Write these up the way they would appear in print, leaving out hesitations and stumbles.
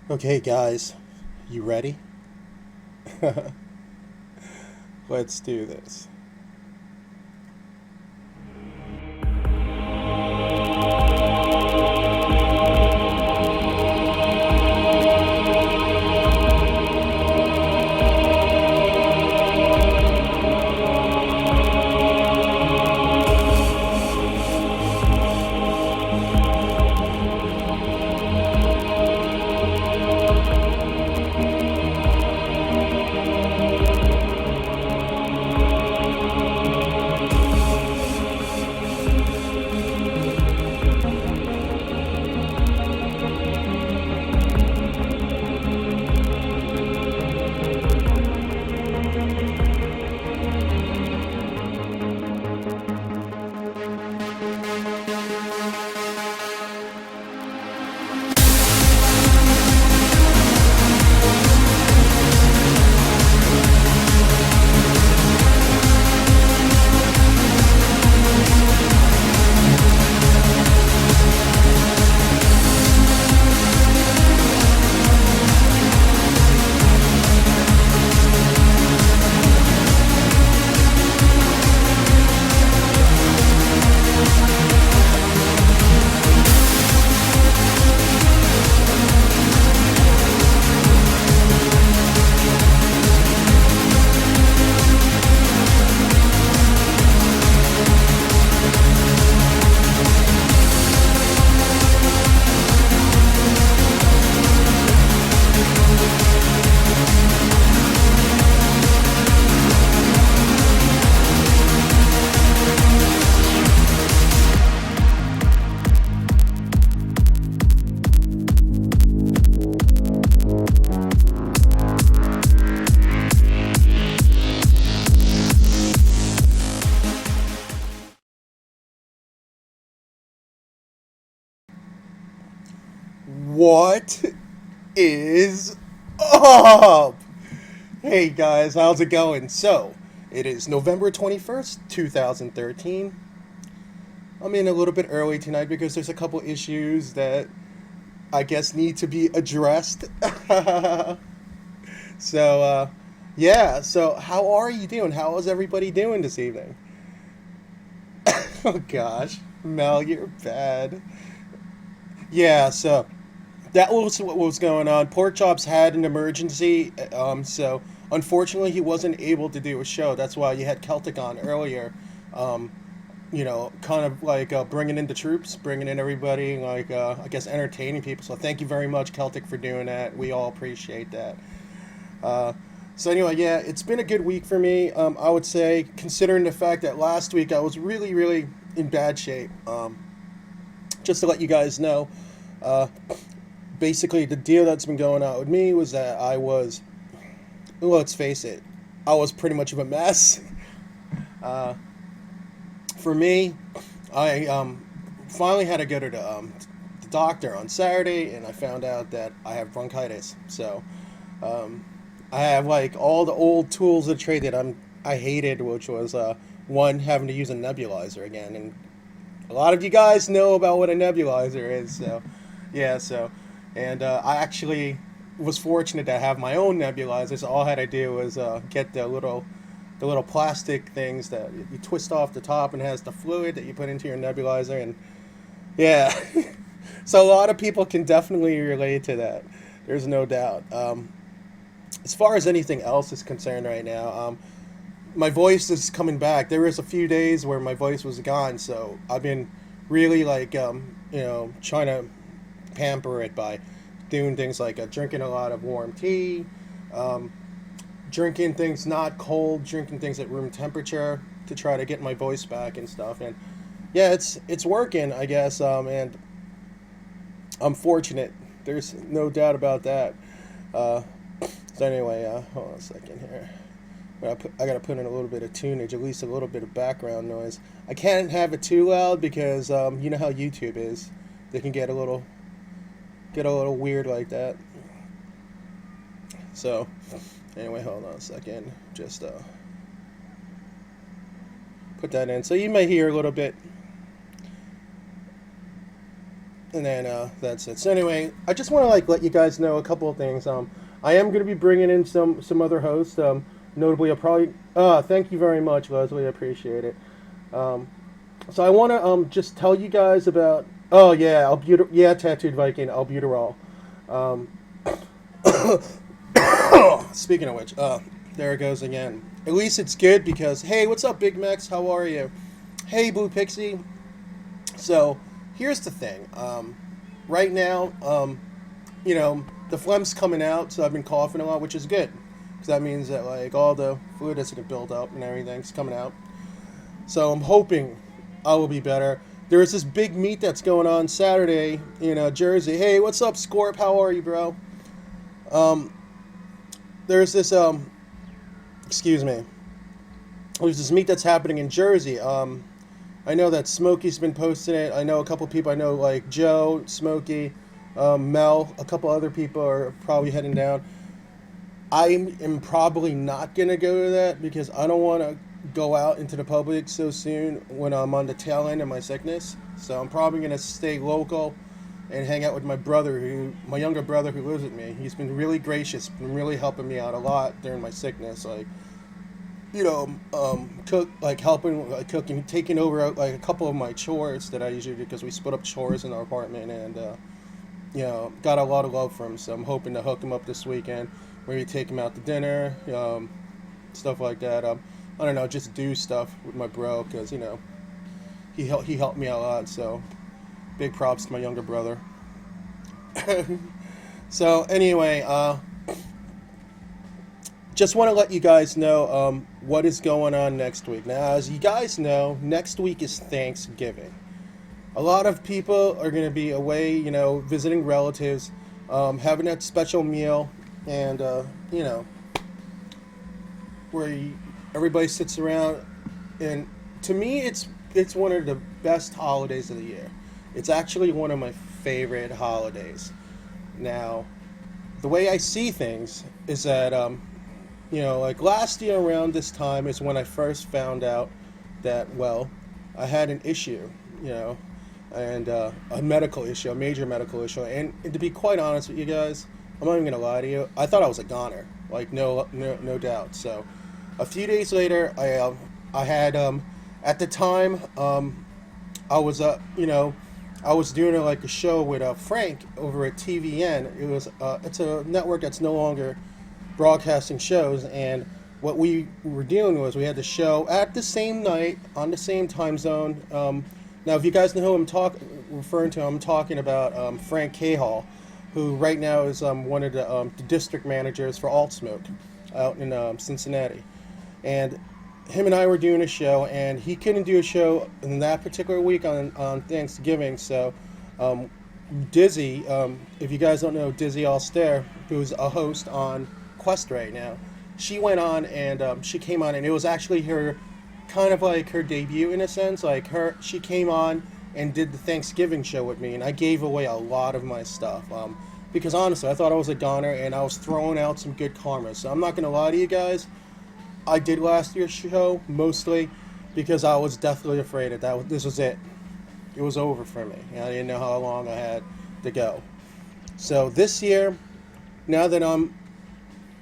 Okay, guys, you ready? Let's do this. What is up? Hey guys, how's it going? So, it is November 21st, 2013. I'm in a little bit early tonight because there's a couple issues that I guess need to be addressed. so, yeah, so how are you doing? How is everybody doing this evening? Oh gosh, Mel, you're bad. Yeah, so that was what was going on. Pork Chops had an emergency, so unfortunately he wasn't able to do a show. That's why you had Celtic on earlier. Um, kind of like bringing in the troops, bringing in everybody, like I guess entertaining people. So thank you very much, Celtic, for doing that. We all appreciate that. Uh, so anyway, yeah, it's been a good week for me. I would say, considering the fact that last week I was really, really in bad shape. Just to let you guys know, uh, basically the deal that's been going on with me was that I was, well, let's face it, I was pretty much of a mess. Uh, for me, I finally had to go to the doctor on Saturday, and I found out that I have bronchitis. So um, I have like all the old tools of the trade that I hated, which was one, having to use a nebulizer again, and a lot of you guys know about what a nebulizer is. So yeah, so and I actually was fortunate to have my own nebulizer. So all I had to do was get the little plastic things that you twist off the top and has the fluid that you put into your nebulizer. And yeah, so a lot of people can definitely relate to that. There's no doubt. As far as anything else is concerned right now, my voice is coming back. There was a few days where my voice was gone, so I've been really like trying to pamper it by doing things like drinking a lot of warm tea, um, drinking things not cold, drinking things at room temperature to try to get my voice back and stuff. And yeah, it's working, I guess. And I'm fortunate. There's no doubt about that. Uh, so anyway, hold on a second here. I gotta put in a little bit of tunage, at least a little bit of background noise. I can't have it too loud because you know how YouTube is. They can get a little weird like that. So anyway, hold on a second. Just put that in. So you may hear a little bit. And then that's it. So anyway, I just want to like let you guys know a couple of things. I am going to be bringing in some other hosts. Notably, I'll probably. Thank you very much, Leslie. I appreciate it. Um, so I want to just tell you guys about. Oh yeah, yeah, tattooed Viking albuterol. Um, Speaking of which, there it goes again. At least it's good because hey, what's up, Big Max? How are you? Hey, Blue Pixie. So here's the thing. Right now, the phlegm's coming out, so I've been coughing a lot, which is good because that means that like all the fluid that's gonna build up and everything's coming out. So I'm hoping I will be better. There is this big meet that's going on Saturday in Jersey. Hey, what's up, Scorp? How are you, bro? Um, there's this excuse me. There's this meet that's happening in Jersey. I know that Smokey's been posting it. I know a couple people. I know like Joe, Smokey, Mel. A couple other people are probably heading down. I am probably not gonna go to that because I don't want to go out into the public so soon when I'm on the tail end of my sickness. So I'm probably gonna stay local and hang out with my younger brother who lives with me. He's been really gracious, been really helping me out a lot during my sickness. Like, cook, like helping, like cooking, taking over like a couple of my chores that I usually do because we split up chores in our apartment, and got a lot of love from him. So I'm hoping to hook him up this weekend, maybe take him out to dinner, stuff like that. I don't know, just do stuff with my bro because he helped me out a lot. So big props to my younger brother. So anyway, just want to let you guys know what is going on next week. Now, as you guys know, next week is Thanksgiving. A lot of people are going to be away, visiting relatives, having that special meal, and, where everybody sits around. And to me, it's one of the best holidays of the year. It's actually one of my favorite holidays. Now, the way I see things is that, like last year around this time is when I first found out that, well, I had an issue, and a medical issue, a major medical issue. And to be quite honest with you guys, I'm not even going to lie to you, I thought I was a goner, like no doubt. So a few days later, I had, at the time, I was, I was doing like a show with Frank over at TVN. It's a network that's no longer broadcasting shows, and what we were doing was we had the show at the same night on the same time zone. Now, if you guys know who I'm referring to, I'm talking about Frank Cahall, who right now is one of the district managers for Alt Smoke out in Cincinnati, and him and I were doing a show, and he couldn't do a show in that particular week on Thanksgiving. So Dizzy, if you guys don't know Dizzy Allstare, who's a host on Quest right now, she went on and she came on, and it was actually her kind of like her debut in a sense. Like she came on and did the Thanksgiving show with me, and I gave away a lot of my stuff because honestly I thought I was a goner and I was throwing out some good karma. So I'm not gonna lie to you guys, I did last year's show mostly because I was deathly afraid that this was it. It was over for me. I didn't know how long I had to go. So this year, now that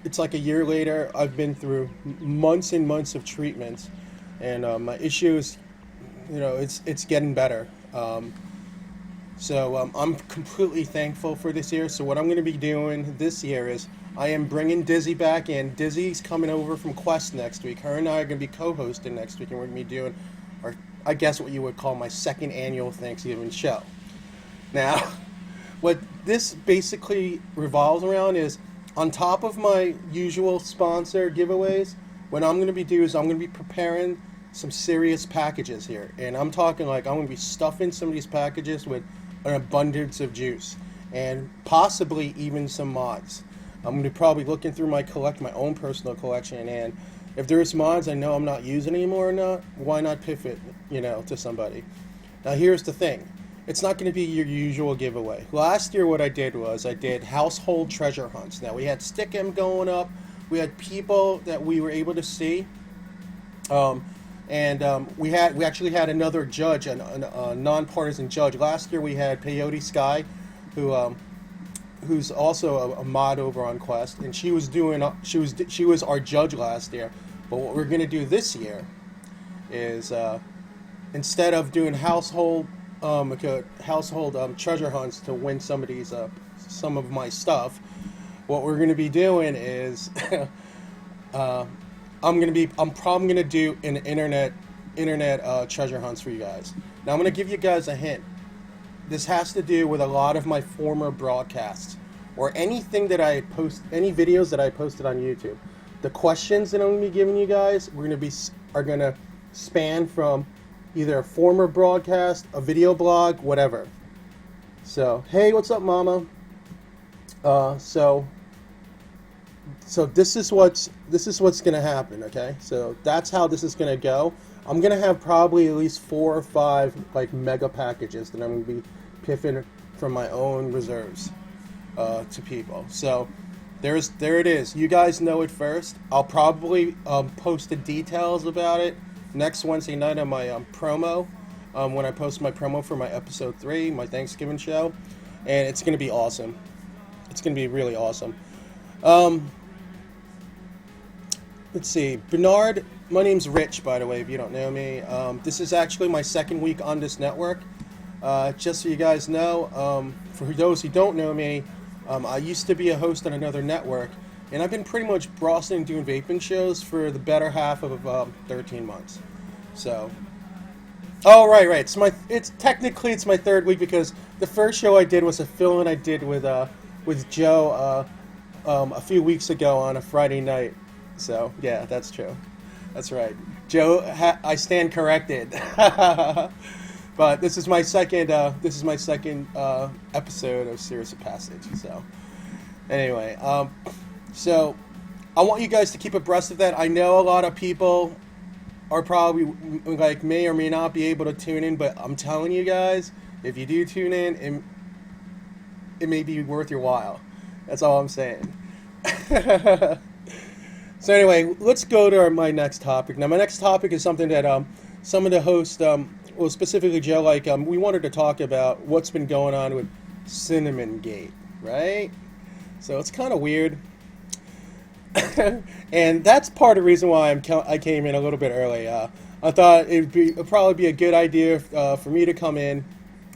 it's like a year later, I've been through months and months of treatments, and my issue is, it's getting better. So I'm completely thankful for this year. So what I'm going to be doing this year is I am bringing Dizzy back in. Dizzy's coming over from Quest next week. Her and I are going to be co-hosting next week, and we're going to be doing I guess what you would call my second annual Thanksgiving show. Now, what this basically revolves around is, on top of my usual sponsor giveaways, what I'm going to be doing is I'm going to be preparing some serious packages here. And I'm talking like I'm going to be stuffing some of these packages with an abundance of juice, and possibly even some mods. I'm going to be probably looking through my own personal collection, and if there's mods I know I'm not using anymore or not, why not piff it, to somebody. Now here's the thing. It's not going to be your usual giveaway. Last year what I did was I did household treasure hunts. Now we had Stick'em going up. We had people that we were able to see. and we actually had another judge, a nonpartisan judge. Last year we had Peyote Sky, who's also a mod over on Quest, and she was our judge last year. But what we're gonna do this year is instead of doing household treasure hunts to win some of my stuff, what we're gonna be doing is I'm probably gonna do an internet treasure hunts for you guys. Now I'm gonna give you guys a hint. This has to do with a lot of my former broadcasts or anything that any videos that I posted on YouTube. The questions that I'm gonna be giving you guys are gonna span from either a former broadcast, a video blog, whatever. So hey, what's up, Mama? So this is what's gonna happen, okay? So that's how this is gonna go. I'm gonna have probably at least 4 or 5 like mega packages that I'm gonna be piffing from my own reserves to people. So there it is. You guys know it first. I'll probably post the details about it next Wednesday night on my promo when I post my promo for my episode 3, my Thanksgiving show, and it's gonna be awesome. It's gonna be really awesome. Let's see, Bernard. My name's Rich, by the way, if you don't know me. This is actually my second week on this network. Just so you guys know, for those who don't know me, I used to be a host on another network, and I've been pretty much brossing and doing vaping shows for the better half of 13 months. So, oh right, it's technically my 3rd week because the first show I did was a fill-in I did with Joe a few weeks ago on a Friday night. So yeah, that's true. That's right, Joe. I stand corrected. But this is my second episode of Cirrus of Passage. So anyway, so I want you guys to keep abreast of that. I know a lot of people are probably like may or may not be able to tune in, but I'm telling you guys, if you do tune in, it may be worth your while. That's all I'm saying. So anyway, let's go to my next topic. Now, my next topic is something that some of the hosts, well, specifically Joe, we wanted to talk about what's been going on with Cinammon-Gate, right? So it's kind of weird. And that's part of the reason why I came in a little bit early. I thought it'd probably be a good idea for me to come in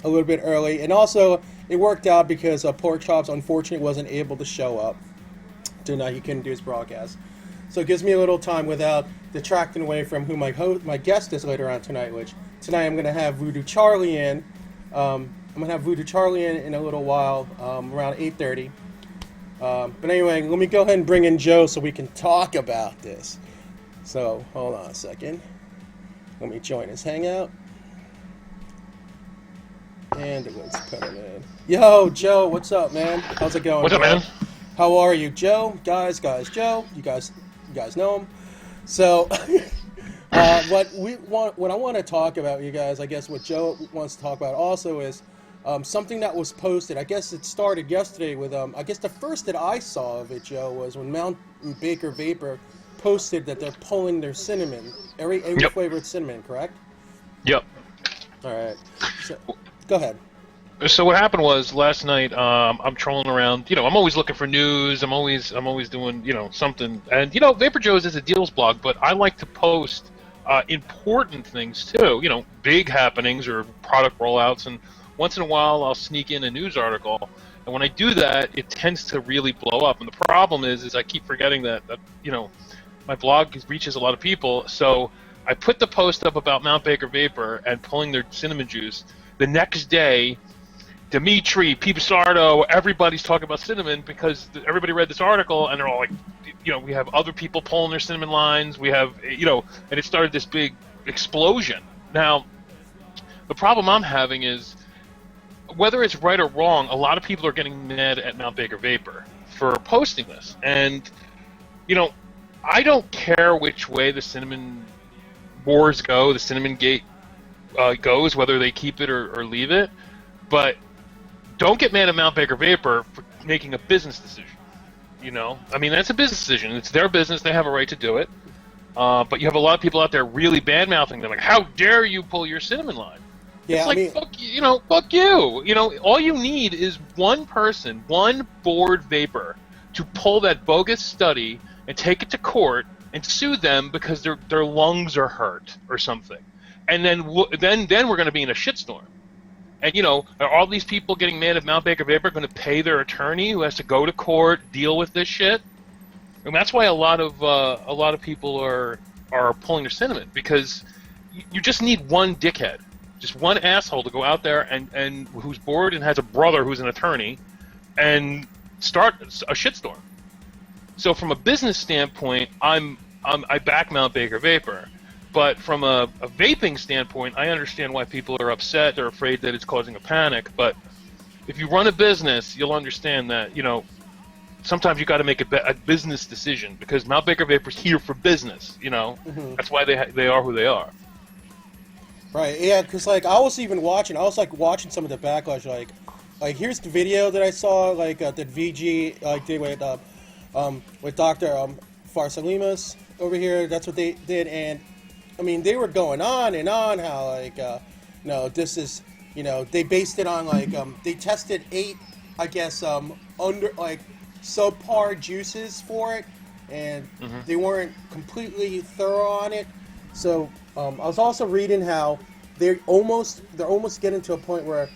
a little bit early. And also, it worked out because Pork Chops, unfortunately, wasn't able to show up tonight. He couldn't do his broadcast. So it gives me a little time without detracting away from who my guest is later on tonight, which tonight I'm going to have Voodoo Charlie in. I'm going to have Voodoo Charlie in a little while, around 8:30. But anyway, let me go ahead and bring in Joe so we can talk about this. So, hold on a second. Let me join his hangout. And let's put him in. Yo, Joe, what's up, man? How's it going? What's up, man? How are you, Joe? Guys, Joe. You guys know him. So, what I want to talk about, you guys, I guess what Joe wants to talk about also is something that was posted. I guess it started yesterday with, I guess the first that I saw of it, Joe, was when Mount Baker Vapor posted that they're pulling their cinnamon, every Yep. flavored cinnamon, correct? Yep. All right. So, go ahead. So what happened was last night, I'm trolling around. I'm always looking for news. I'm always doing, something. And Vapor Joe's is a deals blog, but I like to post important things too. Big happenings or product rollouts, and once in a while I'll sneak in a news article. And when I do that, it tends to really blow up. And the problem is I keep forgetting that my blog reaches a lot of people. So I put the post up about Mount Baker Vapor and pulling their cinnamon juice. The next day, Dimitri, Pipasardo, everybody's talking about cinnamon because everybody read this article and they're all like, we have other people pulling their cinnamon lines. We have, and it started this big explosion. Now, the problem I'm having is, whether it's right or wrong, a lot of people are getting mad at Mount Baker Vapor for posting this. And, I don't care which way the cinnamon wars go, the Cinammon-Gate goes, whether they keep it or leave it. But don't get mad at Mount Baker Vapor for making a business decision. That's a business decision. It's their business. They have a right to do it. But you have a lot of people out there really bad-mouthing them, like, how dare you pull your cinnamon line? Yeah, It's like, fuck you, fuck you. All you need is one person, one bored vapor, to pull that bogus study and take it to court and sue them because their lungs are hurt or something. And then we're going to be in a shitstorm. And are all these people getting mad at Mount Baker Vapor going to pay their attorney who has to go to court, deal with this shit? And that's why a lot of people are pulling their cinnamon, because you just need one dickhead, just one asshole to go out there and who's bored and has a brother who's an attorney, and start a shitstorm. So from a business standpoint, I back Mount Baker Vapor, but from a vaping standpoint, I understand why people are upset. They're afraid that it's causing a panic. But if you run a business, you'll understand that sometimes you got to make a business decision, because Mount Baker Vapor's here for business. Mm-hmm. That's why they are who they are. Right. Yeah. Because I was even watching. I was watching some of the backlash. Like here's the video that I saw. That VG did with Dr. Farsalimas over here. That's what they did, and I mean they were going on and on how this is they based it on they tested 8 under subpar juices for it, and they weren't completely thorough on it. So I was also reading how they're almost getting to a point where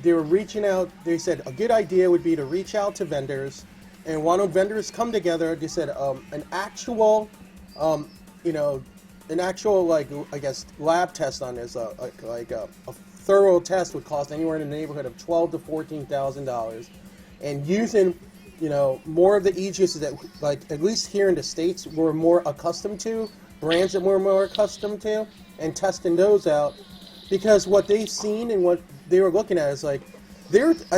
they were reaching out. They said a good idea would be to reach out to vendors, and why don't vendors come together? They said an actual lab test on this, a thorough test would cost anywhere in the neighborhood of $12,000 to $14,000, and using more of the e-juices that at least here in the States we're more accustomed to, brands that we're more accustomed to, and testing those out, because what they've seen and what they were looking at is I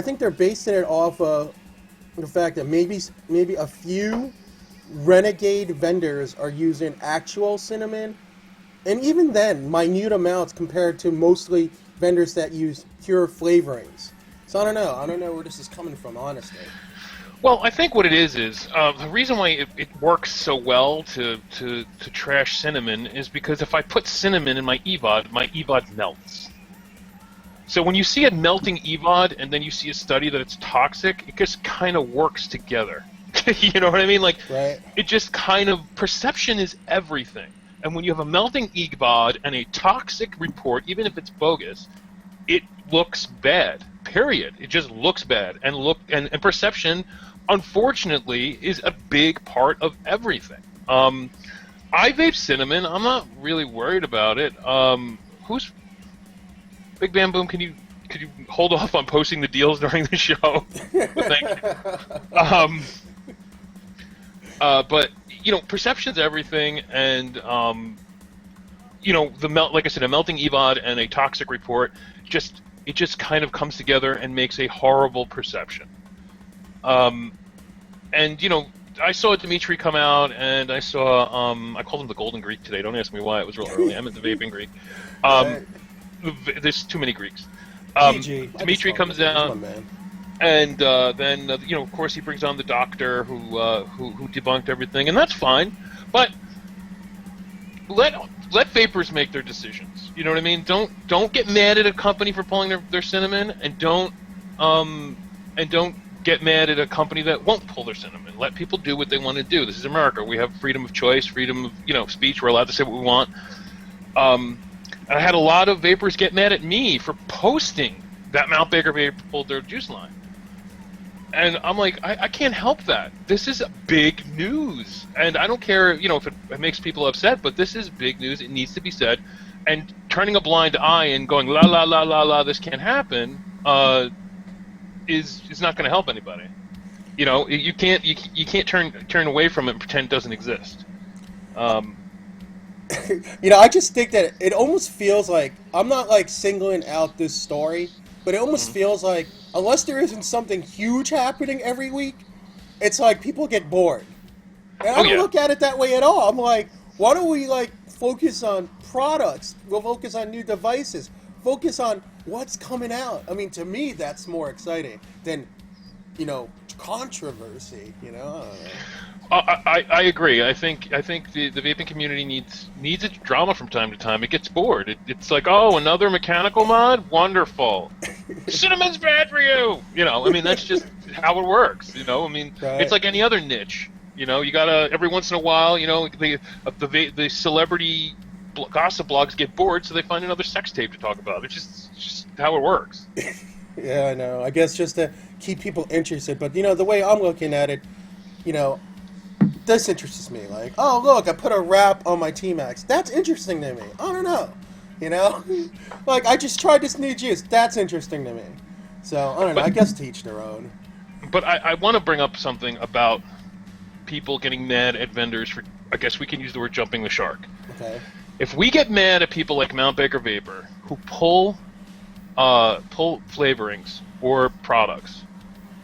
think they're basing it off of the fact that maybe a few renegade vendors are using actual cinnamon, and even then minute amounts compared to mostly vendors that use pure flavorings. So I don't know where this is coming from, honestly. Well, I think what it is the reason why it works so well to trash cinnamon is because if I put cinnamon in my EVOD melts. So when you see a melting EVOD and then you see a study that it's toxic, it just kind of works together. You know what I mean? Right. It just kind of, perception is everything. And when you have a melting EVOD and a toxic report, even if it's bogus, it looks bad. Period. It just looks bad. And perception, unfortunately, is a big part of everything. I vape cinnamon. I'm not really worried about it. Who's Big Bam Boom? Could you hold off on posting the deals during the show? Thank you. But perception's everything, and like I said, a melting EVOD and a toxic report it just kind of comes together and makes a horrible perception. And I saw Dimitri come out, and I saw I called him the Golden Greek today. Don't ask me why. It was real early. I meant the vaping Greek. There's too many Greeks. Dimitri comes out, and then of course he brings on the doctor who debunked everything, and that's fine. But let vapors make their decisions. You know what I mean? Don't get mad at a company for pulling their cinnamon, and don't get mad at a company that won't pull their cinnamon. Let people do what they want to do. This is America. We have freedom of choice, freedom of speech. We're allowed to say what we want. And I had a lot of vapors get mad at me for posting that Mount Baker Vapor pulled their juice line. And I'm like, I can't help that. This is big news. And I don't care, if it makes people upset, but this is big news. It needs to be said. And turning a blind eye and going, la, la, la, la, la, this can't happen, is not going to help anybody. You can't turn away from it and pretend it doesn't exist. I just think that it almost feels like, I'm not singling out this story, but it almost feels like, unless there isn't something huge happening every week, it's like people get bored. And I don't look at it that way at all. I'm like, why don't we focus on products? We'll focus on new devices. Focus on what's coming out. I mean, to me, that's more exciting than, controversy. I agree. I think the vaping community needs its drama from time to time. It gets bored. It's like, oh, another mechanical mod, wonderful. Cinnamon's bad for you. I mean, that's just how it works. I mean, Right. it's like any other niche. You gotta every once in a while. The celebrity gossip blogs get bored, so they find another sex tape to talk about. It's just how it works. Yeah, I know. I guess just to keep people interested. But the way I'm looking at it, you know, this interests me. Like, oh look, I put a wrap on my T-Max. That's interesting to me. I don't know. You know, like I just tried this new juice. That's interesting to me. So I don't know. I guess to each their own. But I want to bring up something about people getting mad at vendors for. I guess we can use the word jumping the shark. Okay. If we get mad at people like Mount Baker Vapor who pull flavorings or products,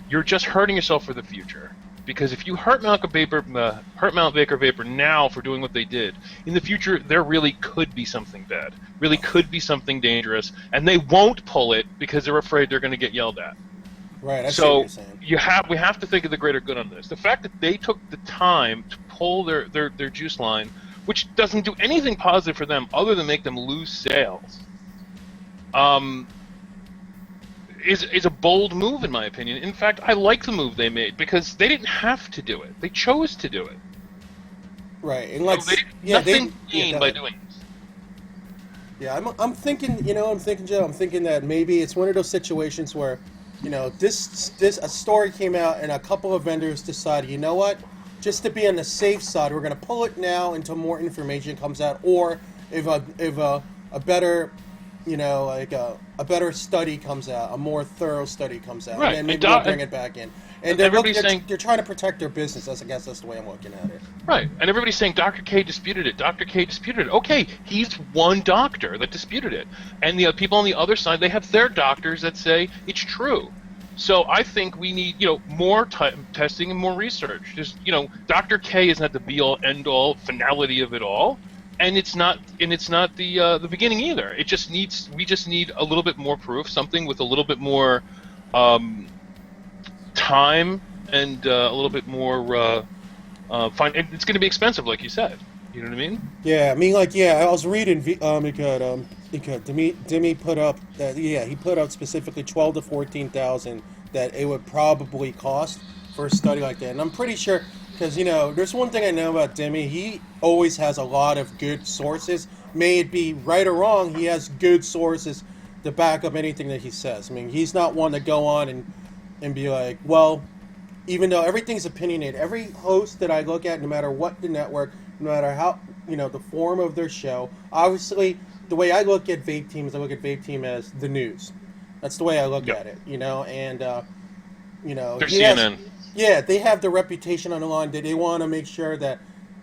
you're just hurting yourself for the future. Because if you hurt Mount Baker Vapor now for doing what they did, in the future there really could be something bad, really could be something dangerous, and they won't pull it because they're afraid they're going to get yelled at. Right. I see what So you're saying. we have to think of the greater good on this. The fact that they took the time to pull their juice line, which doesn't do anything positive for them other than make them lose sales, is a bold move in my opinion. In fact, I like the move they made because they didn't have to do it. They chose to do it. Right. And like, So nothing gained by doing this. Yeah, I'm thinking, Joe, I'm thinking that maybe it's one of those situations where, this a story came out and a couple of vendors decided, you know what, just to be on the safe side, we're going to pull it now until more information comes out, or if a better, a better study comes out, a more thorough study comes out, Right. and then maybe we'll bring it back in. And they're trying to protect their business. I guess that's the way I'm looking at it. Right, and everybody's saying Dr. K disputed it. Dr. K disputed it. Okay, he's one doctor that disputed it, and the people on the other side, they have their doctors that say it's true. So I think we need, more testing and more research. Just, Dr. K is not the be-all, end-all finality of it all, and it's not the beginning either. We just need a little bit more proof, something with a little bit more time and a little bit more fine. And it's going to be expensive, like you said. You know what I mean? Yeah, I mean, I was reading. Demi put up that. Yeah, he put up specifically 12 to 14,000 that it would probably cost for a study like that. And I'm pretty sure because there's one thing I know about Demi. He always has a lot of good sources. May it be right or wrong, he has good sources to back up anything that he says. I mean, he's not one to go on and be like, well, even though everything's opinionated, every host that I look at, no matter what the network, no matter how, the form of their show, obviously, the way I look at Vape Team is I look at Vape Team as the news. That's the way I look at it, and, They're CNN. Yeah, they have the reputation on the line that they want to make sure that,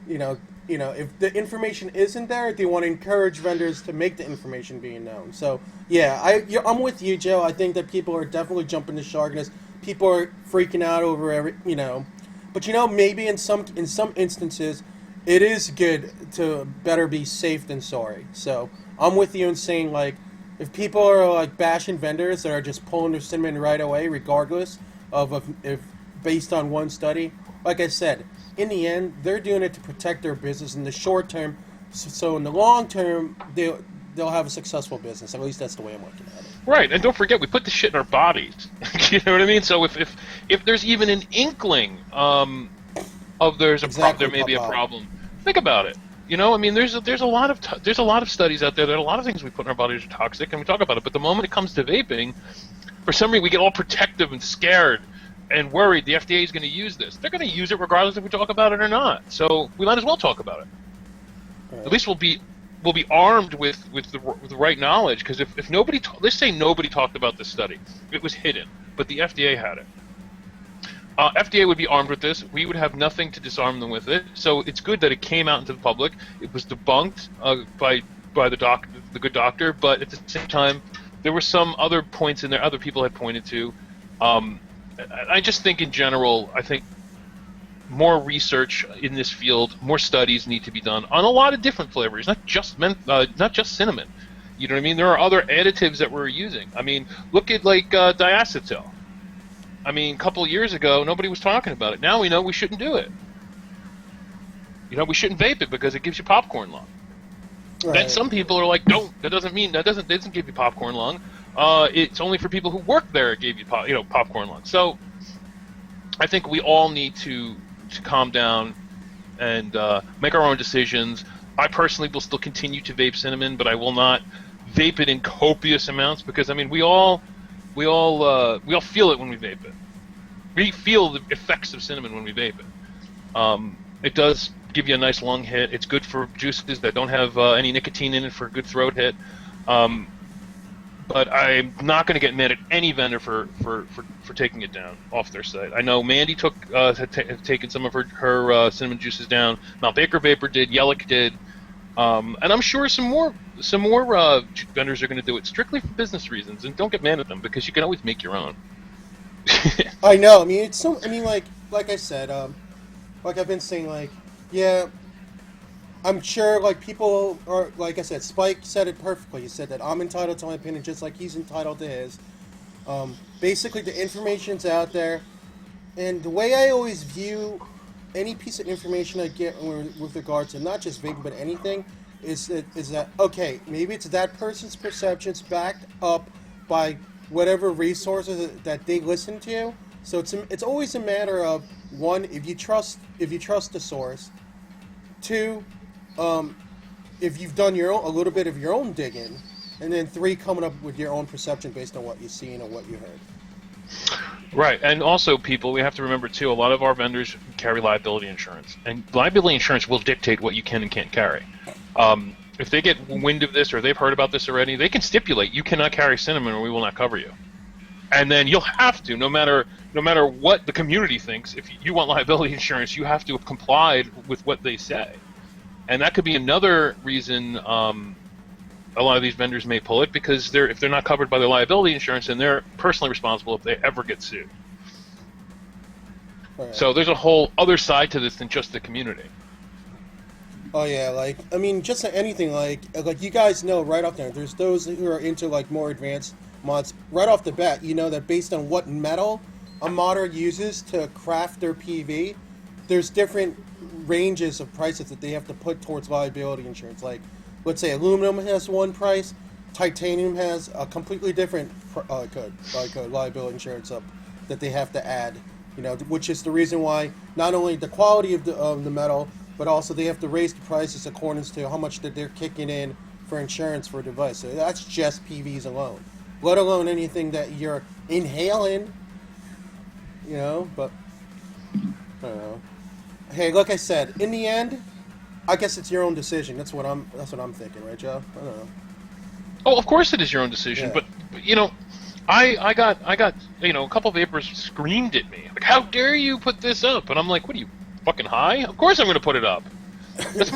if the information isn't there, they want to encourage vendors to make the information being known. So, yeah, I'm with you, Joe. I think that people are definitely jumping the shark in this. People are freaking out over but maybe in some instances, it is good to better be safe than sorry. So I'm with you in saying if people are bashing vendors that are just pulling their cinnamon right away, regardless of if based on one study, like I said, in the end they're doing it to protect their business in the short term. So in the long term, they'll have a successful business. At least that's the way I'm looking at it. Right, and don't forget, we put this shit in our bodies. You know what I mean? So if there's even an inkling of there may be a problem, think about it. I mean, there's a lot of studies out there that a lot of things we put in our bodies are toxic, and we talk about it. But the moment it comes to vaping, for some reason we get all protective and scared and worried the FDA is going to use this. They're going to use it regardless if we talk about it or not. So we might as well talk about it. Right. At least we'll be armed with the right knowledge, because if nobody let's say nobody talked about this study, it was hidden, but the FDA had it. FDA would be armed with this. We would have nothing to disarm them with it. So it's good that it came out into the public. It was debunked by the good doctor, but at the same time, there were some other points in there other people had pointed to. I just think in general, I think more research in this field, more studies need to be done on a lot of different flavors, not just cinnamon. You know what I mean? There are other additives that we're using. I mean, look at diacetyl. I mean, a couple of years ago, nobody was talking about it. Now we know we shouldn't do it. You know, we shouldn't vape it because it gives you popcorn lung. Right. Then some people are like, don't. That doesn't give you popcorn lung. It's only for people who work there. It gave you popcorn lung. So I think we all need to calm down and make our own decisions. I personally will still continue to vape cinnamon, but I will not vape it in copious amounts because I mean we all feel it when we vape it. We feel the effects of cinnamon when we vape it. It does give you a nice lung hit. It's good for juices that don't have any nicotine in it for a good throat hit. But I'm not going to get mad at any vendor for taking it down off their site. I know Mandy had taken some of her cinnamon juices down. Mount Baker Vapor did. Yellick did. And I'm sure some more vendors are going to do it strictly for business reasons. And don't get mad at them because you can always make your own. I know. I mean, it's so. I mean, like I said, like I've been saying, like, yeah, I'm sure, like, people are, like I said, Spike said it perfectly. He said that I'm entitled to my opinion just like he's entitled to his. Basically, the information's out there, and the way I always view any piece of information I get with regard to not just vaping but anything is that okay, maybe it's that person's perceptions backed up by whatever resources that they listen to. So it's always a matter of one, if you trust the source. Two, if you've done a little bit of your own digging, and then three, coming up with your own perception based on what you've seen or what you heard. Right, and also, people, we have to remember too. A lot of our vendors carry liability insurance, and liability insurance will dictate what you can and can't carry. If they get wind of this or they've heard about this already, they can stipulate you cannot carry cinnamon or we will not cover you. And then you'll have to, no matter what the community thinks, if you want liability insurance, you have to have complied with what they say. And that could be another reason a lot of these vendors may pull it, because if they're not covered by their liability insurance, then they're personally responsible if they ever get sued. Right. So there's a whole other side to this than just the community. Oh yeah, like, I mean, just anything, like you guys know right off there, there's those who are into like more advanced mods. Right off the bat, you know that based on what metal a modder uses to craft their PV, there's different ranges of prices that they have to put towards liability insurance. Like, let's say aluminum has one price, titanium has a completely different liability insurance that they have to add. You know, which is the reason why not only the quality of the metal, but also they have to raise the prices according to how much that they're kicking in for insurance for a device. So that's just PVs alone, let alone anything that you're inhaling. You know, but I don't know. Hey, like I said, in the end, I guess it's your own decision. That's what I'm thinking, right, Joe? I don't know. Oh, of course it is your own decision, yeah. But you know, I got a couple of vapors screamed at me like, "How dare you put this up?" And I'm like, "What are you, fucking high? Of course I'm going to put it up. That's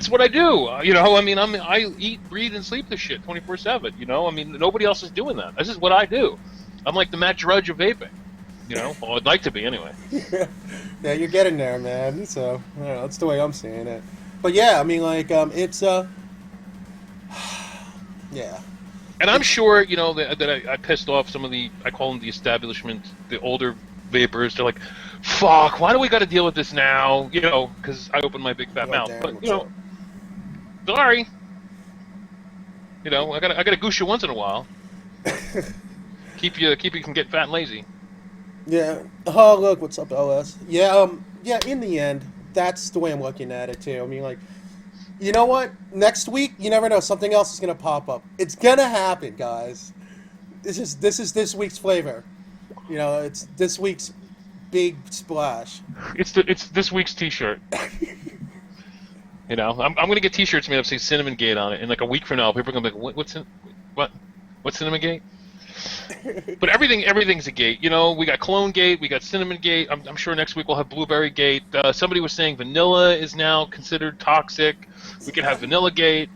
what I do. You know, I mean, I eat, breathe, and sleep this shit 24/7. You know, I mean, nobody else is doing that. This is what I do. I'm like the Matt Drudge of vaping. You know, well, I'd like to be anyway." Yeah, you're getting there, man. So I don't know, that's the way I'm seeing it. But yeah, I mean, like, it's yeah. And I'm sure, you know, that I pissed off some of I call them the establishment, the older vapors. They're like, fuck, why do we got to deal with this now? You know, because I opened my big fat mouth. But, you know, sorry. You know, I gotta goose you once in a while. keep you from getting fat and lazy. Yeah. Oh, look, what's up, LS? Yeah, yeah, in the end, that's the way I'm looking at it, too. I mean, like, you know what? Next week, you never know. Something else is going to pop up. It's going to happen, guys. This is this week's flavor. You know, it's this week's big splash. It's this week's T-shirt. You know, I'm going to get T-shirts made up saying Cinammon-Gate on it, and like a week from now, people are going to be like, what's Cinammon-Gate? But everything's a gate. You know, we got Clone Gate, we got Cinnamon-Gate. I'm sure next week we'll have Blueberry Gate. Somebody was saying vanilla is now considered toxic. We could have Vanilla Gate.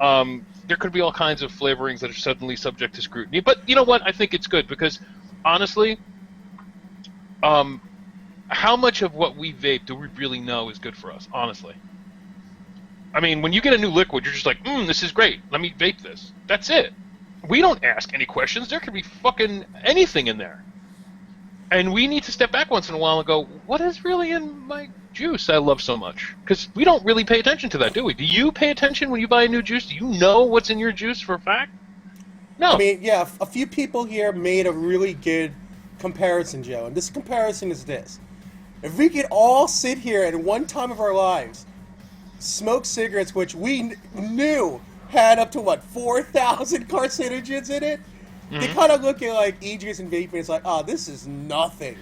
There could be all kinds of flavorings that are suddenly subject to scrutiny. But you know what? I think it's good because, honestly, how much of what we vape do we really know is good for us? Honestly, I mean, when you get a new liquid, you're just like, this is great. Let me vape this. That's it. We don't ask any questions. There could be fucking anything in there. And we need to step back once in a while and go, what is really in my juice I love so much? Because we don't really pay attention to that, do we? Do you pay attention when you buy a new juice? Do you know what's in your juice for a fact? No. I mean, yeah, a few people here made a really good comparison, Joe, and this comparison is this. If we could all sit here at one time of our lives, smoke cigarettes, which we knew had up to, 4,000 carcinogens in it, they kind of look at, like, e-juice and vaping, it's like, oh, this is nothing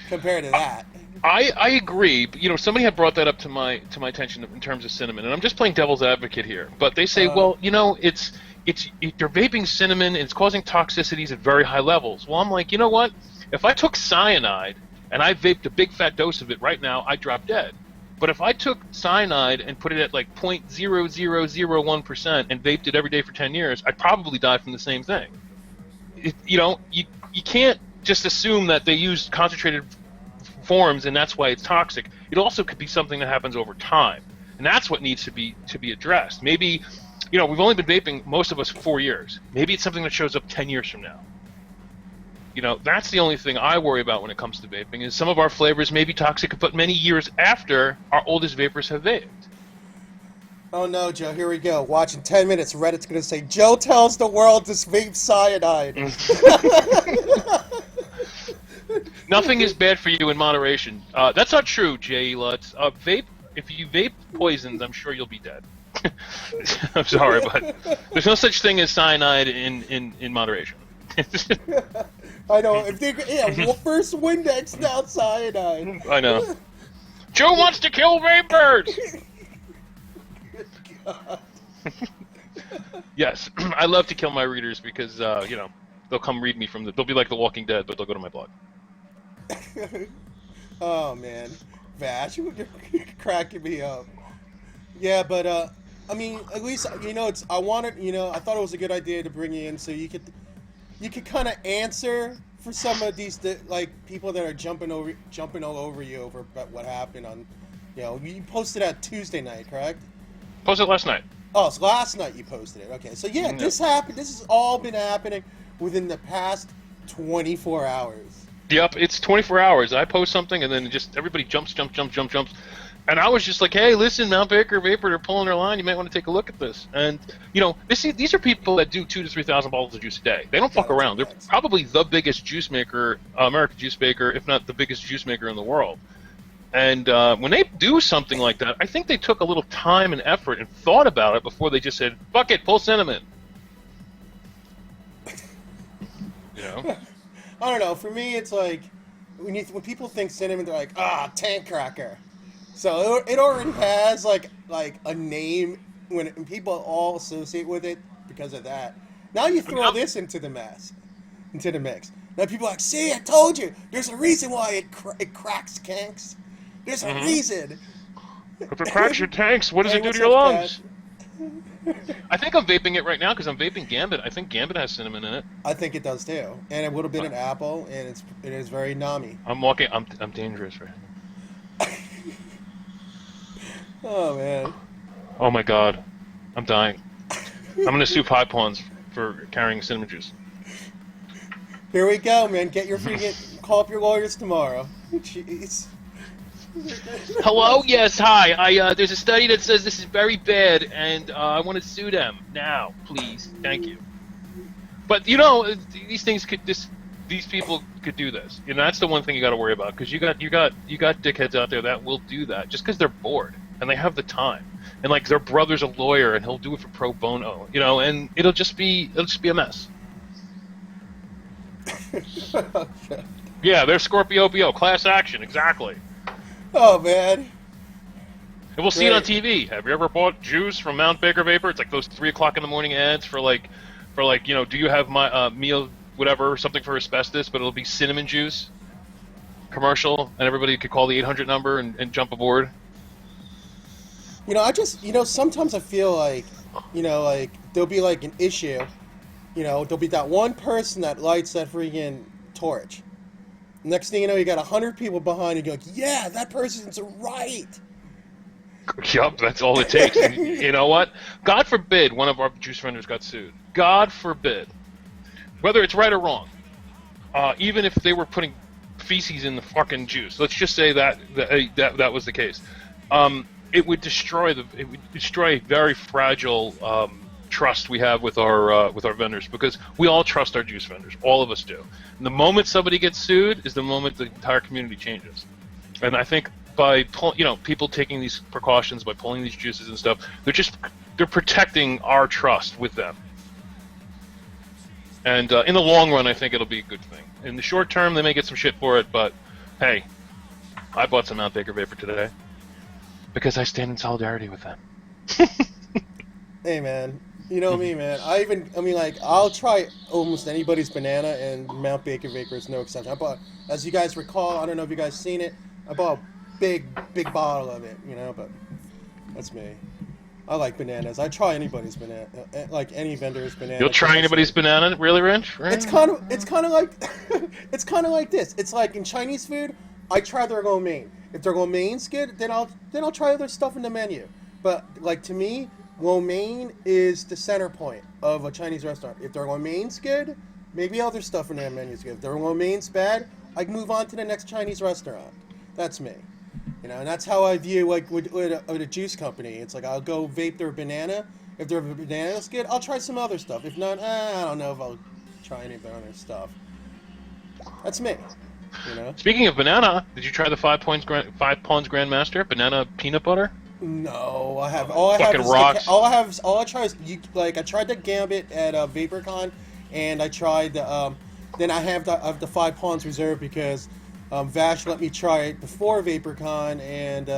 compared to that. I agree, but, somebody had brought that up to my attention in terms of cinnamon, and I'm just playing devil's advocate here. But they say, well, it's you're vaping cinnamon, and it's causing toxicities at very high levels. Well, I'm like, you know what? If I took cyanide and I vaped a big fat dose of it right now, I'd drop dead. But if I took cyanide and put it at like 0.0001% and vaped it every day for 10 years, I'd probably die from the same thing. You can't just assume that they use concentrated forms and that's why it's toxic. It also could be something that happens over time, and that's what needs to be addressed. Maybe, we've only been vaping, most of us, 4 years. Maybe it's something that shows up 10 years from now. That's the only thing I worry about when it comes to vaping, is some of our flavors may be toxic, but many years after our oldest vapors have vaped. Oh no, Joe, here we go. Watch in 10 minutes, Reddit's going to say, Joe tells the world to vape cyanide. Nothing is bad for you in moderation. That's not true, Jay Lutz. If you vape poisons, I'm sure you'll be dead. I'm sorry, but there's no such thing as cyanide in moderation. I know. First Windex, now cyanide. I know. Joe wants to kill vapors! God. Yes, I love to kill my readers because, they'll come read me they'll be like The Walking Dead, but they'll go to my blog. Oh, man. Vash, you're cracking me up. Yeah, but, at least, I thought it was a good idea to bring you in so you could kind of answer for some of these, people that are jumping all over you over what happened on, you posted that Tuesday night, correct? Posted last night. Oh, so last night you posted it. Okay, so yeah, this happened. This has all been happening within the past 24 hours. Yep, it's 24 hours. I post something, and then just everybody jumps. And I was just like, hey, listen, Mount Baker Vapor, they're pulling their line. You might want to take a look at this. And, these are people that do 2,000 to 3,000 bottles of juice a day. They don't fuck around. They're probably the biggest juice maker, American juice maker, if not the biggest juice maker in the world. And when they do something like that, I think they took a little time and effort and thought about it before they just said, fuck it, pull cinnamon. I don't know. For me, it's like, when people think cinnamon, they're like, tank cracker. So it already has like a name when people all associate with it because of that. Now you throw this into the mix. Now people are like, see, I told you. There's a reason why it cracks tanks. There's a reason. If it cracks your tanks, what does it do to your lungs? I think I'm vaping it right now because I'm vaping Gambit. I think Gambit has cinnamon in it. I think it does too, and it would have been an apple, and it is very nummy. I'm dangerous right now. Oh man. Oh my god, I'm dying. I'm gonna sue Pie Pawns for carrying cinnamon juice. Here we go, man. Call up your lawyers tomorrow. Jeez. Hello? Yes, hi. There's a study that says this is very bad, and I want to sue them now, please. Thank you. But these people could do this. That's the one thing you got to worry about, because you got dickheads out there that will do that just because they're bored and they have the time, and like their brother's a lawyer and he'll do it for pro bono, and it'll just be a mess. Okay. Yeah, they're Scorpio BO, class action, exactly. Oh man. And we'll see it on TV. Have you ever bought juice from Mount Baker Vapor? It's like those 3:00 in the morning ads for do you have my meal, whatever, something for asbestos, but it'll be cinnamon juice commercial, and everybody could call the 800 number and jump aboard. Sometimes I feel like, there'll be like an issue, there'll be that one person that lights that freaking torch. Next thing you know, you got 100 people behind you going, yeah, that person's right. Yup, that's all it takes. And you know what? God forbid one of our juice vendors got sued. God forbid. Whether it's right or wrong. Even if they were putting feces in the fucking juice. Let's just say that was the case. It would destroy a very fragile trust we have with our vendors, because we all trust our juice vendors. All of us do. And the moment somebody gets sued is the moment the entire community changes. And I think by people taking these precautions, by pulling these juices and stuff, they're protecting our trust with them. And in the long run, I think it'll be a good thing. In the short term, they may get some shit for it, but hey, I bought some Mount Baker Vapor today because I stand in solidarity with them. Hey man, you know me, man. I'll try almost anybody's banana, and Mount Baker Vapor is no exception. I bought, as you guys recall, I don't know if you guys seen it, I bought a big bottle of it, but that's me. I like bananas. I try anybody's banana, like any vendor's banana. You'll try anybody's banana, really, Rich? Right? It's kind of like, it's kind of like this. It's like in Chinese food, I try their lo mein. If their lo mein's good, then I'll try other stuff in the menu. But like to me, lo mein is the center point of a Chinese restaurant. If their lo mein's good, maybe other stuff in their menu's good. If their lo mein's bad, I move on to the next Chinese restaurant. That's me. And that's how I view with a juice company. It's like I'll go vape their banana. If their banana's good, I'll try some other stuff. If not, I don't know if I'll try any of their other stuff. That's me. Speaking of banana, did you try the 5 Pawns Grandmaster banana peanut butter? No, I have. All I try is I tried the Gambit at VaporCon, and I tried the. Then I have the 5 Pawns reserved because. Vash let me try it before VaporCon, and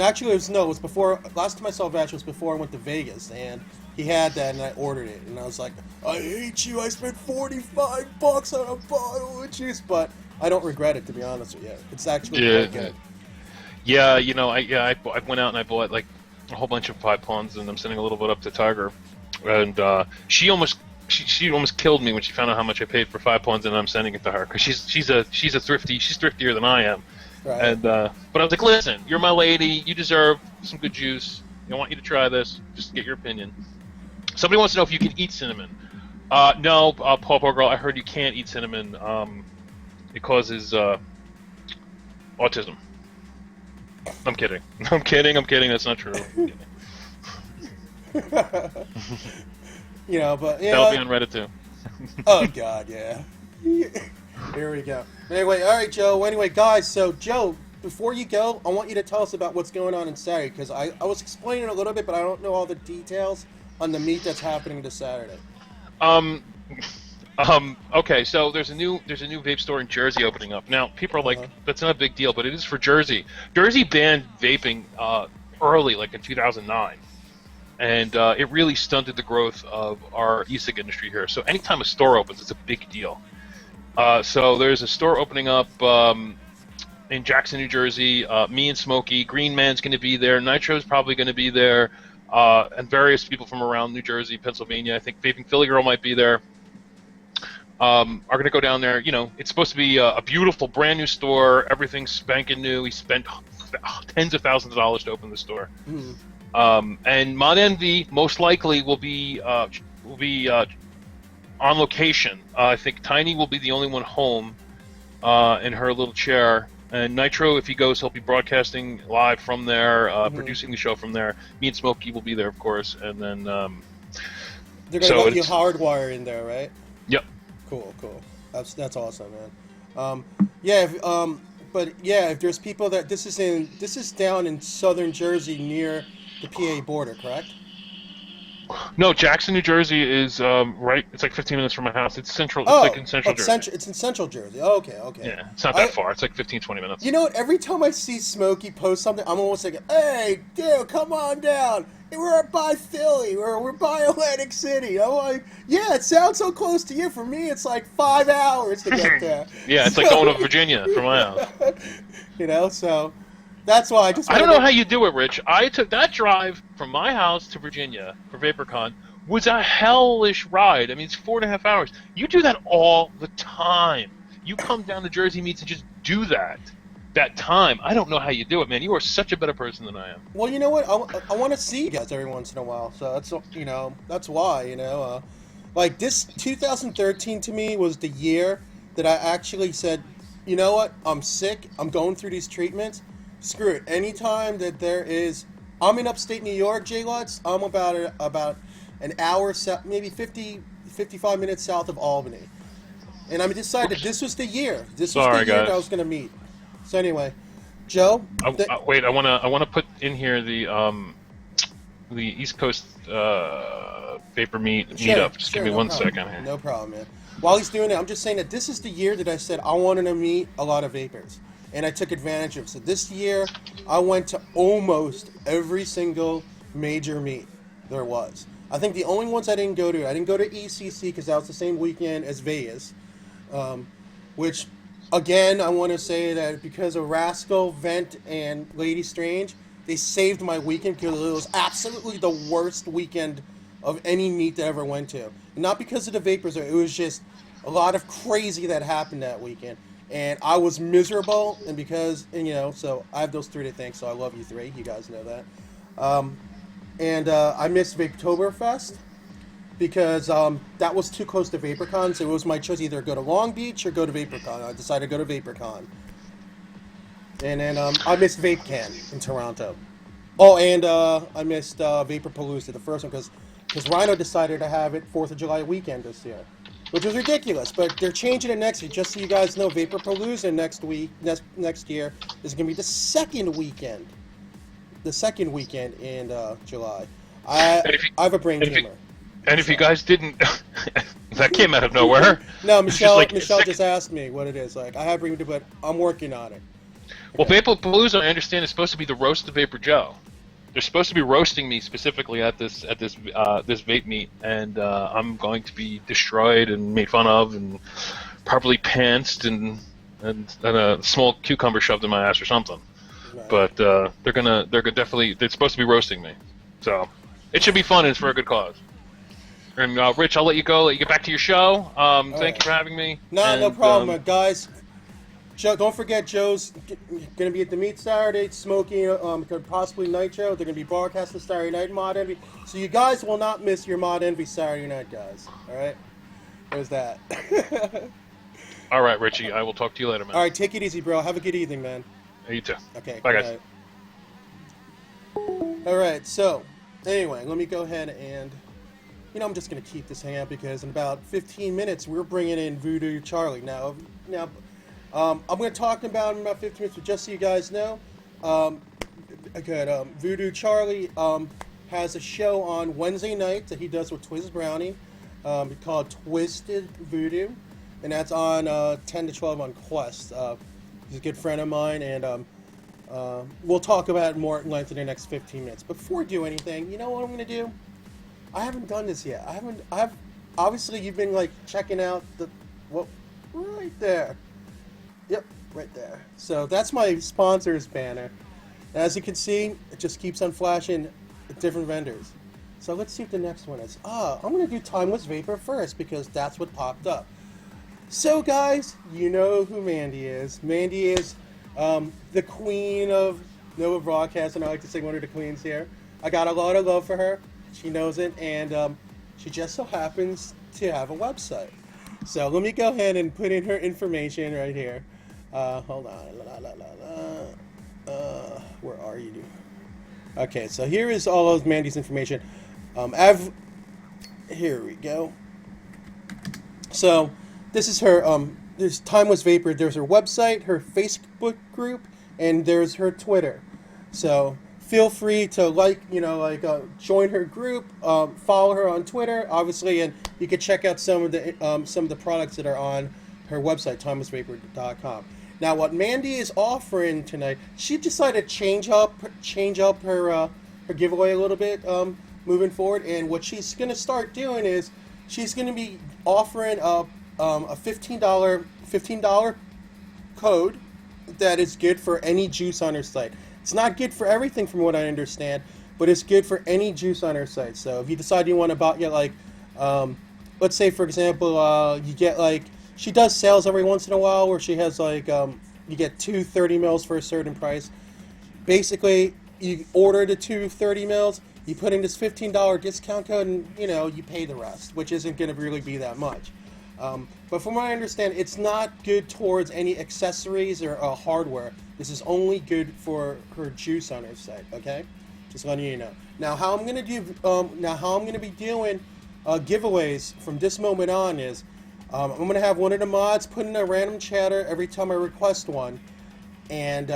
actually it was before. Last time I saw Vash was before I went to Vegas, and he had that, and I ordered it, and I was like, I hate you. I spent $45 on a bottle of juice, but I don't regret it, to be honest with you. It's actually quite good. Yeah, I went out and I bought like a whole bunch of 5 Pawns, and I'm sending a little bit up to Tiger, and she almost killed me when she found out how much I paid for 5 Pawns, and I'm sending it to her because she's thrifty. She's thriftier than I am. Right. And but I was like, listen, you're my lady. You deserve some good juice. I want you to try this. Just get your opinion. Somebody wants to know if you can eat cinnamon. No, Paw Girl. I heard you can't eat cinnamon. It causes autism. I'm kidding. I'm kidding. That's not true. I'm kidding. But that'll be on Reddit too. Oh God, yeah. Here we go. Anyway, all right, Joe. Anyway, guys. So, Joe, before you go, I want you to tell us about what's going on Saturday, because I was explaining a little bit, but I don't know all the details on the meet that's happening this Saturday. Okay, so there's a new vape store in Jersey opening up. Now, people are like, that's not a big deal, but it is for Jersey. Jersey banned vaping early, like in 2009. And it really stunted the growth of our e-cig industry here. So anytime a store opens, it's a big deal. So there's a store opening up in Jackson, New Jersey. Me and Smokey, Green Man's going to be there. Nitro's probably going to be there. And various people from around New Jersey, Pennsylvania. I think Vaping Philly Girl might be there. Are going to go down there. It's supposed to be a beautiful, brand new store. Everything's spanking new. We spent tens of thousands of dollars to open the store. Mm-hmm. And Mod Envy most likely will be on location. I think Tiny will be the only one home in her little chair. And Nitro, if he goes, he'll be broadcasting live from there, producing the show from there. Me and Smokey will be there, of course. And then they're going to let you hardwire in there, right? Yep. Cool. That's awesome, man. If there's people that this is down in southern Jersey near the PA border, correct? No, Jackson, New Jersey is right. It's like 15 minutes from my house. It's central. It's like in central Jersey. It's in central Jersey. Oh, okay. Yeah, it's not that far. It's like 15, 20 minutes. You know what? Every time I see Smokey post something, I'm almost like, "Hey, dude, come on down. We're by Philly. We're by Atlantic City." I'm like, "Yeah, it sounds so close to you. For me, it's like 5 hours to get there." Yeah, it's like going to Virginia from my house. So. That's why I don't know how you do it, Rich. I took that drive from my house to Virginia for VaporCon was a hellish ride. I mean, it's 4.5 hours. You do that all the time. You come down to Jersey meets and just do that time. I don't know how you do it, man. You are such a better person than I am. Well, you know what? I want to see you guys every once in a while. So that's why. Like this 2013 to me was the year that I actually said, you know what? I'm sick. I'm going through these treatments. Screw it. Anytime that there is, I'm in upstate New York, J-Lutz. I'm about an hour, maybe 55 minutes south of Albany. And I decided this was the year. This was Sorry, the year guys. that I was going to meet. So anyway, Joe. Wait, I wanna put in here the East Coast vapor meetup. Just give me no one problem. second here. No problem, man. While he's doing it, I'm just saying that this is the year that I said I wanted to meet a lot of vapors, and I took advantage of it. So this year, I went to almost every single major meet there was. I think the only ones I didn't go to ECC because that was the same weekend as Vegas, which, again, I want to say that because of Rascal, Vent, and Lady Strange, they saved my weekend because it was absolutely the worst weekend of any meet that I ever went to. And not because of the vapors, it was just a lot of crazy that happened that weekend. And I was miserable, and so I have those three to thank, so I love you three. You guys know that. I missed Vaportoberfest because that was too close to VaporCon, so it was my choice either go to Long Beach or go to VaporCon. I decided to go to VaporCon. And then I missed VapeCon in Toronto. Oh, and I missed Vaporpalooza, the first one, because Rhino decided to have it 4th of July weekend this year, which was ridiculous. But they're changing it next year. Just so you guys know, Vaporpalooza next year is going to be the second weekend. The second weekend in July. I have a brain tumor. And if you guys didn't, that came out of nowhere. No, Michelle just asked me what it is. Like, I have brain tumor, but I'm working on it. Well, Vaporpalooza, I understand, is supposed to be the roast of Vapor Joe. They're supposed to be roasting me specifically at this vape meet, and I'm going to be destroyed and made fun of and properly pantsed and a small cucumber shoved in my ass or something. Right. But they're supposed to be roasting me, so it should be fun and it's for a good cause. And Rich, I'll let you go. Let you get back to your show. Thank you for having me. No problem, guys. Joe, don't forget, Joe's going to be at the meet Saturday, smoking possibly Nitro. They're going to be broadcasting Saturday night Mod Envy. So you guys will not miss your Mod Envy Saturday night, guys. All right? There's that. All right, Richie. I will talk to you later, man. All right, take it easy, bro. Have a good evening, man. You too. Okay. Bye, guys. All right, so anyway, let me go ahead and, I'm just going to keep this hangout because in about 15 minutes, we're bringing in Voodoo Charlie. Now, I'm going to talk about him in about 15 minutes, but just so you guys know, Voodoo Charlie has a show on Wednesday night that he does with Twiz Brownie called Twisted Voodoo, and that's on 10 to 12 on Quest. He's a good friend of mine, and we'll talk about it more at length in the next 15 minutes. Before we do anything, you know what I'm going to do? I haven't done this yet. Obviously, you've been, checking out right there. Yep, right there. So that's my sponsors banner. And as you can see, it just keeps on flashing different vendors. So let's see what the next one is. I'm going to do Timeless Vapor first because that's what popped up. So guys, you know who Mandy is. Mandy is the queen of Nova Broadcast, and I like to say one of the queens here. I got a lot of love for her. She knows it, and she just so happens to have a website. So let me go ahead and put in her information right here. Hold on. Where are you? Okay, so here is all of Mandy's information. Here we go. So this is her. There's Timeless Vapor. There's her website, her Facebook group, and there's her Twitter. So feel free to join her group, follow her on Twitter, obviously, and you can check out some of the products that are on her website, timelessvapor.com. Now, what Mandy is offering tonight, she decided to change up her giveaway a little bit moving forward, and what she's going to start doing is she's going to be offering a $15 code that is good for any juice on her site. It's not good for everything, from what I understand, but it's good for any juice on her site. So if you decide you want to let's say for example, you get she does sales every once in a while where she has you get 2 30 mils for a certain price. Basically, you order the 2 30 mils, you put in this $15 discount code, and you pay the rest, which isn't going to really be that much. But from what I understand, it's not good towards any accessories or hardware. This is only good for her juice on her site. Okay, just letting you know. Now, how I'm gonna do? How I'm gonna be doing giveaways from this moment on is I'm gonna have one of the mods put in a random chatter every time I request one, and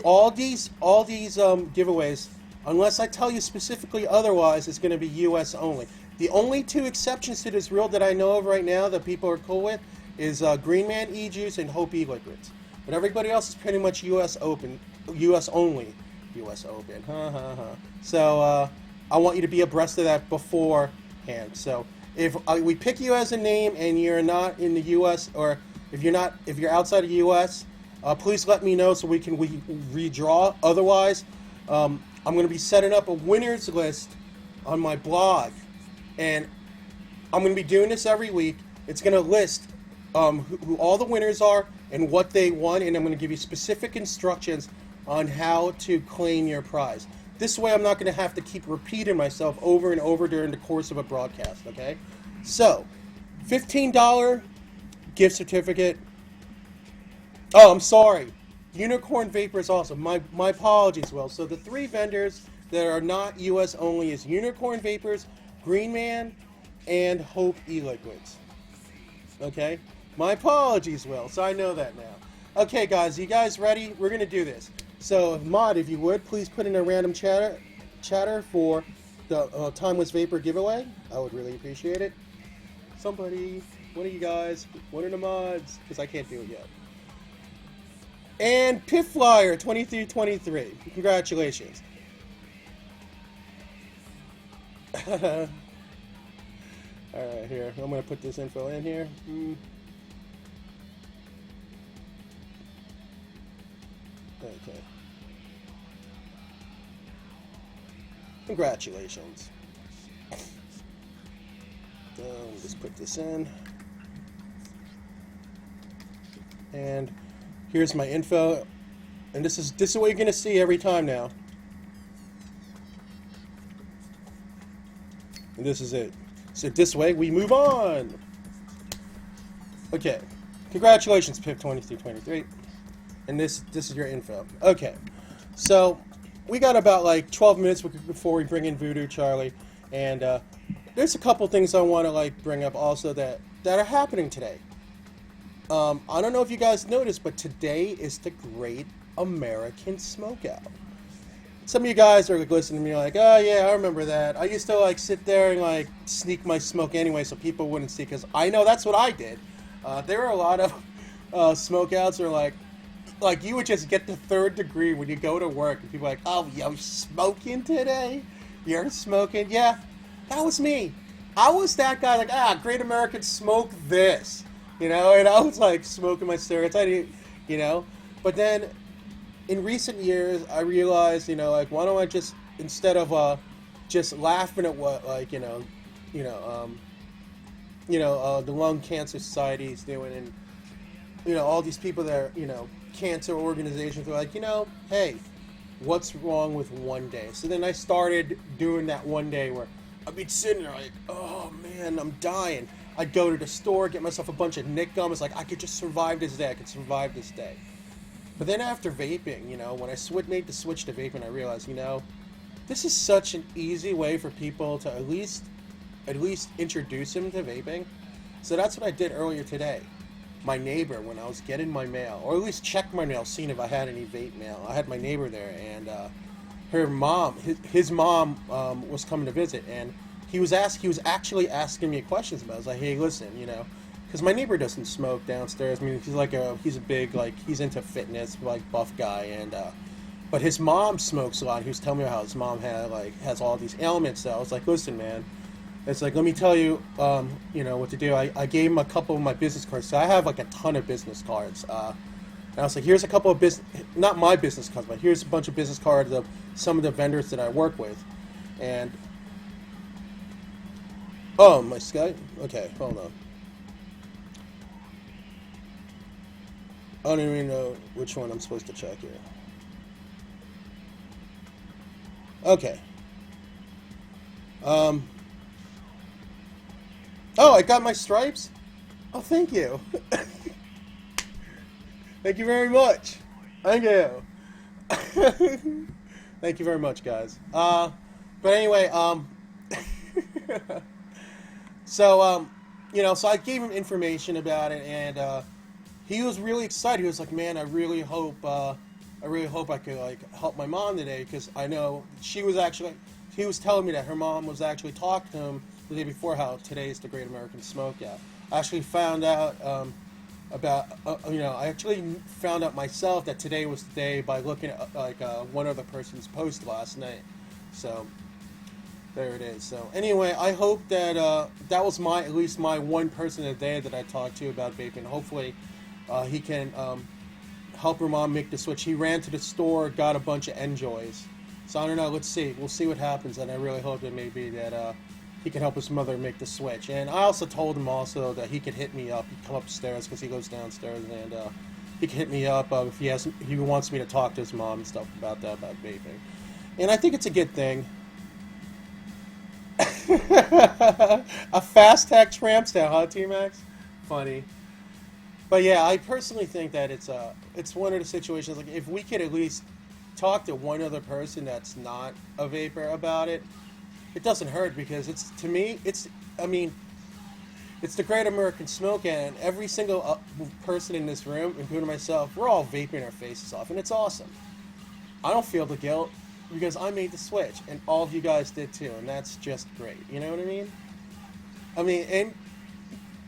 all these giveaways, unless I tell you specifically otherwise, it's gonna be U.S. only. The only two exceptions to this rule that I know of right now that people are cool with is Green Man E-Juice and Hope E-Liquids. But everybody else is pretty much U.S. open, U.S. only. U.S. open. So I want you to be abreast of that beforehand. So if we pick you as a name and you're not in the U.S. or if you're outside of the U.S., please let me know so we can redraw. Otherwise, I'm going to be setting up a winners list on my blog. And I'm going to be doing this every week. It's going to list who all the winners are and what they won, and I'm going to give you specific instructions on how to claim your prize. This way I'm not going to have to keep repeating myself over and over during the course of a broadcast, okay? So, $15 gift certificate. Oh, I'm sorry. Unicorn Vapor is awesome. My apologies, Will. So the three vendors that are not U.S. only is Unicorn Vapors, Green Man, and Hope E-Liquids. Okay? My apologies, Will. So I know that now. Okay, guys. You guys ready? We're going to do this. So, Mod, if you would, please put in a random chatter for the Timeless Vapor giveaway. I would really appreciate it. Somebody, one of you guys, one of the mods, because I can't do it yet. And Pit Flyer 2323. Congratulations. Alright, here. I'm going to put this info in here. Okay. Congratulations. Just put this in. And here's my info. And this is what you're going to see every time now. And this is it. So this way we move on. Okay. Congratulations, Pip2323. And this is your info. Okay. So we got about like 12 minutes before we bring in Voodoo Charlie, and there's a couple things I want to like bring up also that are happening today. I don't know if you guys noticed, but today is the Great American Smokeout. Some of you guys are like listening to me like, oh yeah, I remember that. I used to like sit there and like sneak my smoke anyway so people wouldn't see, because I know that's what I did. There were a lot of smokeouts where like you would just get the third degree when you go to work and people are like, oh, yo, smoking today? You're smoking? Yeah, that was me. I was that guy like, Great American Smoke this, you know, and I was like smoking my cigarettes. I didn't, you know, but then in recent years, I realized, you know, like, why don't I just, instead of just laughing at what, like, the Lung Cancer Society is doing, and, you know, all these people that are, you know, cancer organizations are like, you know, hey, what's wrong with one day? So then I started doing that one day where I'd be sitting there like, oh, man, I'm dying. I'd go to the store, get myself a bunch of Nick gum. It's like, I could just survive this day. I could survive this day. But then after vaping, you know, when I made the switch to vaping, I realized, you know, this is such an easy way for people to at least introduce them to vaping. So that's what I did earlier today. My neighbor, when I was getting my mail, or at least checked my mail, seeing if I had any vape mail, I had my neighbor there, and her mom, his mom was coming to visit, and he was actually asking me questions about it. I was like, hey, listen, you know, because my neighbor doesn't smoke downstairs. I mean, he's a big, like, he's into fitness, like, buff guy, and but his mom smokes a lot. He was telling me how his mom has all these ailments. So I was like, listen, man, it's like, let me tell you, you know, what to do. I gave him a couple of my business cards. So I have like a ton of business cards. And I was like, here's a couple of not my business cards, but here's a bunch of business cards of some of the vendors that I work with. And oh, my Skype. Okay, hold on. I don't even know which one I'm supposed to check here. Okay. Oh, I got my stripes? Oh, thank you. Thank you very much. Thank you. Thank you very much, guys. But anyway, so so I gave him information about it, and he was really excited. He was like, "Man, I really hope I could like help my mom today because I know she was actually." He was telling me that her mom was actually talking to him the day before how today is the Great American Smokeout. I actually found out I actually found out myself that today was the day by looking at one other person's post last night. So there it is. So anyway, I hope that that was at least my one person a day that I talked to about vaping. Hopefully, he can help her mom make the switch. He ran to the store, got a bunch of Enjoys. So I don't know. Let's see. We'll see what happens, and I really hope it may be that he can help his mother make the switch. And I also told him also that he could hit me up. He'd come upstairs because he goes downstairs, and he can hit me up if he wants me to talk to his mom and stuff about vaping. And I think it's a good thing. A fast tag tramp style, huh, T-Max? Funny. But yeah, I personally think that it's one of the situations, like, if we could at least talk to one other person that's not a vapor about it, it doesn't hurt, because it's the Great American Smoke, and every single person in this room, including myself, we're all vaping our faces off, and it's awesome. I don't feel the guilt because I made the switch, and all of you guys did too, and that's just great. You know what I mean?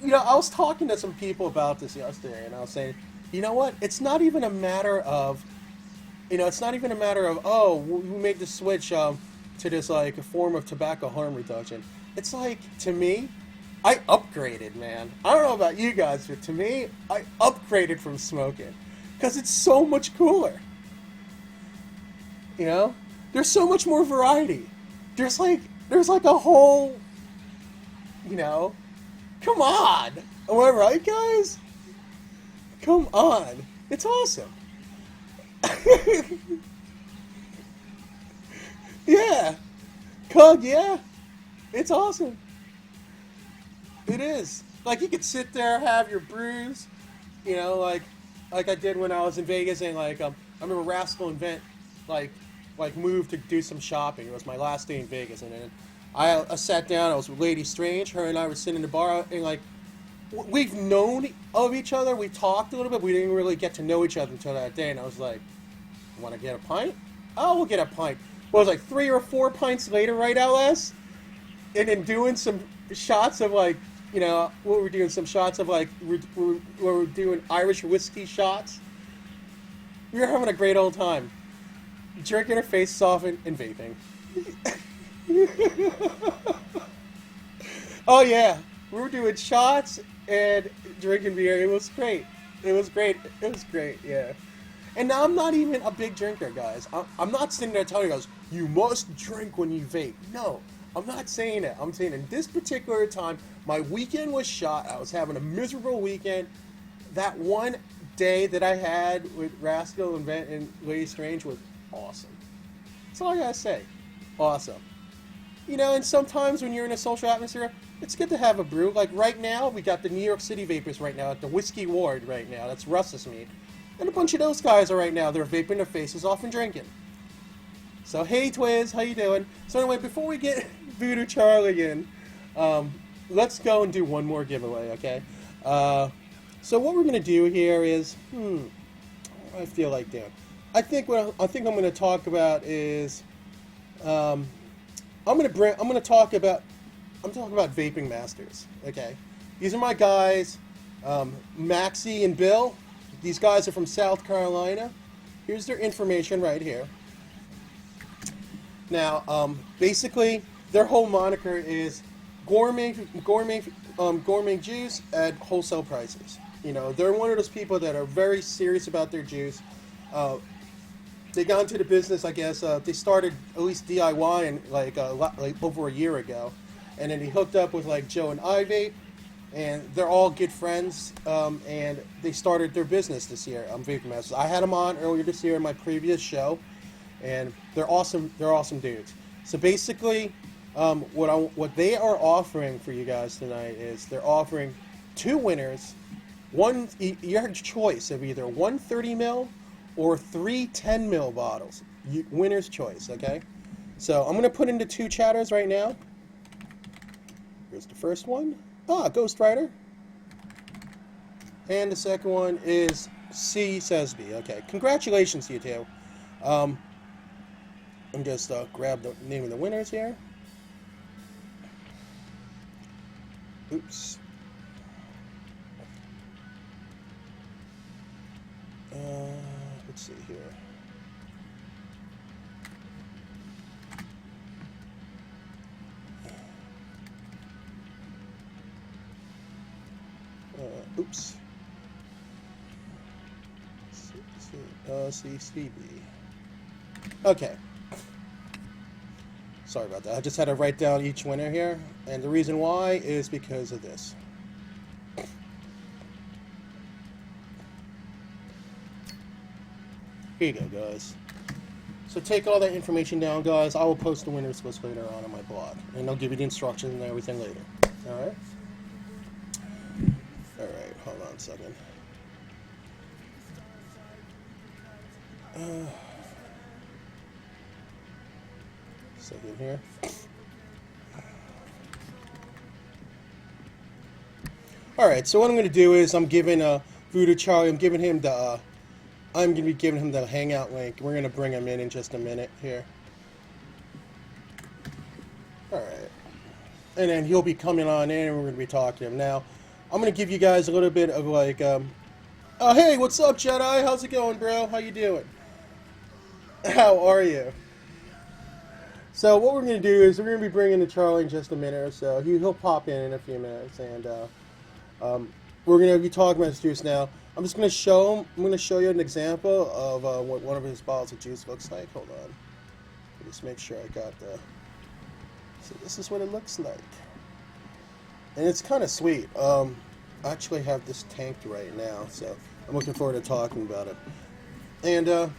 I was talking to some people about this yesterday, and I was saying, you know what? It's not even a matter of, oh, we made the switch to this like a form of tobacco harm reduction. It's like, to me, I upgraded, man. I don't know about you guys, but to me, I upgraded from smoking because it's so much cooler. You know, there's so much more variety. There's like a whole, come on. Am I right, guys? Come on. It's awesome. Yeah. Cug, yeah. It's awesome. It is. Like, you could sit there, have your brews, like I did when I was in Vegas, and I remember Rascal and Vent, like moved to do some shopping. It was my last day in Vegas, and then I sat down. I was with Lady Strange. Her and I were sitting in the bar, and we've known of each other. We talked a little bit. We didn't really get to know each other until that day, and I was like, "Want to get a pint? Oh, we'll get a pint." Well, it was like 3 or 4 pints later, right, LS? And then doing some shots of we're doing some shots of we're doing Irish whiskey shots. We were having a great old time. Drinking our faces off and vaping. Oh yeah, we were doing shots and drinking beer. It was great. It was great. Yeah. And now I'm not even a big drinker, guys. I'm not sitting there telling you guys, you must drink when you vape. No, I'm not saying that. I'm saying in this particular time, my weekend was shot. I was having a miserable weekend. That one day that I had with Rascal and Vent and Lady Strange was awesome. That's all I gotta say. Awesome. And sometimes when you're in a social atmosphere, it's good to have a brew. Like right now, we got the New York City Vapors right now at the Whiskey Ward right now. That's Russ's meet. And a bunch of those guys are right now. They're vaping their faces off and drinking. So hey, Twiz, how you doing? So anyway, before we get Voodoo Charlie in, let's go and do one more giveaway, okay? So what we're gonna do here is, I feel like doing. I think I'm going to talk about is, I'm talking about vaping masters. Okay, these are my guys, Maxie and Bill. These guys are from South Carolina. Here's their information right here. Now, basically, their whole moniker is gourmet juice at wholesale prices. They're one of those people that are very serious about their juice. They got into the business, I guess. They started at least DIY in over a year ago, and then he hooked up with Joe and I Vape, and they're all good friends. And they started their business this year. Vaping Masters. I had them on earlier this year in my previous show, and they're awesome. They're awesome dudes. So basically, what they are offering for you guys tonight is they're offering two winners. One, your choice of either one 30 mil or three 10 mil bottles. Winner's choice, okay? So I'm going to put into two chatters right now. Here's the first one. Ghost Rider. And the second one is C. Sesby. Okay, congratulations to you two. I'm just grab the name of the winners here. Oops. Let's see here. Oops. CCB. Okay. Sorry about that. I just had to write down each winner here, and the reason why is because of this. Here you go, guys. So take all that information down, guys. I will post the winners list later on my blog, and I'll give you the instructions and everything later. All right? All right, hold on a second. Second here. All right, so what I'm going to do is I'm giving Voodoo Charlie, I'm going to be giving him the Hangout link. We're going to bring him in just a minute here. All right. And then he'll be coming on in and we're going to be talking to him. Now, I'm going to give you guys a little bit of like, oh, hey, what's up, Jedi? How's it going, bro? How you doing? How are you? So what we're going to do is we're going to be bringing in Charlie in just a minute or so. He'll pop in a few minutes, and we're going to be talking about his juice now. I'm just going to show him. I'm going to show you an example of what one of his bottles of juice looks like. Hold on. Just make sure I got the. So this is what it looks like, and it's kind of sweet. I actually have this tanked right now, so I'm looking forward to talking about it. And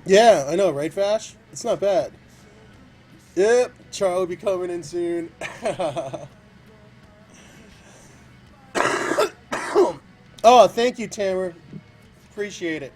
yeah, I know, right, Vash? It's not bad. Yep, Charlie will be coming in soon. Oh, thank you, Tamer. Appreciate it.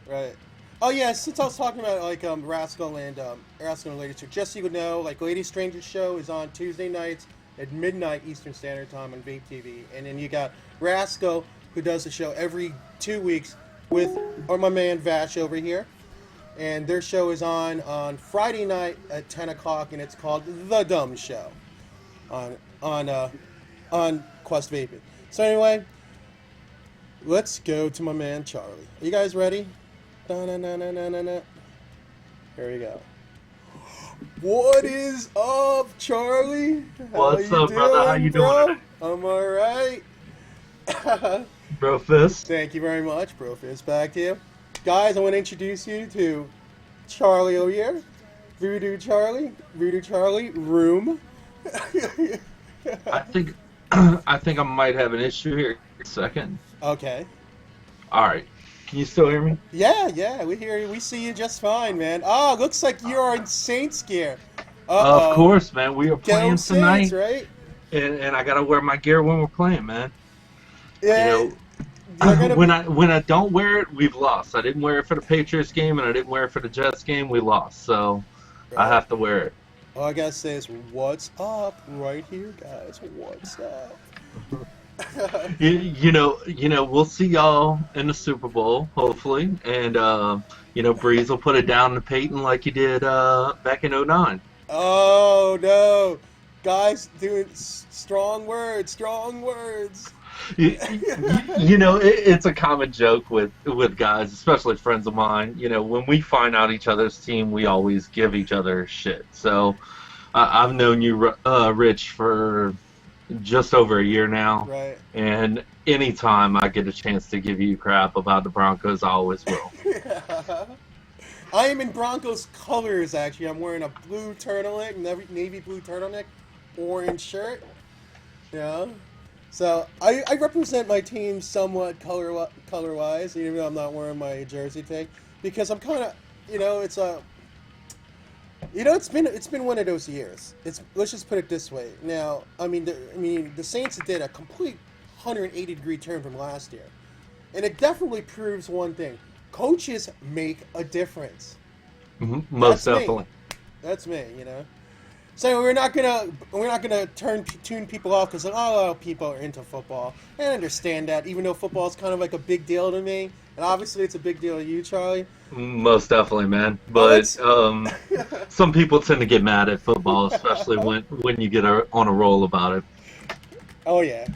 Right. Oh yeah, since I was talking about like Rascal and Lady Stranger, just so you know, like Lady Stranger's show is on Tuesday nights at midnight Eastern Standard Time on Vape TV, and then you got Rascal, who does the show every 2 weeks with my man Vash over here. And their show is on Friday night at 10 o'clock, and it's called The Dumb Show on Quest Vaping. So anyway, let's go to my man Charlie. Are you guys ready? Da-na-na-na-na-na. Here we go. What is up, Charlie? What's up, brother? How you doing today? I'm alright. Bro Fist. Thank you very much, Bro Fist. Back to you. Guys, I want to introduce you to Charlie over here. Voodoo Charlie. Voodoo Charlie, room. I think I might have an issue here. A second. Okay. Alright. Can you still hear me? Yeah, we hear you. We see you just fine, man. Oh, looks like you're in Saints gear. Of course, man. We are playing tonight. Saints, right? And I gotta wear my gear when we're playing, man. Yeah. You know, when I don't wear it, we've lost. I didn't wear it for the Patriots game, and I didn't wear it for the Jets game. We lost, so right. I have to wear it. All I gotta say is, what's up, right here, guys? What's up? you know, we'll see y'all in the Super Bowl, hopefully, and Breeze will put it down to Peyton like he did back in '09. Oh no, guys, doing strong words. It's a common joke with guys, especially friends of mine. You know, when we find out each other's team, we always give each other shit. So I've known you, Rich, for just over a year now. Right. And anytime I get a chance to give you crap about the Broncos, I always will. Yeah. I am in Broncos colors, actually. I'm wearing a blue turtleneck, navy blue turtleneck, orange shirt. Yeah. So I represent my team somewhat color-wise, even though I'm not wearing my jersey thing, because I'm kind of, it's a... it's been one of those years. Let's just put it this way. Now, the Saints did a complete 180-degree turn from last year, and it definitely proves one thing: coaches make a difference. Most That's me. definitely. That's me. So we're not gonna tune people off because people are into football. I understand that, even though football is kind of like a big deal to me, and obviously it's a big deal to you, Charlie. Most definitely, man. But some people tend to get mad at football, especially when you get on a roll about it. Oh yeah.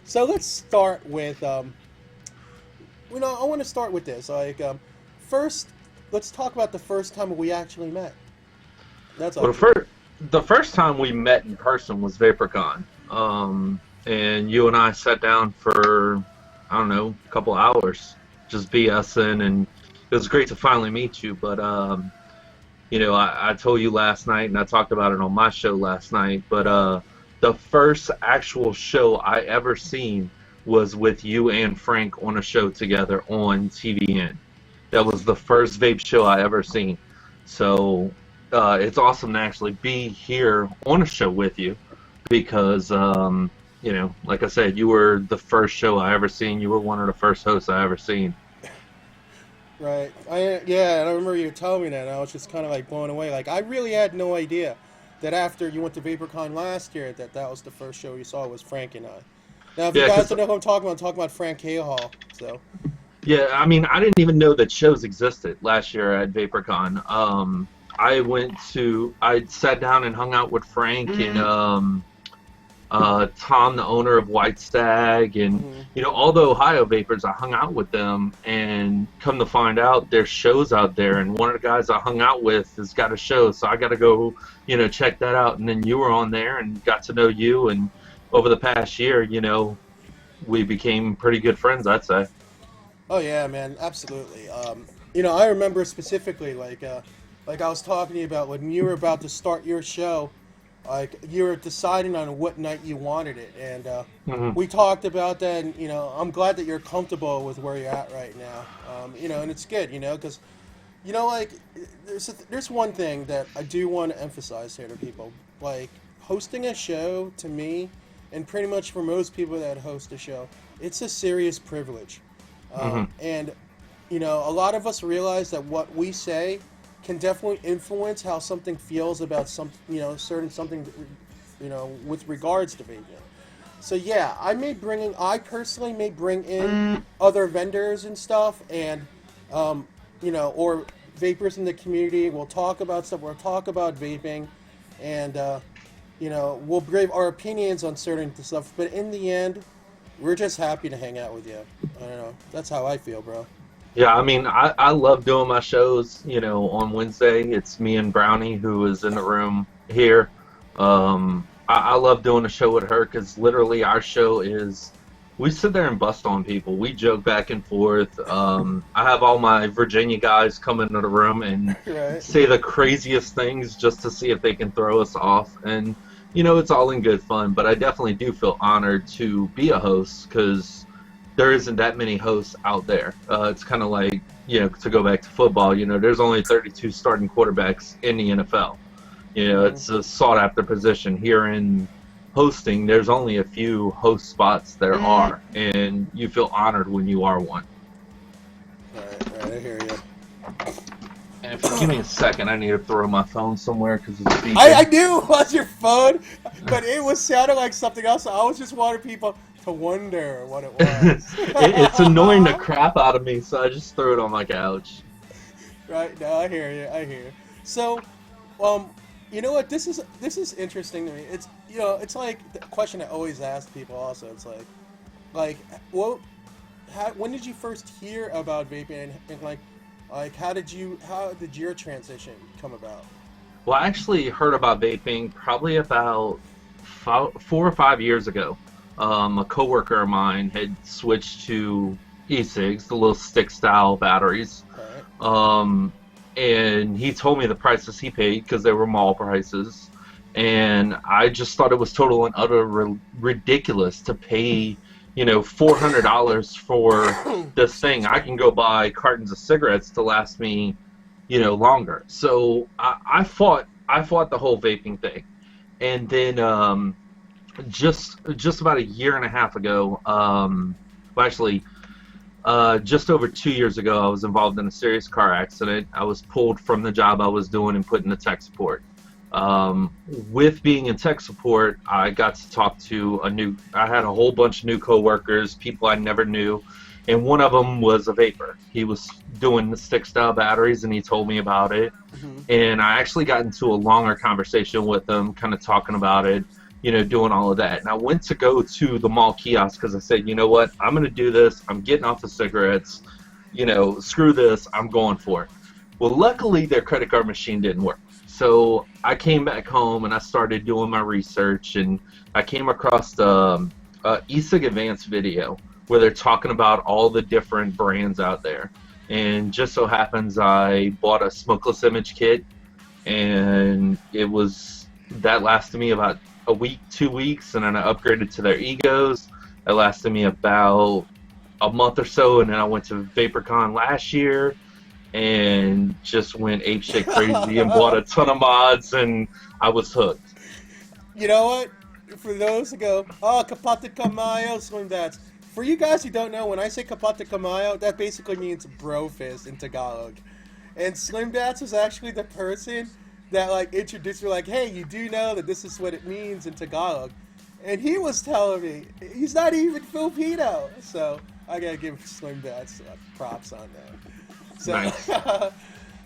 So let's start with I want to start with this. First, let's talk about the first time we actually met. That's all. Well, the first time we met in person was VaporCon, and you and I sat down for, I don't know, a couple hours, just BSing, and it was great to finally meet you. But I told you last night, and I talked about it on my show last night. But the first actual show I ever seen was with you and Frank on a show together on TVN. That was the first vape show I ever seen. So. It's awesome to actually be here on a show with you because, like I said, you were the first show I ever seen. You were one of the first hosts I ever seen. Right. And I remember you telling me that, and I was just kind of like blown away. Like, I really had no idea that after you went to VaporCon last year, that was the first show you saw was Frank and I. Now, if you guys don't know who I'm talking about Frank Cahall. So. Yeah, I didn't even know that shows existed last year at VaporCon. I sat down and hung out with Frank and Tom, the owner of White Stag, and all the Ohio Vapors. I hung out with them, and come to find out, there's shows out there, and one of the guys I hung out with has got a show, so I got to go, check that out. And then you were on there, and got to know you, and over the past year, we became pretty good friends, I'd say. Oh yeah, man, absolutely. I remember specifically like I was talking to you about when you were about to start your show, like you were deciding on what night you wanted it, and we talked about that. And I'm glad that you're comfortable with where you're at right now. And it's good, because there's one thing that I do want to emphasize here to people. Like, hosting a show, to me, and pretty much for most people that host a show, it's a serious privilege. And a lot of us realize that what we say can definitely influence how something feels about certain something, with regards to vaping. So yeah, I personally may bring in other vendors and stuff, and or vapors in the community. We'll talk about stuff. We'll talk about vaping, and we'll give our opinions on certain stuff. But in the end, we're just happy to hang out with you. I don't know. That's how I feel, bro. Yeah, I love doing my shows, on Wednesday. It's me and Brownie, who is in the room here. I love doing a show with her because literally our show is, we sit there and bust on people. We joke back and forth. I have all my Virginia guys come into the room and say the craziest things just to see if they can throw us off. And, it's all in good fun. But I definitely do feel honored to be a host because there isn't that many hosts out there. It's kind of like, to go back to football, there's only 32 starting quarterbacks in the NFL. It's a sought-after position. Here in hosting, there's only a few host spots there are, and you feel honored when you are one. Right, I hear you. And if you give me a second, I need to throw my phone somewhere because it's beeping. I knew it was your phone, but it was sounding like something else. I was just wanting people to wonder what it was. It's annoying the crap out of me, so I just threw it on my couch. Right, no, I hear you. So, you know what? This is interesting to me. It's it's like the question I always ask people. Also, it's when did you first hear about vaping, and how did your transition come about? Well, I actually heard about vaping probably about 4 or 5 years ago. A coworker of mine had switched to e-cigs, the little stick-style batteries. Right. And he told me the prices he paid because they were mall prices. And I just thought it was total and utter ridiculous to pay, $400 for this thing. I can go buy cartons of cigarettes to last me, longer. So I fought I fought the whole vaping thing, and then just about a year and a half ago, well, actually, just over 2 years ago, I was involved in a serious car accident. I was pulled from the job I was doing and put into tech support. With being in tech support, I got to talk to I had a whole bunch of new coworkers, people I never knew, and one of them was a vapor. He was doing the stick style batteries, and he told me about it. And I actually got into a longer conversation with him, kind of talking about it, doing all of that. And I went to go to the mall kiosk because I said, you know what, I'm going to do this. I'm getting off the cigarettes. Screw this. I'm going for it. Well, luckily, their credit card machine didn't work. So I came back home and I started doing my research, and I came across the eSig Advanced video where they're talking about all the different brands out there. And just so happens I bought a smokeless image kit, and that lasted me about a week, 2 weeks, and then I upgraded to their egos. That lasted me about a month or so, and then I went to VaporCon last year and just went apeshit crazy and bought a ton of mods, and I was hooked. You know what? For those who go, oh, Kapata Kamayo, Slim Dats. For you guys who don't know, when I say Kapata Kamayo, that basically means bro fist in Tagalog. And Slim Dats was actually the person that introduced me, hey, you do know that this is what it means in Tagalog. And he was telling me, he's not even Filipino. So I gotta give Slim Dats props on that. So, Nice.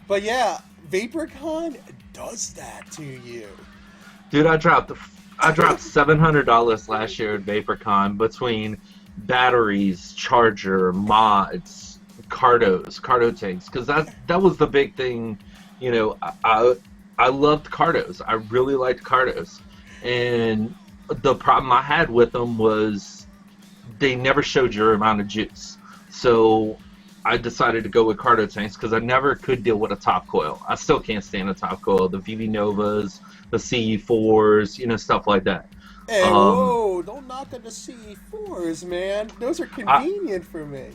But yeah, VaporCon does that to you. Dude, I dropped $700 last year at VaporCon between batteries, charger, mods, cardo tanks, because that was the big thing. I loved cardos. I really liked cardos, and the problem I had with them was they never showed your amount of juice. So I decided to go with cardo tanks because I never could deal with a top coil. I still can't stand a top coil. The VV Novas, the CE4s, stuff like that. Hey, whoa, don't knock on the CE4s, man. Those are convenient for me.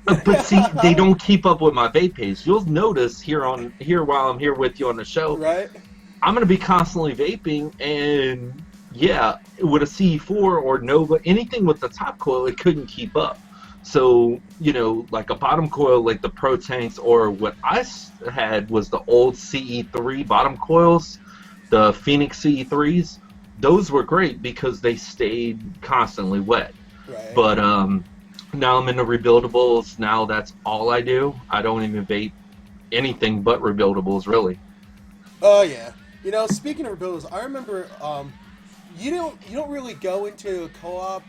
But see, they don't keep up with my vape pace. You'll notice here while I'm here with you on the show, right? I'm going to be constantly vaping, and yeah, with a CE4 or Nova, anything with the top coil, it couldn't keep up. So, like a bottom coil, like the Pro Tanks, or what I had was the old CE3 bottom coils, the Phoenix CE3s. Those were great because they stayed constantly wet. Right. But now I'm into rebuildables. Now that's all I do. I don't even vape anything but rebuildables, really. Oh, yeah. Speaking of rebuildables, I remember you don't really go into a co-op,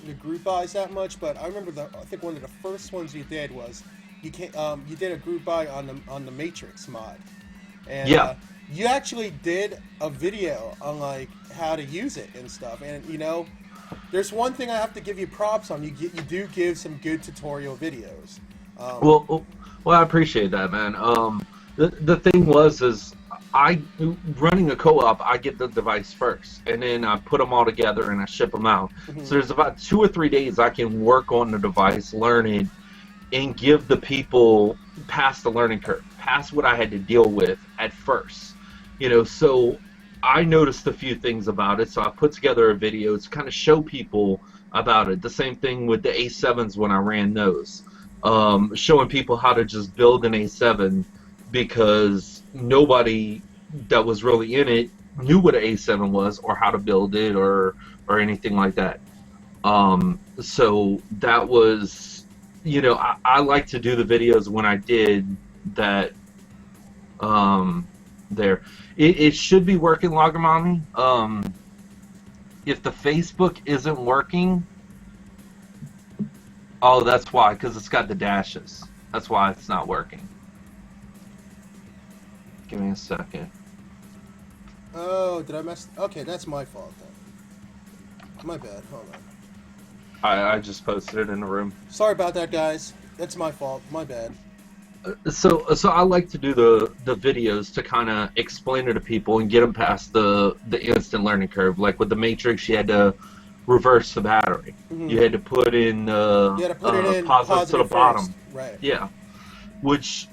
the group buys that much, but I remember I think one of the first ones you did was you did a group buy on the Matrix mod, and yeah. You actually did a video on how to use it and stuff, and there's one thing I have to give you props on. You do give some good tutorial videos. Well, I appreciate that, man. The thing is running a co-op, I get the device first, and then I put them all together and I ship them out. Mm-hmm. So there's about 2 or 3 days I can work on the device, learn it, and give the people past the learning curve, past what I had to deal with at first. So I noticed a few things about it, so I put together a video to kind of show people about it. The same thing with the A7s when I ran those, showing people how to just build an A7, because nobody that was really in it knew what an A7 was or how to build it or anything like that. So that was, I like to do the videos when I did that. There, it should be working, Logger Mommy. If the Facebook isn't working, oh, that's why, because it's got the dashes. That's why it's not working. Give me a second. Oh, did I mess? Okay, that's my fault then. My bad. Hold on. I just posted it in the room. Sorry about that, guys. That's my fault. My bad. So I like to do the videos to kind of explain it to people and get them past the instant learning curve. Like with the Matrix, you had to reverse the battery. Mm-hmm. You had to put in positive to the bottom. Right. Yeah. which,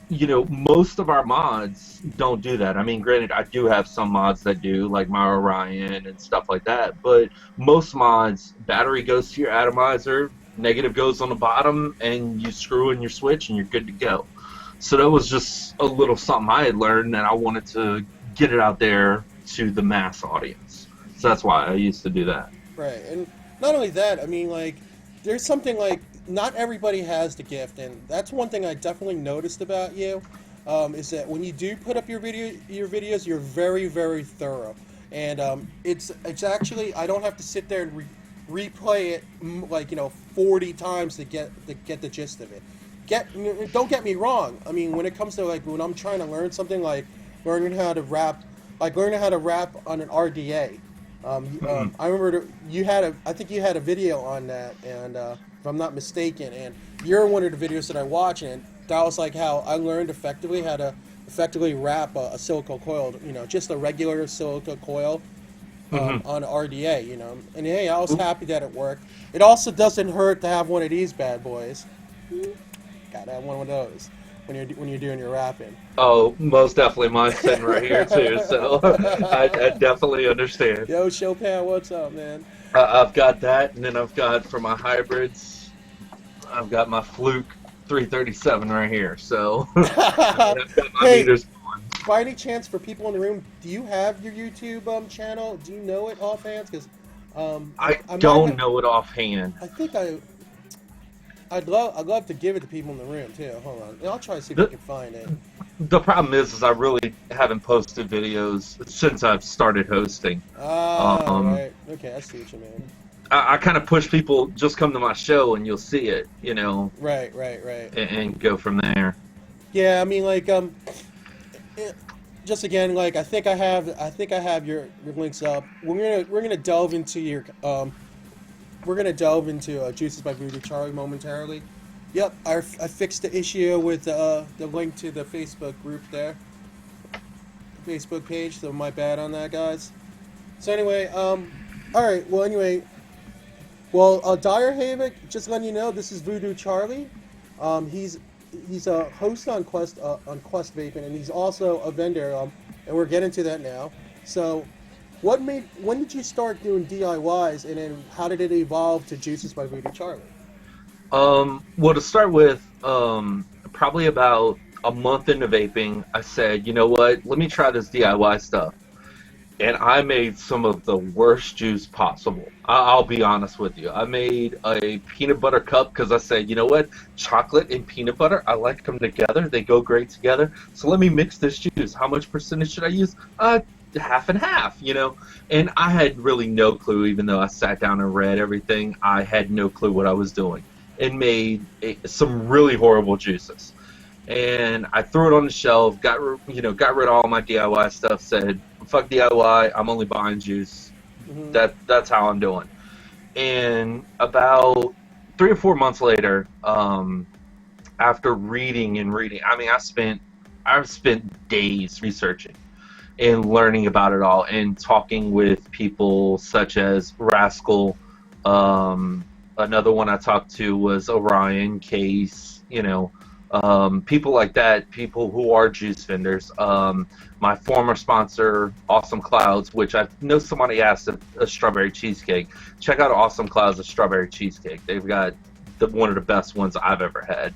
most of our mods don't do that. I mean, granted, I do have some mods that do, like my Orion and stuff like that, but most mods, battery goes to your atomizer, negative goes on the bottom, and you screw in your switch and you're good to go. So that was just a little something I had learned, and I wanted to get it out there to the mass audience. So that's why I used to do that. Right, and not only that, I mean, like, there's something like, not everybody has the gift, and that's one thing I definitely noticed about you, is that when you do put up your videos, you're very, very thorough, and it's actually, I don't have to sit there and replay it like 40 times to get the gist of it. Don't get me wrong. I mean, when it comes to like when I'm trying to learn something like learning how to rap on an RDA. I remember I think you had a video on that, and if I'm not mistaken, and you're one of the videos that I watch, and that was like how I learned how to effectively wrap a silica coil, just a regular silica coil on RDA, And hey, I was happy that it worked. It also doesn't hurt to have one of these bad boys. Gotta have one of those when you're doing your rapping. Oh, most definitely. Mine's sitting right here too, so I definitely understand. Yo, Chopin, what's up, man? I've got that, and then I've got, for my hybrids, I've got my Fluke 337 right here. So I've got my meters going. By any chance, for people in the room, do you have your YouTube channel? Do you know it offhand? Because I don't know it offhand. I think I'd love to give it to people in the room too. Hold on, I'll try to see if I can find it. The problem is I really haven't posted videos since I've started hosting. Right. Okay, I see what you mean. I kind of push people, just come to my show and you'll see it, Right. and go from there. Yeah, I mean, like, just again, like, I think I have your links up. We're gonna delve into your Juices by Voodoo Charlie momentarily. Yep, I fixed the issue with the link to the Facebook group there, Facebook page. So my bad on that, guys. So anyway, all right. Well, anyway, Dire Havoc, just letting you know, this is Voodoo Charlie. He's a host on Quest Vaping, and he's also a vendor. And we're getting to that now. So, when did you start doing DIYs, and then how did it evolve to Juices by Voodoo Charlie? Well, to start with, probably about a month into vaping, I said, you know what, let me try this DIY stuff. And I made some of the worst juice possible. I'll be honest with you. I made a peanut butter cup because I said, you know what, chocolate and peanut butter, I like them together. They go great together. So let me mix this juice. How much percentage should I use? Half and half, And I had really no clue, even though I sat down and read everything, I had no clue what I was doing. And made some really horrible juices. And I threw it on the shelf, got rid of all my DIY stuff, said, fuck DIY, I'm only buying juice. Mm-hmm. That's how I'm doing. And about 3 or 4 months later, after reading, I mean, I've spent days researching and learning about it all and talking with people such as Rascal. Another one I talked to was Orion, Case, people like that, people who are juice vendors. My former sponsor, Awesome Clouds, which I know somebody asked a strawberry cheesecake. Check out Awesome Clouds' a strawberry cheesecake. They've got one of the best ones I've ever had.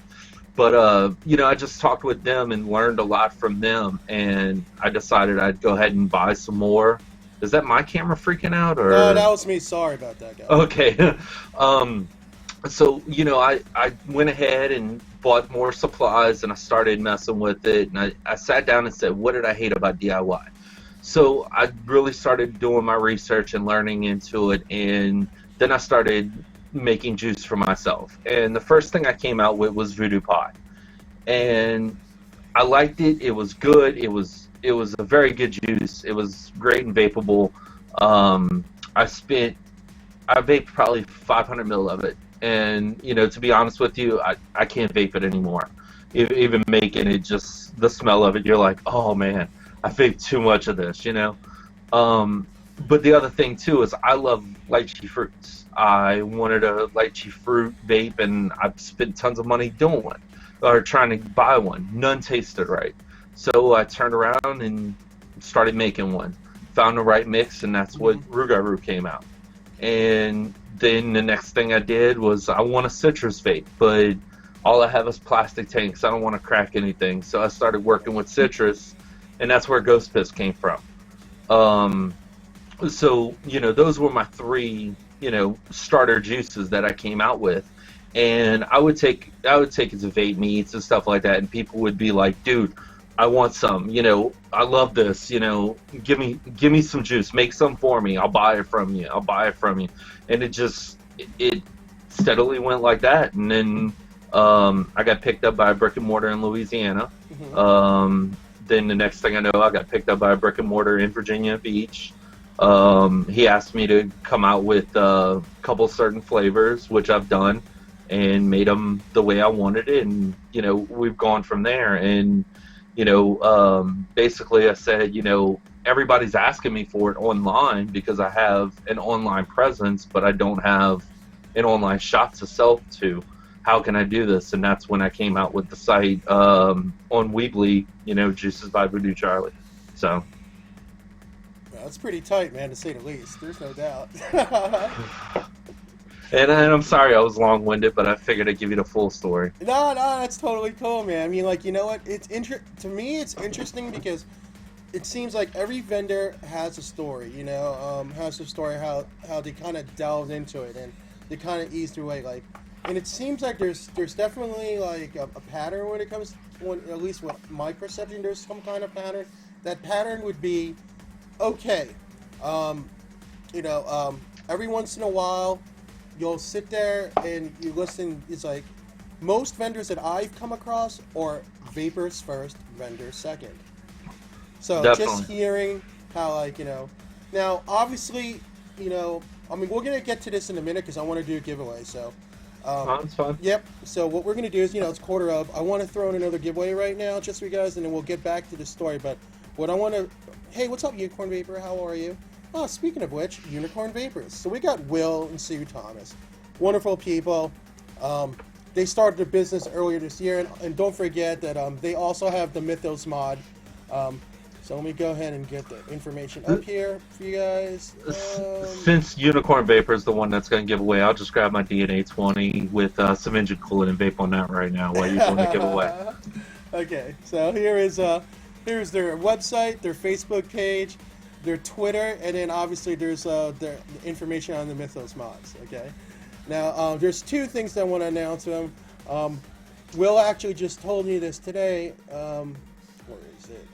But, I just talked with them and learned a lot from them, and I decided I'd go ahead and buy some more. Is that my camera freaking out? Or? No, that was me. Sorry about that, guy. Okay. So, I went ahead and bought more supplies, and I started messing with it, and I sat down and said, what did I hate about DIY? So I really started doing my research and learning into it, and then I started making juice for myself. And the first thing I came out with was Voodoo Pie. And I liked it. It was good. It was a very good juice. It was great and vapable. I vaped probably 500 mil of it. And, to be honest with you, I can't vape it anymore. Even making it, just the smell of it, you're like, oh man, I vaped too much of this, But the other thing too is I love lychee fruits. I wanted a lychee fruit vape, and I've spent tons of money doing one. or trying to buy one. None tasted right. So I turned around and started making one. Found the right mix, and that's what Rugaru came out. And then the next thing I did was I want a citrus vape, but all I have is plastic tanks. I don't want to crack anything. So I started working with citrus, and that's where Ghost Piss came from. So, those were my three, starter juices that I came out with. And I would take it to vape meets and stuff like that, and people would be like, dude, I want some, I love this, give me some juice, make some for me, I'll buy it from you. And it steadily went like that. And then I got picked up by a brick and mortar in Louisiana. Then the next thing I know, I got picked up by a brick and mortar in Virginia Beach. He asked me to come out with a couple certain flavors, which I've done, and made them the way I wanted it. And, we've gone from there. And, basically I said, everybody's asking me for it online because I have an online presence, but I don't have an online shop to sell to. How can I do this? And that's when I came out with the site on Weebly, Juices by Voodoo Charlie. So. That's pretty tight, man, to say the least. There's no doubt. And I'm sorry I was long-winded, but I figured I'd give you the full story. No, that's totally cool, man. I mean, you know what? To me, it's interesting because it seems like every vendor has a story, has a story how they kind of delved into it and they kind of eased their way, and it seems like there's definitely a pattern when it comes, at least with my perception, there's some kind of pattern. That pattern would be, okay, every once in a while, you'll sit there and you listen. It's like most vendors that I've come across are vapors first, vendors second. So Definitely. Just hearing how, now obviously, we're gonna get to this in a minute because I want to do a giveaway. So, that's fine. Yep. So what we're gonna do is, it's quarter of. I want to throw in another giveaway right now, just for you guys, and then we'll get back to the story. But what I want to, hey, what's up, Unicorn Vapor? How are you? Oh, speaking of which, Unicorn Vapors. So we got Will and Sue Thomas. Wonderful people. They started a business earlier this year, and don't forget that they also have the Mythos mod. So let me go ahead and get the information up here for you guys. Since Unicorn Vapor is the one that's going to give away, I'll just grab my DNA 20 with some engine coolant and vape on that right now while you're doing the giveaway. Okay, so here's their website, their Facebook page, their Twitter, and then obviously there's their information on the Mythos mods. Okay, now there's two things that I want to announce to them. Will actually just told me this today. Where is it?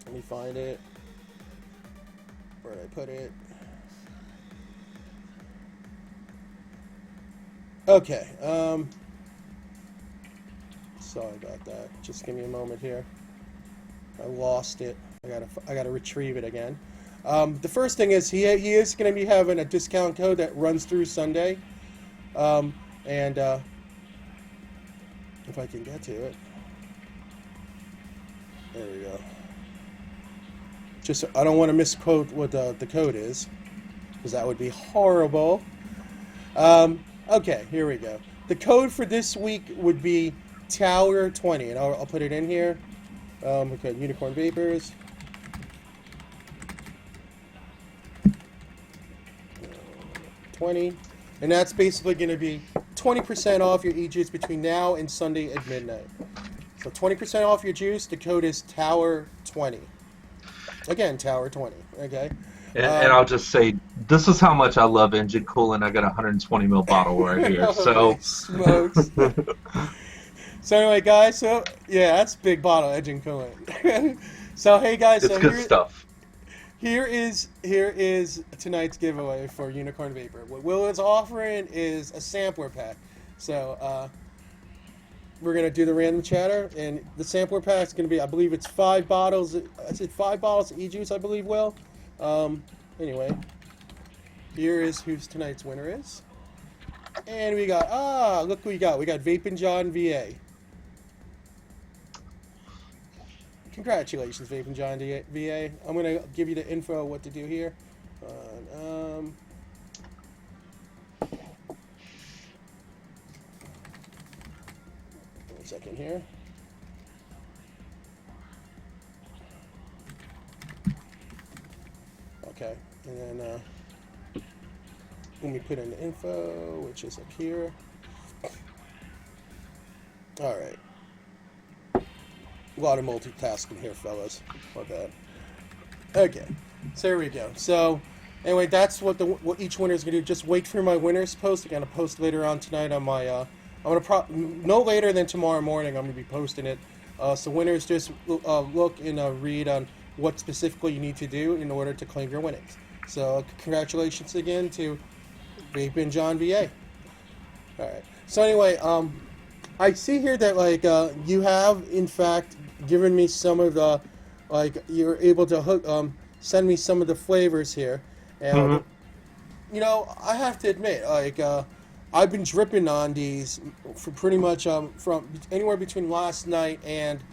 Let me find it. Where did I put it? Okay. Sorry about that. Just give me a moment here. I lost it. I gotta retrieve it again. The first thing is he is going to be having a discount code that runs through Sunday, and if I can get to it, there we go. Just I don't want to misquote what the code is, because that would be horrible. Okay, here we go. The code for this week would be Tower 20, and I'll put it in here. Okay, Unicorn Vapors. 20, and that's basically going to be 20% off your e-juice between now and Sunday at midnight. So 20% off your juice. The code is Tower 20. Again, Tower 20. Okay. And I'll just say, this is how much I love engine coolant. I got a 120 ml bottle right here. So smokes. So anyway, guys. So yeah, that's a big bottle engine coolant. So hey, guys. It's good stuff. Here is tonight's giveaway for Unicorn Vapor. What Will is offering is a sampler pack. So we're gonna do the random chatter, and the sampler pack is gonna be, I believe it's 5 bottles. I said 5 bottles of e-juice, I believe. Will. Anyway, here is who tonight's winner is, and we got look who we got. We got Vapin' John VA. Congratulations, Vapin' John VA. I'm going to give you the info of what to do here. second here. Okay, and then let me put in the info, which is up here. All right. A lot of multitasking here, fellas. My bad. Okay, so there we go. So, anyway, that's what each winner is gonna do. Just wait for my winners post. I'm gonna post later on tonight on my. I'm gonna no later than tomorrow morning. I'm gonna be posting it. So winners, just look and read on what specifically you need to do in order to claim your winnings. So congratulations again to Vape and John VA. All right. So anyway, I see here that like you have in fact given me some of the you're able to send me some of the flavors here, and you know I have to admit I've been dripping on these for pretty much from anywhere between last night and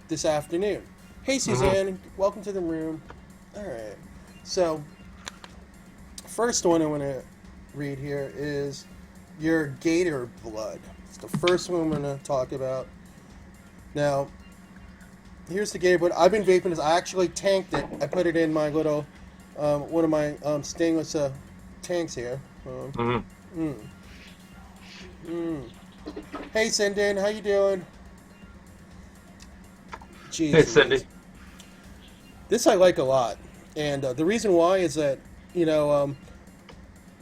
this afternoon. Hey Suzanne, welcome to the room. All right, so first one I want to read here is your gator blood. It's the first one I'm going to talk about. Now, here's the gator blood. I've been vaping this. I actually tanked it. I put it in my little, one of my stainless tanks here. Hey, Cindy, how you doing? Jeez, Hey, Cindy. This I like a lot. And the reason why is that, you know,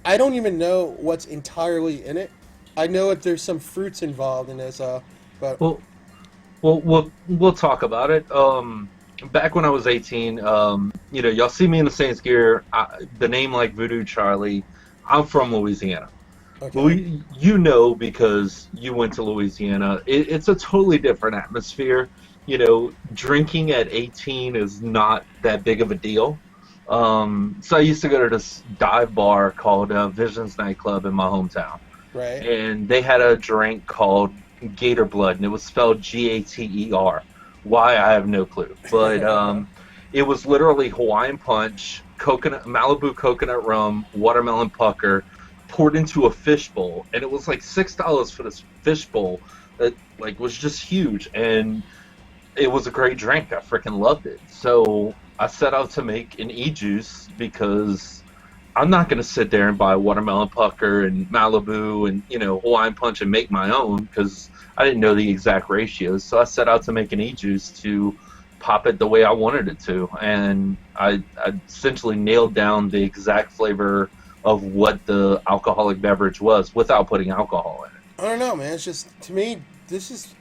I don't even know what's entirely in it. I know that there's some fruits involved in this, but... Well, we'll talk about it. Back when I was 18, you know, y'all see me in the Saints gear, the name like Voodoo Charlie. I'm from Louisiana. Okay. You know, because you went to Louisiana, it's a totally different atmosphere. You know, drinking at 18 is not that big of a deal. So I used to go to this dive bar called Visions Nightclub in my hometown. Right. And they had a drink called Gator Blood, and it was spelled Gater. Why, I have no clue. But it was literally Hawaiian punch, Malibu coconut rum, watermelon pucker, poured into a fishbowl. And it was like $6 for this fishbowl that like was just huge. And it was a great drink. I freaking loved it. So I set out to make an e-juice because I'm not going to sit there and buy watermelon pucker and Malibu and, you know, Hawaiian punch and make my own because I didn't know the exact ratios. So I set out to make an e-juice to pop it the way I wanted it to. And I essentially nailed down the exact flavor of what the alcoholic beverage was without putting alcohol in it. I don't know, man. It's just, to me, this is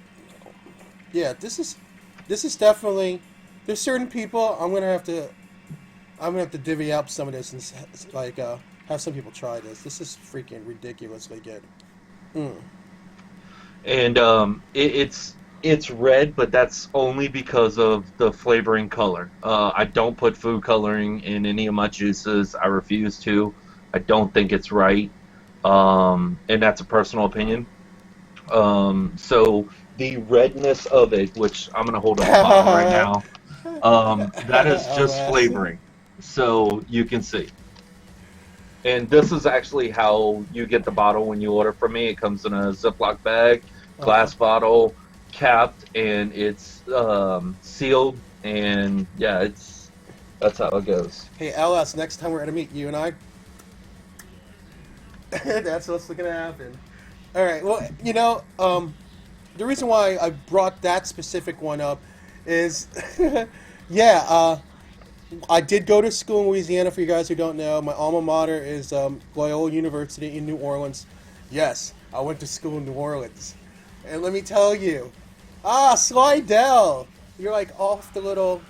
definitely, there's certain people I'm gonna have to divvy up some of this and like have some people try this. This is freaking ridiculously good. And it's red, but that's only because of the flavoring color. I don't put food coloring in any of my juices. I refuse to. I don't think it's right, and that's a personal opinion. So the redness of it, which I'm gonna hold up the bottle right now, that is just flavoring. So you can see. And this is actually how you get the bottle when you order from me. It comes in a Ziploc bag, glass bottle, capped, and it's sealed. And yeah, that's how it goes. Hey, LS, next time we're gonna meet you and I. That's what's gonna happen. All right. Well, you know, the reason why I brought that specific one up is, yeah, I did go to school in Louisiana. For you guys who don't know, my alma mater is Loyola University in New Orleans. Yes, I went to school in New Orleans, and let me tell you, Slidell, you're like off the little,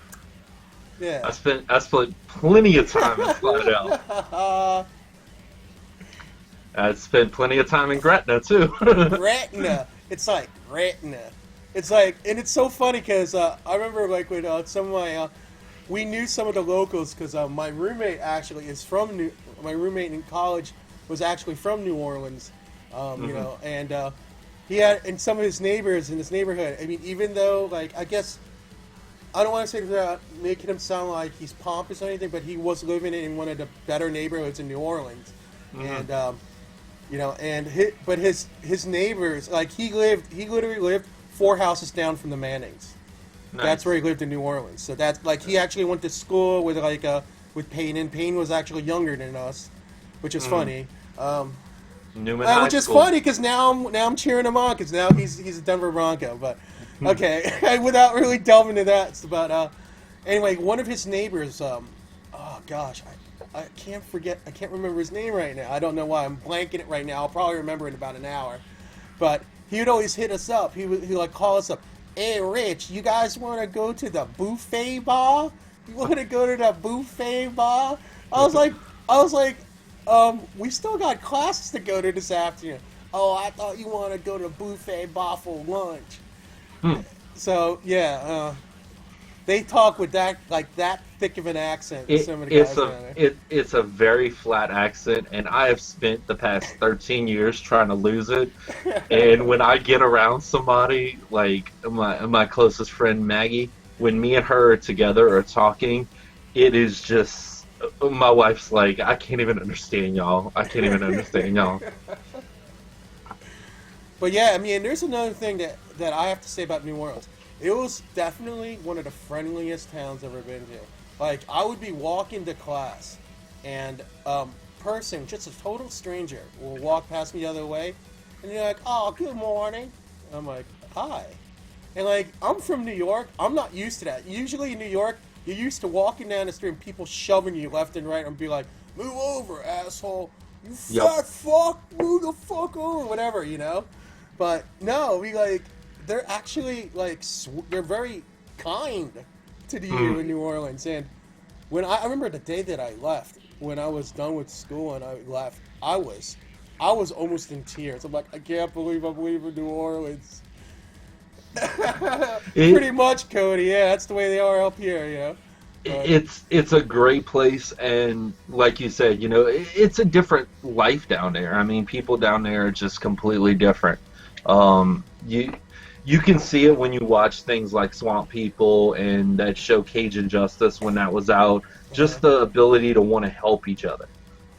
yeah. I spent plenty of time in Slidell. I spent plenty of time in Gretna too. Gretna. It's like Gretna. It's like, and it's so funny because I remember like when some of my, we knew some of the locals because my roommate actually is from my roommate in college was actually from New Orleans, you know, and he had, and some of his neighbors in his neighborhood. I mean, even though like, I guess, I don't want to say that making him sound like he's pompous or anything, but he was living in one of the better neighborhoods in New Orleans, and you know, and his neighbors, like he literally lived 4 houses down from the Mannings. Nice. That's where he lived in New Orleans. So that's like he actually went to school with with Payne, and Payne was actually younger than us, which is funny. Newman High Which is School. funny because now I'm cheering him on because now he's a Denver Bronco. But okay, without really delving into that, it's about anyway. One of his neighbors, oh gosh, I can't remember his name right now. I don't know why I'm blanking it right now. I'll probably remember in about an hour. But he would always hit us up. He like call us up. Hey, Rich, you guys want to go to the buffet bar? You want to go to the buffet bar? I was like, we still got classes to go to this afternoon. Oh, I thought you want to go to the buffet bar for lunch. So yeah, they talk with that thick of an accent. Some of the guys down there. It's a very flat accent, and I have spent the past 13 years trying to lose it. And when I get around somebody like my closest friend Maggie, when me and her are together or talking, it is just my wife's like, I can't even understand y'all. I can't even understand y'all. But yeah, I mean, there's another thing that I have to say about New Orleans. It was definitely one of the friendliest towns I've ever been to. Like, I would be walking to class, and person, just a total stranger, will walk past me the other way, and you're like, oh, good morning. I'm like, hi. And like, I'm from New York. I'm not used to that. Usually in New York, you're used to walking down the street and people shoving you left and right and be like, move over, asshole. You fat fuck, move the fuck over, whatever, you know? But no, they're actually they're very kind to you in New Orleans. And when I remember the day that I left, when I was done with school and I left, I was almost in tears. I'm like, I can't believe I'm leaving New Orleans. Pretty much, Cody. Yeah, that's the way they are up here, you know. It's a great place, and like you said, you know, it's a different life down there. I mean, people down there are just completely different. You can see it when you watch things like Swamp People and that show Cajun Justice when that was out. Just the ability to want to help each other,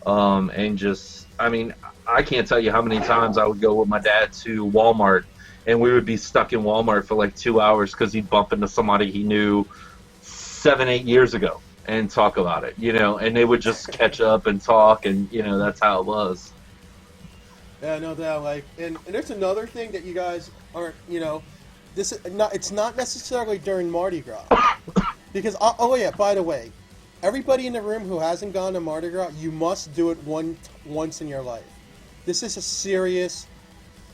and just, I mean, I can't tell you how many times I would go with my dad to Walmart, and we would be stuck in Walmart for like 2 hours because he'd bump into somebody he knew 7-8 years ago and talk about it, you know, and they would just catch up and talk, and you know, that's how it was. Yeah, no doubt. Like, and there's another thing that you guys aren't, you know, it's not necessarily during Mardi Gras, because oh yeah, by the way, everybody in the room who hasn't gone to Mardi Gras, you must do it once in your life. This is a serious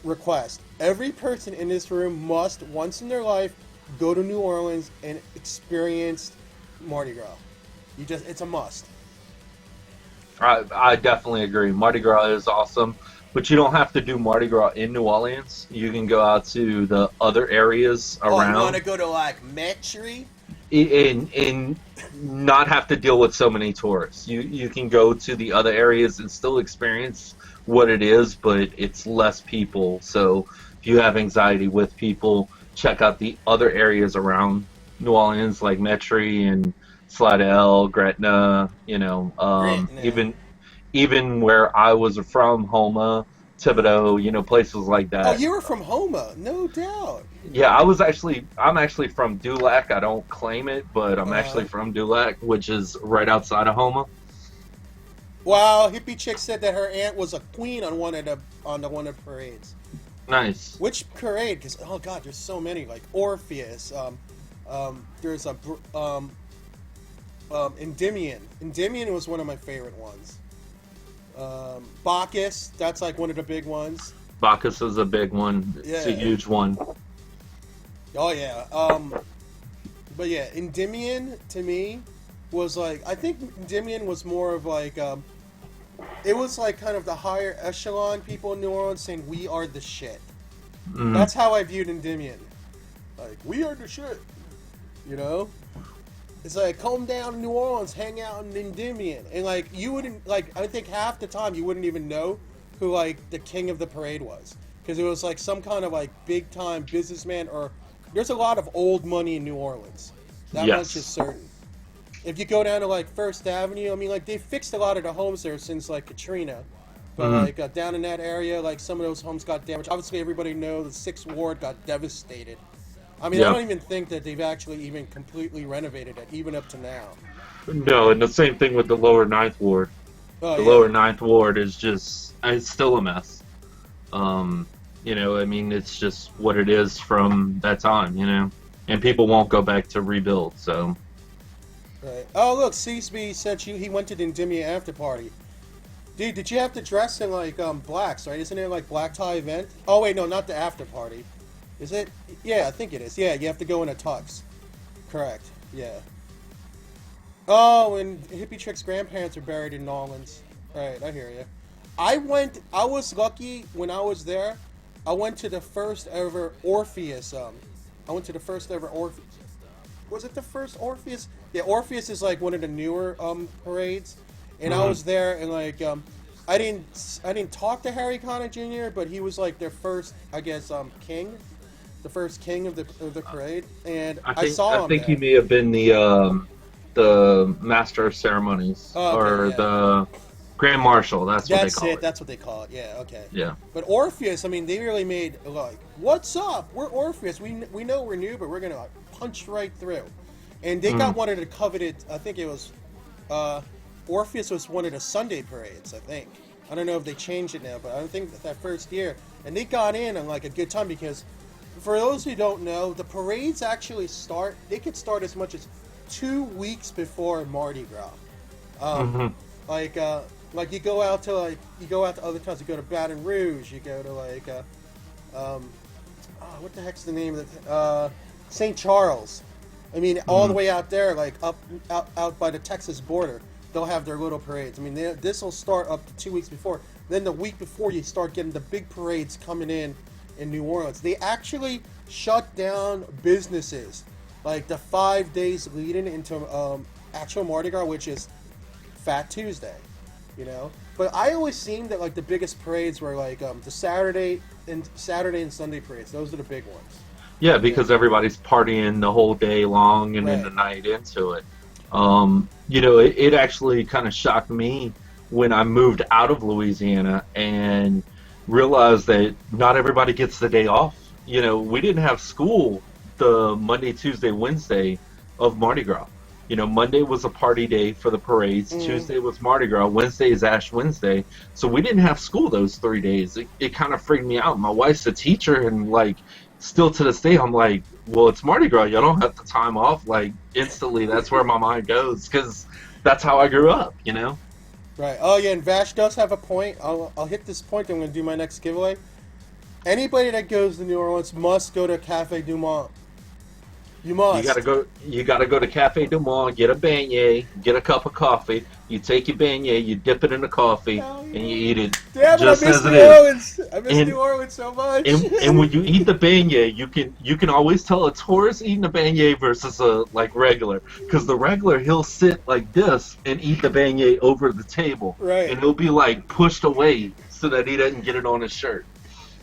request. Every person in this room must once in their life go to New Orleans and experience Mardi Gras. It's a must. I definitely agree. Mardi Gras is awesome, but you don't have to do Mardi Gras in New Orleans. You can go out to the other areas around. Oh, you want to go to like Metairie? And not have to deal with so many tourists. You can go to the other areas and still experience what it is, but it's less people. So if you have anxiety with people, check out the other areas around New Orleans, like Metairie and Slidell, Gretna, you know, even where I was from, Houma, Thibodaux, you know, places like that. Oh, you were from Houma, no doubt. Yeah, I'm actually from Dulac. I don't claim it, but I'm actually from Dulac, which is right outside of Houma. Wow, Hippie Chick said that her aunt was a queen on one of the parades. Nice. Which parade? Because oh god, there's so many. Like Orpheus. There's a Endymion. Endymion was one of my favorite ones. Bacchus. That's like one of the big ones. Bacchus is a big one. It's a huge one. Oh yeah. But yeah, Endymion to me was like, I think Endymion was more of like it was like kind of the higher echelon people in New Orleans saying we are the shit. Mm. That's how I viewed Endymion. Like, we are the shit. You know? It's like, come down to New Orleans, hang out in Endymion. And like, you wouldn't, like, I think half the time you wouldn't even know who like the king of the parade was. Because it was like some kind of like big time businessman, or there's a lot of old money in New Orleans. That much is certain. If you go down to like First Avenue, I mean, like, they fixed a lot of the homes there since like Katrina, But like down in that area, like some of those homes got damaged. Obviously, everybody knows the Sixth Ward got devastated. I mean, I Yeah. don't even think that they've actually even completely renovated it, even up to now. No, and the same thing with the lower Ninth Ward. Oh The yeah, lower Ninth Ward is just, it's still a mess. You know, I mean, it's just what it is from that time, you know? And people won't go back to rebuild, so. right. Oh look, CSB said he went to the Endymion after party. Dude, did you have to dress in like blacks, right? Isn't it like black tie event? Oh wait, no, not the after party. Is it? Yeah, I think it is. Yeah, you have to go in a tux. Correct. Yeah. Oh, and Hippie Trick's grandparents are buried in Nolans. Right, I hear you. I was lucky when I was there. I went to the first ever Orpheus. I went to the first ever Orpheus. Was it the first Orpheus? Yeah, Orpheus is like one of the newer parades, and I was there and like I didn't talk to Harry Connick Jr., but he was like their first, I guess, king, the first king of the parade, and I saw him. I think there. he may have been the master of ceremonies, Oh, okay, or yeah. the grand marshal. That's what they call it. That's what they call it. Yeah, okay. Yeah. But Orpheus, I mean, they really made like, what's up? We're Orpheus. We know we're new, but we're gonna like, punch right through. And they got one of the coveted. I think it was Orpheus was one of the Sunday parades. I think. I don't know if they changed it now, but I don't think that first year. And they got in on like a good time because, for those who don't know, the parades actually start. They could start as much as 2 weeks before Mardi Gras. Like you go out to other towns. You go to Baton Rouge. You go to like what the heck's the name of it? St. Charles. I mean, all the way out there, like out by the Texas border, they'll have their little parades. I mean, this will start up to 2 weeks before. Then the week before, you start getting the big parades coming in New Orleans. They actually shut down businesses like the 5 days leading into actual Mardi Gras, which is Fat Tuesday, you know. But I always seemed that like the biggest parades were like the Saturday and Sunday parades. Those are the big ones. Yeah, because everybody's partying the whole day long and then Right. the night into it. You know, it actually kind of shocked me when I moved out of Louisiana and realized that not everybody gets the day off. You know, we didn't have school the Monday, Tuesday, Wednesday of Mardi Gras. You know, Monday was a party day for the parades. Tuesday was Mardi Gras. Wednesday is Ash Wednesday. So we didn't have school those 3 days. It kind of freaked me out. My wife's a teacher, and like, still to this day, I'm like, well, it's Mardi Gras. You don't have the time off. Like, instantly, that's where my mind goes because that's how I grew up, you know? Right. Oh yeah, and Vash does have a point. I'll hit this point. I'm going to do my next giveaway. Anybody that goes to New Orleans must go to Cafe Du Monde. You must. You gotta go to Cafe Du Monde, get a beignet, get a cup of coffee. You take your beignet, you dip it in the coffee, and you eat it Damn it, just I miss as New it is. Orleans. I miss New Orleans so much. And when you eat the beignet, you can always tell a tourist eating a beignet versus a like regular, because the regular, he'll sit like this and eat the beignet over the table, Right. and he'll be like pushed away so that he doesn't get it on his shirt.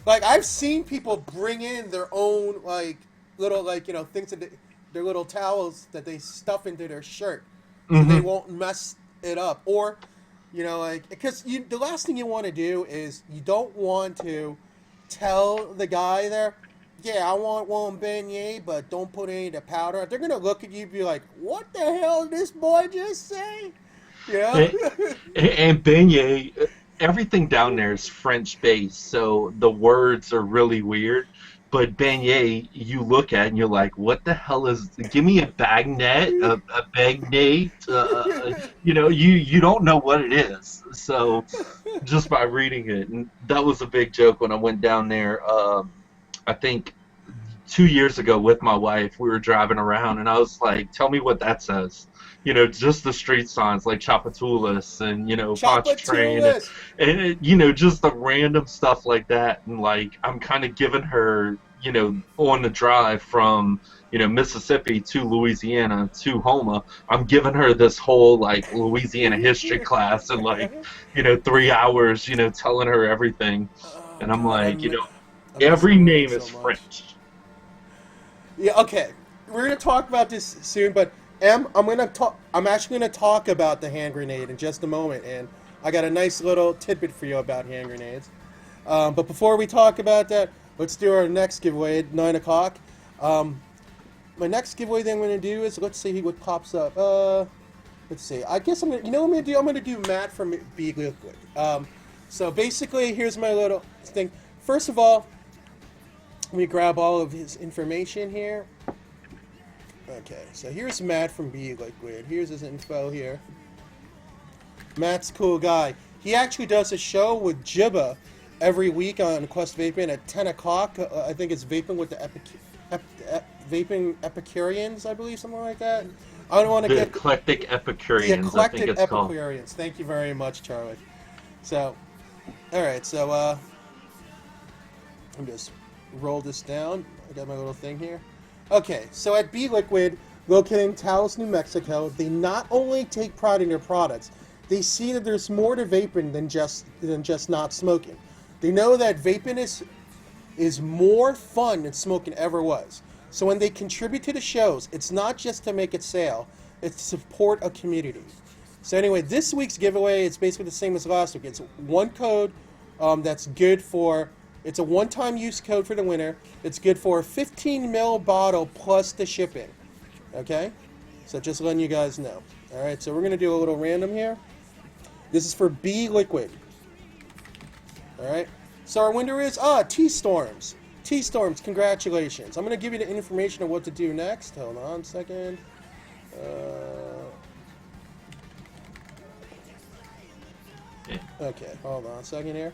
Like I've seen people bring in their own like little like things that their little towels that they stuff into their shirt so they won't mess it up, or like because the last thing you want to do is you don't want to tell the guy there, yeah, I want one beignet, but don't put any of the powder. They're gonna look at you and be like, what the hell did this boy just say? And beignet, everything down there is French based, so the words are really weird. But beignet, you look at and you're like, what the hell is? Give me a bagnet, a bagnate. You don't know what it is. So just by reading it, and that was a big joke when I went down there. I think 2 years ago with my wife, we were driving around, and I was like, tell me what that says. Just the street signs like Chapatulas and Pontchartrain and just the random stuff like that. And like I'm kind of giving her, on the drive from Mississippi to Louisiana to Houma, I'm giving her this whole like Louisiana history class in like 3 hours, telling her everything. And I'm like, every name is French. Yeah, okay. We're gonna talk about this soon, but I'm actually gonna talk about the hand grenade in just a moment, and I got a nice little tidbit for you about hand grenades. But before we talk about that, let's do our next giveaway at 9 o'clock. My next giveaway that I'm going to do is, let's see what pops up. Let's see. I guess I'm going to, you know what I'm going to do? I'm going to do Matt from Be Liquid. So basically, here's my little thing. First of all, let me grab all of his information here. Okay, so here's Matt from Be Liquid. Here's his info here. Matt's a cool guy. He actually does a show with Jibba every week on Quest Vaping at 10 o'clock. I think it's Vaping with the Vaping Epicureans, I believe, something like that. I don't want to get... Eclectic Epicureans, The Eclectic I think it's Epicureans. Called. Thank you very much, Charlie. So, alright, so, let me just roll this down. I got my little thing here. Okay, so at Be Liquid, located in Taos, New Mexico, they not only take pride in their products, they see that there's more to vaping than just not smoking. They know that vaping is more fun than smoking ever was. So when they contribute to the shows, it's not just to make it sale, it's to support a community. So anyway, this week's giveaway, it's basically the same as last week. It's one code that's good for, it's a one-time use code for the winner. It's good for a 15 ml bottle plus the shipping. Okay? So just letting you guys know. Alright, so we're going to do a little random here. This is for Be Liquid. Alright? So our winner is, T-Storms. T-Storms, congratulations. I'm going to give you the information on what to do next. Hold on a second. Okay, hold on a second here.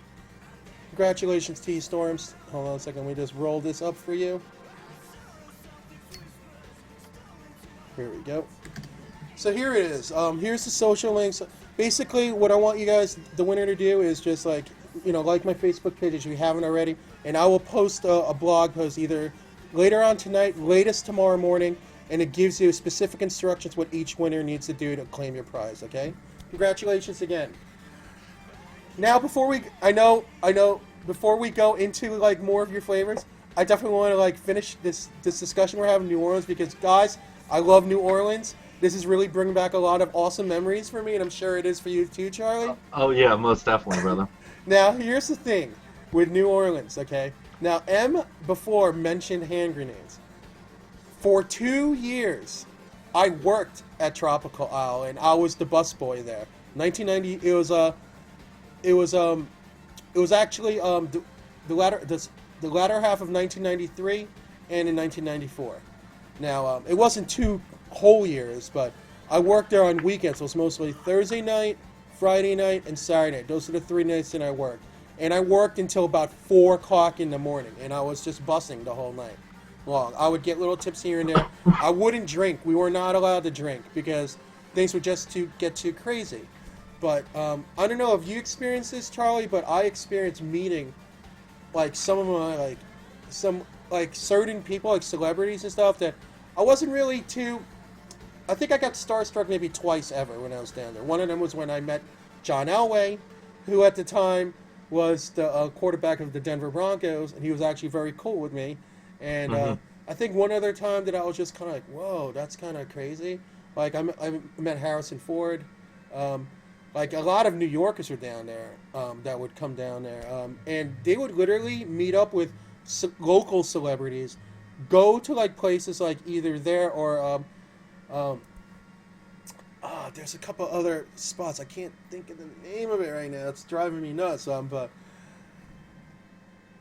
Congratulations, T-Storms. Hold on a second, let me just roll this up for you. Here we go. So here it is. Here's the social links. Basically, what I want you guys, the winner, to do is just like my Facebook page if you haven't already, and I will post a blog post either later on tonight, latest tomorrow morning, and it gives you specific instructions what each winner needs to do to claim your prize. Okay? Congratulations again. Now, before we go into like more of your flavors, I definitely want to like finish this discussion we're having in New Orleans because guys, I love New Orleans. This is really bringing back a lot of awesome memories for me, and I'm sure it is for you too, Charlie. Oh yeah, most definitely, brother. Now, here's the thing with New Orleans, okay? Now, M before mentioned hand grenades. For 2 years, I worked at Tropical Isle, and I was the busboy there. 1990, it was actually the latter half of 1993 and in 1994. Now, it wasn't 2 whole years, but I worked there on weekends. So it was mostly Thursday night, Friday night, and Saturday night. Those are the 3 nights that I worked. And I worked until about 4 o'clock in the morning, and I was just bussing the whole night long. I would get little tips here and there. I wouldn't drink. We were not allowed to drink because things would just get too crazy. But I don't know if you experienced this, Charlie, but I experienced meeting like some of my certain people, like celebrities and stuff that I wasn't really too. I think I got starstruck maybe twice ever when I was down there. One of them was when I met John Elway, who at the time was the quarterback of the Denver Broncos, and he was actually very cool with me. And I think one other time that I was just kind of like, whoa, that's kind of crazy. Like I met Harrison Ford. Like a lot of New Yorkers were down there that would come down there, and they would literally meet up with local celebrities, go to like places like either there or there's a couple other spots. I can't think of the name of it right now. It's driving me nuts. But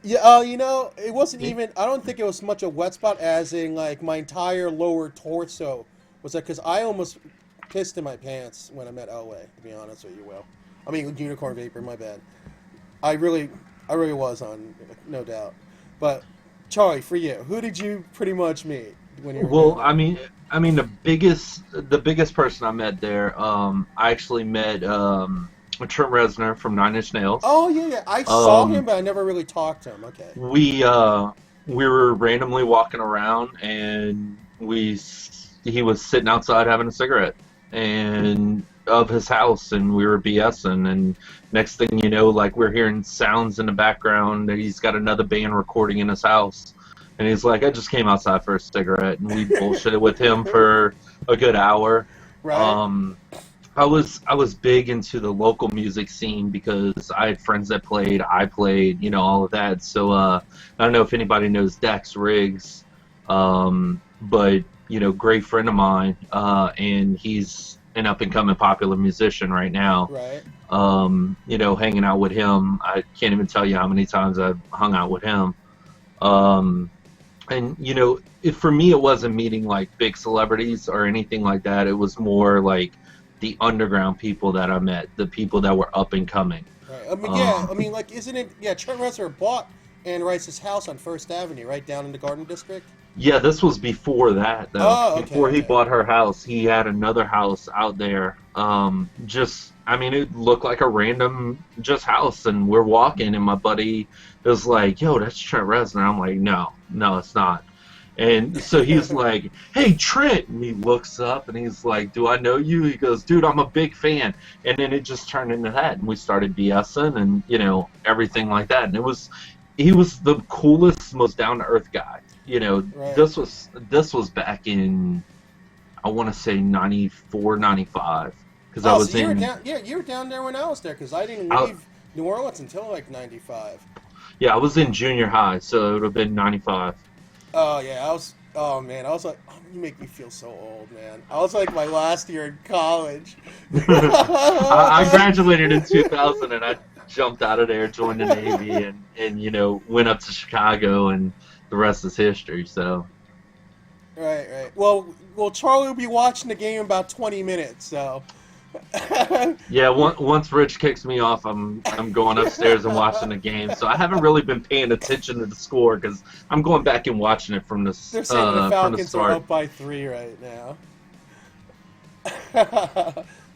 yeah, it wasn't even. I don't think it was much a wet spot, as in like my entire lower torso was like, because I almost pissed in my pants when I met Elway, to be honest with you, Will. I mean, Unicorn Vapor, my bad. I really was on, no doubt. But Charlie, for you, who did you pretty much meet when you were? Well, I mean, the biggest person I met there, I actually met Trent Reznor from Nine Inch Nails. Oh yeah, I saw him, but I never really talked to him. Okay. We were randomly walking around, and he was sitting outside having a cigarette and of his house, and we were BSing, and next thing you know, like, we're hearing sounds in the background that he's got another band recording in his house, and he's like, I just came outside for a cigarette, and we bullshitted with him for a good hour. Right. I was big into the local music scene because I had friends that played, I played, all of that. So I don't know if anybody knows Dax Riggs, but great friend of mine, and he's an up and coming popular musician right now. Right. Hanging out with him, I can't even tell you how many times I've hung out with him. And for me, it wasn't meeting like big celebrities or anything like that. It was more like the underground people that I met, the people that were up and coming. Right. Like, isn't it? Yeah, Trent Reznor bought Anne Rice's house on First Avenue, right down in the Garden District. Yeah, this was before that, though. Oh, okay. Before he bought her house, he had another house out there. It looked like a random just house, and we're walking, and my buddy was like, "Yo, that's Trent Reznor." I'm like, "No, it's not." And so he's like, "Hey, Trent," and he looks up, and he's like, "Do I know you?" He goes, "Dude, I'm a big fan." And then it just turned into that, and we started BSing, and everything like that. And he was the coolest, most down to earth guy. Right. This was back in, I want to say 94, 95, because I was you in. You were down there when I was there, because I didn't leave New Orleans until like 95. Yeah, I was in junior high, so it would have been 95. Oh yeah, I was. Oh man, I was like, you make me feel so old, man. I was like my last year in college. I graduated in 2000, and I jumped out of there, joined the Navy, and went up to Chicago, and the rest is history. So. Right. Well, Charlie will be watching the game in about 20 minutes. So. Yeah, once Rich kicks me off, I'm going upstairs and watching the game. So I haven't really been paying attention to the score because I'm going back and watching it from the They're saying the Falcons start. are up by 3 right now.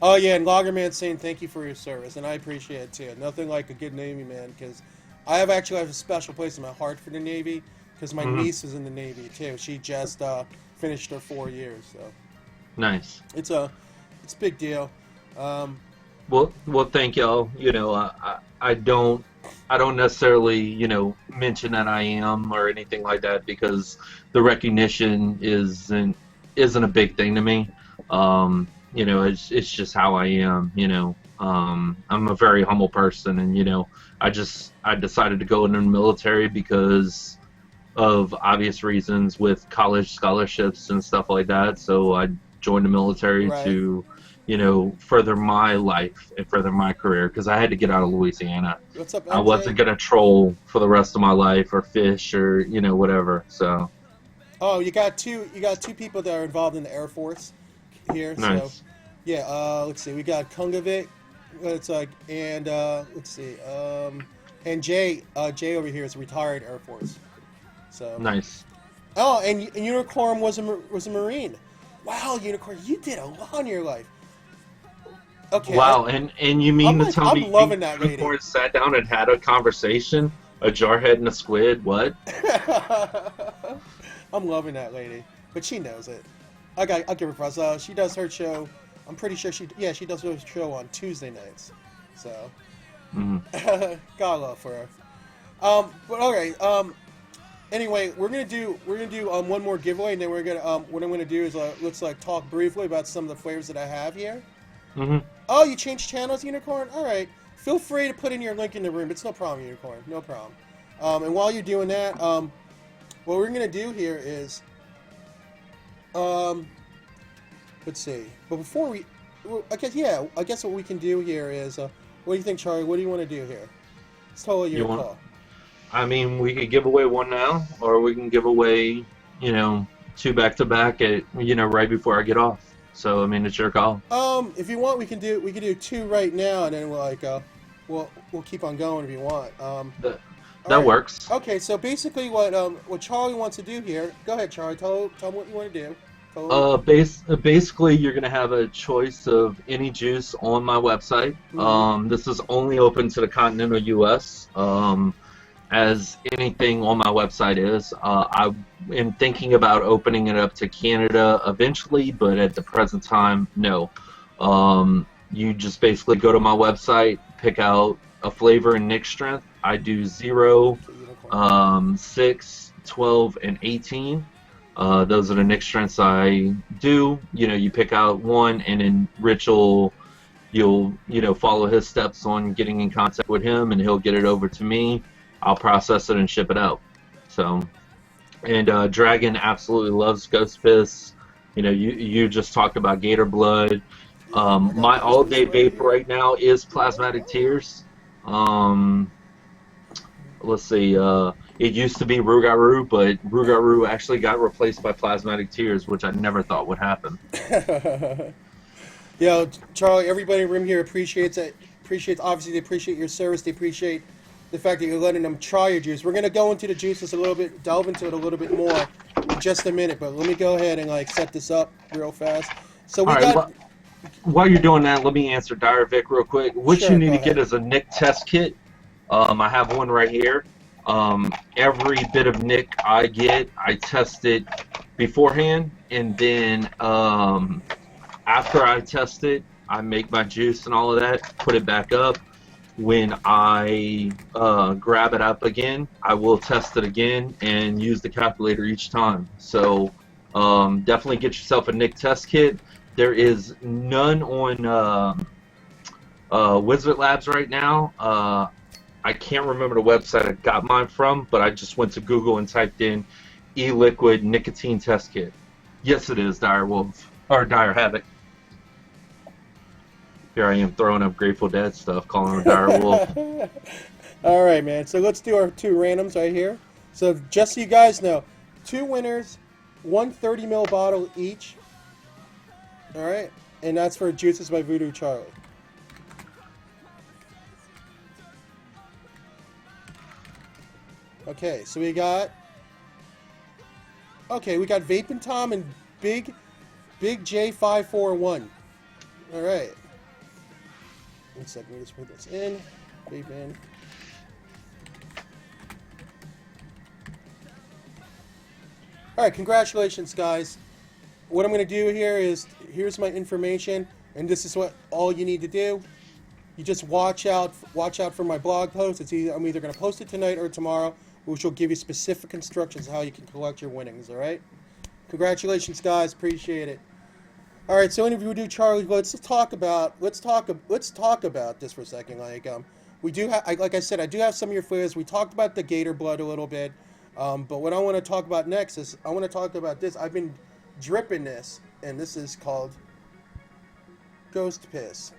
Oh yeah, and Lagerman's saying thank you for your service, and I appreciate it too. Nothing like a good Navy man, because I have a special place in my heart for the Navy, because my niece is in the Navy too. She just finished her 4 years, so. Nice. It's a big deal. Well, thank y'all. I don't necessarily, mention that I am or anything like that because the recognition isn't a big thing to me. It's just how I am. I'm a very humble person, and I decided to go into the military because of obvious reasons with college scholarships and stuff like that. So I joined the military to further my life and further my career because I had to get out of Louisiana. What's up, MJ? I wasn't gonna troll for the rest of my life or fish or whatever. So. Oh, you got two people that are involved in the Air Force here. Nice. So yeah, let's see. We got Kungavik. And Jay over here is a retired Air Force. So Nice. Oh, and Unicorn was a Marine. Wow, Unicorn, you did a lot in your life. Okay. Wow, and you mean to tell me I'm loving that lady. Unicorn sat down and had a conversation? A jarhead and a squid? What? I'm loving that lady, but she knows it. I'll give her props. She does her show. I'm pretty sure she does her show on Tuesday nights. So, God love for her. But all right. Anyway, we're gonna do one more giveaway, and then we're gonna what I'm gonna do is let's talk briefly about some of the flavors that I have here. Mm-hmm. Oh, you changed channels, Unicorn? All right. Feel free to put in your link in the room. It's no problem, Unicorn. No problem. And while you're doing that, what we're gonna do here is, let's see. But before I guess what we can do here is, what do you think, Charlie? What do you want to do here? It's totally your call. I mean, we could give away one now, or we can give away, 2 back-to-back at, right before I get off. So, I mean, it's your call. If you want, we can do 2 right now, and then we'll keep on going if you want. That works. Okay, so basically, what Charlie wants to do here. Go ahead, Charlie. Tell him what you want to do. Basically, you're gonna have a choice of any juice on my website. Mm-hmm. This is only open to the continental U.S. As anything on my website is. I am thinking about opening it up to Canada eventually, but at the present time, no. You just basically go to my website, pick out a flavor and nick strength. I do 0, 6, 12, and 18. Those are the nick strengths I do. You pick out one, and then Rich will You'll, follow his steps on getting in contact with him, and he'll get it over to me. I'll process it and ship it out. So, and Dragon absolutely loves Ghost Piss. You just talked about Gator Blood. My all-day vape right now is Plasmatic Tears. Let's see. It used to be Rougarou, but Rougarou actually got replaced by Plasmatic Tears, which I never thought would happen. Yeah, Charlie, everybody in the room here appreciates it. Obviously, they appreciate your service. They appreciate the fact that you're letting them try your juice. We're going to go into the juices a little bit, delve into it a little bit more in just a minute, but let me go ahead and set this up real fast. So we got... While you're doing that, let me answer Dire Vic real quick. What Sure, you need go to get is a Nick test kit. I have one right here. Every bit of Nick I get, I test it beforehand, and then after I test it, I make my juice and all of that, put it back up. When I grab it up again, I will test it again and use the calculator each time. So definitely get yourself a Nick test kit. There is none on Wizard Labs right now. I can't remember the website I got mine from, but I just went to Google and typed in e-liquid nicotine test kit. Yes, it is Dire Wolf, or Dire Havoc. Here I am throwing up Grateful Dead stuff, calling him Dire Wolf. All right, man. So let's do our two randoms right here. So just so you guys know, 2 winners, 1 30 ml bottle each. All right, and that's for Juices by Voodoo Charlie. Okay, so we got Vapin' Tom and Big J541. All right. 1 second, let me just put this in. Vape in. All right, congratulations, guys. What I'm going to do here is, here's my information, and this is what all you need to do. You just watch out for my blog post. I'm either going to post it tonight or tomorrow, which will give you specific instructions how you can collect your winnings. All right. Congratulations, guys. Appreciate it. All right. So, Voodoo Charlie, let's talk about this for a second. We do have, like I said, I do have some of your flavors. We talked about the Gator Blood a little bit, but what I want to talk about next is I want to talk about this. I've been dripping this, and this is called Ghost Piss.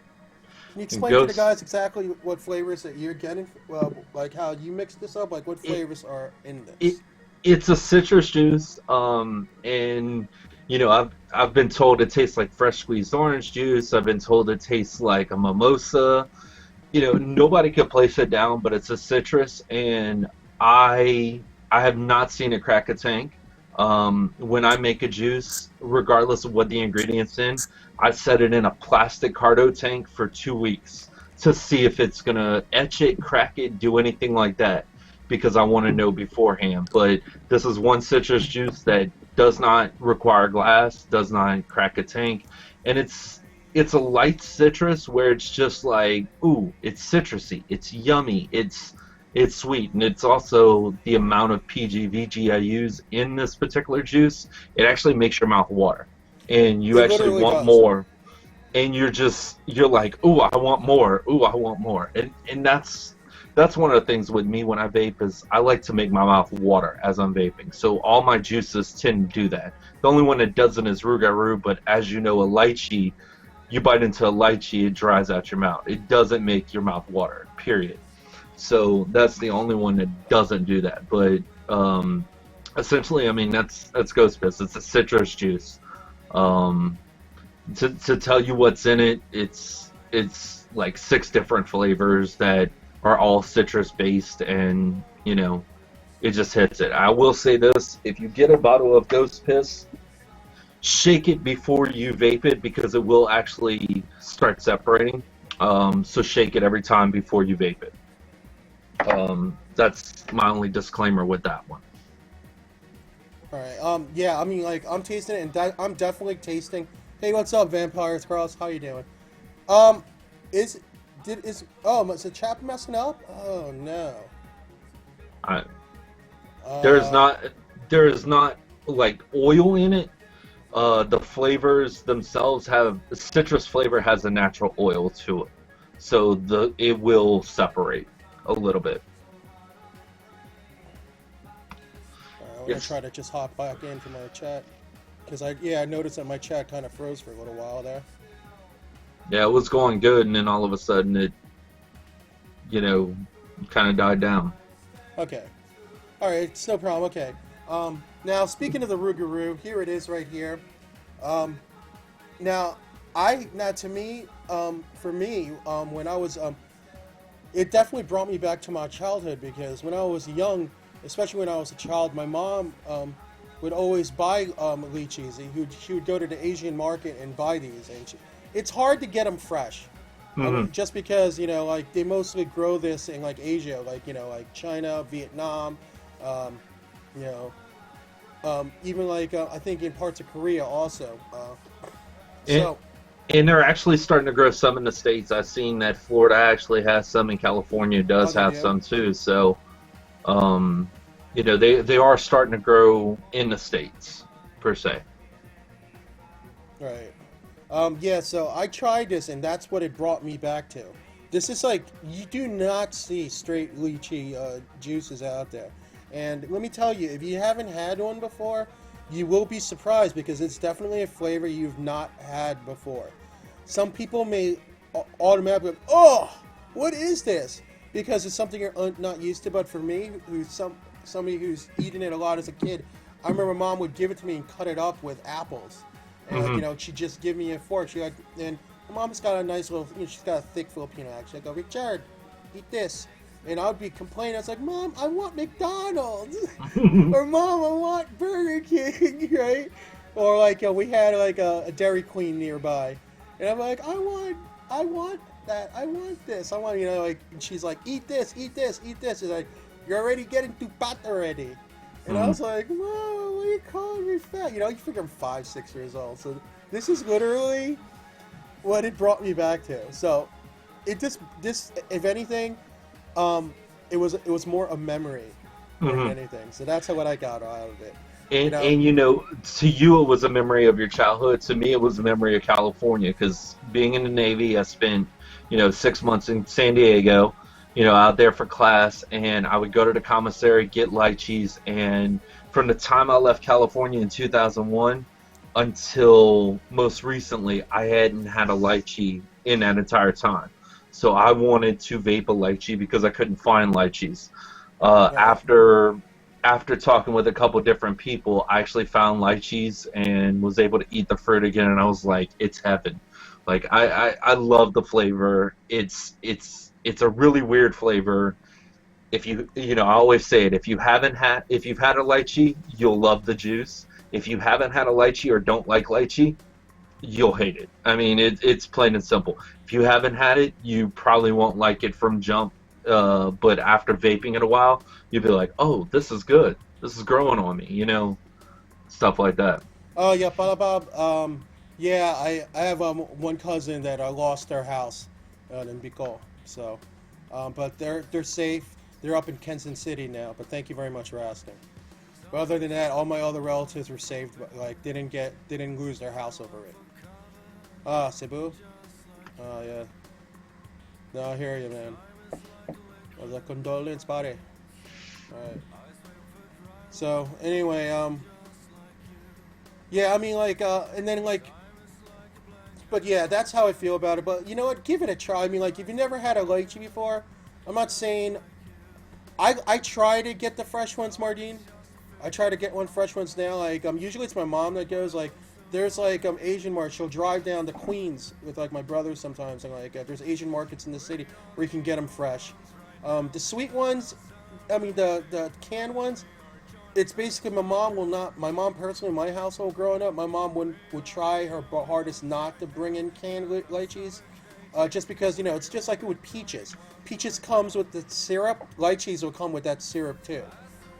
Can you explain to the guys exactly what flavors that you're getting? Well, like how you mix this up, like what flavors are in this? It's a citrus juice, and I've been told it tastes like fresh squeezed orange juice. I've been told it tastes like a mimosa. Nobody could place it down, but it's a citrus, and I have not seen it crack a tank. When I make a juice, regardless of what the ingredients in, I set it in a plastic cardo tank for 2 weeks to see if it's gonna etch it, crack it, do anything like that, because I want to know beforehand. But this is one citrus juice that does not require glass, does not crack a tank, and it's a light citrus where it's just like, ooh, it's citrusy, it's yummy, it's sweet, and it's also the amount of PGVG I use in this particular juice. It actually makes your mouth water, and you actually want more, and you're like, ooh, I want more, ooh, I want more, and that's one of the things with me when I vape is I like to make my mouth water as I'm vaping. So all my juices tend to do that. The only one that doesn't is Rougarou, but as you know, a lychee, you bite into a lychee, it dries out your mouth. It doesn't make your mouth water, period. So that's the only one that doesn't do that. But essentially, I mean, that's Ghost Piss. It's a citrus juice. To tell you what's in it, it's like 6 different flavors that are all citrus based, and it just hits it. I will say this: if you get a bottle of Ghost Piss, shake it before you vape it, because it will actually start separating. So shake it every time before you vape it. That's my only disclaimer with that one. All right. Yeah. I mean, like, I'm tasting it, and I'm definitely tasting. Hey, what's up, Vampires Cross? How you doing? Is the chap messing up? Oh no. There is not like oil in it. The flavors themselves have citrus flavor has a natural oil to it, so it will separate a little bit. I'm gonna try to just hop back into my chat because I noticed that my chat kind of froze for a little while there. Yeah, it was going good, and then all of a sudden it, kind of died down. Okay. All right, it's no problem. Okay. Now speaking of the Rougarou, here it is right here. Now to me, for me, when I was, it definitely brought me back to my childhood because when I was young, especially when I was a child, my mom would always buy lychees. She would go to the Asian market and buy these, and it's hard to get them fresh. Just because like they mostly grow this in like Asia, like like China, Vietnam, even like I think in parts of Korea also. And they're actually starting to grow some in the States. I've seen that Florida actually has some, and California does have some too. So, they are starting to grow in the States per se. Right. So I tried this, and that's what it brought me back to. This is like, you do not see straight lychee juices out there. And let me tell you, if you haven't had one before, you will be surprised because it's definitely a flavor you've not had before. Some people may automatically go, oh, what is this? Because it's something you're not used to. But for me, who's somebody who's eaten it a lot as a kid, I remember Mom would give it to me and cut it up with apples. And she'd just give me a fork. And my mom's got a nice little, she's got a thick Filipino accent. I go, Richard, eat this. And I would be complaining. I was like, Mom, I want McDonald's. Or Mom, I want Burger King, right? Or like we had like a Dairy Queen nearby, and I'm like, I want that. I want this. I want and she's like, eat this, eat this, eat this. It's like, you're already getting too fat already. And I was like, Mom, why are you calling me fat? You figure I'm 5, 6 years old. So this is literally what it brought me back to. So it this if anything, it was more a memory than anything. So that's what I got out of it. And to you it was a memory of your childhood. To me, it was a memory of California because being in the Navy, I spent 6 months in San Diego. Out there for class, and I would go to the commissary, get lychees, and from the time I left California in 2001 until most recently, I hadn't had a lychee in that entire time. So I wanted to vape a lychee because I couldn't find lychees. After talking with a couple different people, I actually found lychees and was able to eat the fruit again, and I was like, it's heaven. Like, I love the flavor. It's a really weird flavor. If I always say it, if you've had a lychee, you'll love the juice. If you haven't had a lychee or don't like lychee, you'll hate it. I mean, it's plain and simple. If you haven't had it, you probably won't like it from jump. But after vaping it a while, you'll be like, oh, this is good. This is growing on me, stuff like that. Oh, yeah, Bob. I have one cousin that lost their house in Bicol. So, but they're safe. They're up in Kansas City now. But thank you very much for asking. But other than that, all my other relatives were saved. But like didn't lose their house over it. Cebu. Oh yeah. No, I hear you, man. I was like, condolence, buddy. All right. So anyway, yeah, I mean and then But yeah, that's how I feel about it. But you know what? Give it a try. I mean, if you've never had a lychee before, I'm not saying... I try to get the fresh ones, Mardine. I try to get fresh ones now. Usually it's my mom that goes. There's Asian markets. She'll drive down to Queens with my brothers sometimes. And there's Asian markets in the city where you can get them fresh. The sweet ones, I mean the canned ones, it's basically my mom personally, in my household growing up, my mom would try her hardest not to bring in canned lychees, just because, it's just like it with peaches. Peaches comes with the syrup, lychees will come with that syrup too,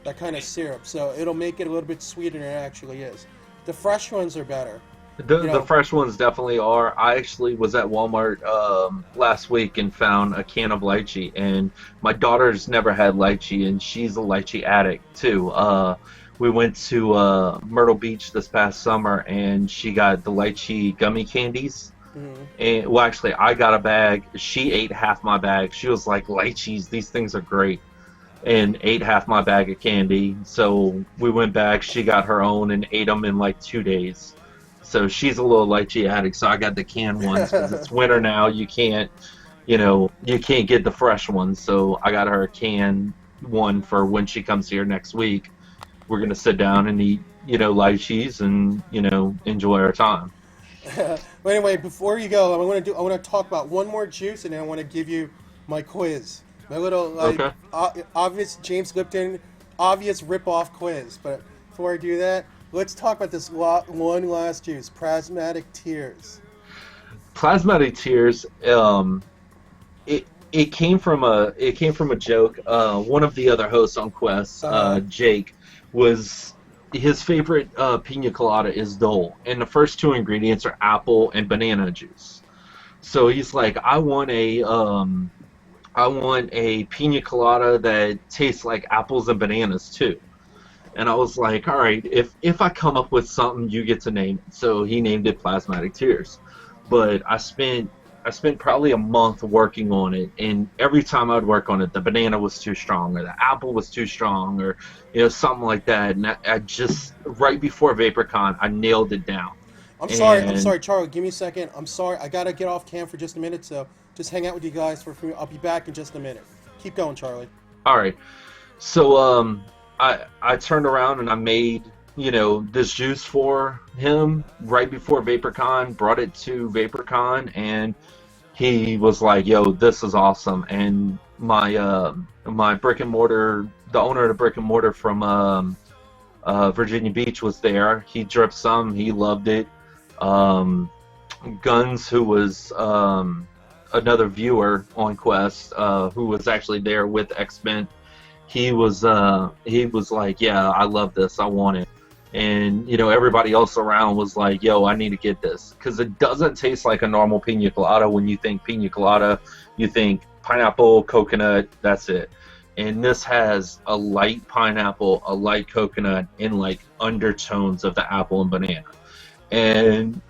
that kind of syrup, so it'll make it a little bit sweeter than it actually is. The fresh ones are better. The fresh ones definitely are. I actually was at Walmart last week and found a can of lychee, and my daughter's never had lychee, and she's a lychee addict too. we went to Myrtle Beach this past summer, and she got the lychee gummy candies. And well, actually, I got a bag. She ate half my bag. She was like, "Lychees, these things are great," and ate half my bag of candy. So we went back. She got her own and ate them in like 2 days. So she's a little lychee addict. So I got the canned ones because it's winter now. You can't get the fresh ones. So I got her a canned one for when she comes here next week. We're gonna sit down and eat, lychees and enjoy our time. But anyway, before you go, I want to talk about one more juice, and then I want to give you my quiz, my little Okay. obvious James Lipton obvious rip-off quiz. But before I do that, let's talk about this one last juice, Plasmatic Tears. Plasmatic tears. It came from a joke. One of the other hosts on Quest, Jake, was his favorite pina colada is Dole, and the first two ingredients are apple and banana juice. So he's like, I want a pina colada that tastes like apples and bananas too. And I was like, all right, if I come up with something, you get to name it. So he named it Plasmatic Tears. But I spent probably a month working on it, and every time I'd work on it, the banana was too strong, or the apple was too strong, or something like that. And I just right before VaporCon, I nailed it down. I'm sorry, Charlie. Give me a second. I'm sorry. I gotta get off cam for just a minute, so just hang out with you guys for a few. I'll be back in just a minute. Keep going, Charlie. All right. So I turned around and I made this juice for him right before VaporCon. Brought it to VaporCon, and he was like, "Yo, this is awesome!" And my brick and mortar, the owner of the brick and mortar from Virginia Beach was there. He dripped some. He loved it. Guns, who was another viewer on Quest, who was actually there with X-Men, he was like, "Yeah, I love this. I want it." And everybody else around was like, "Yo, I need to get this," because it doesn't taste like a normal pina colada. When you think pina colada, you think pineapple, coconut. That's it. And this has a light pineapple, a light coconut, and like undertones of the apple and banana. And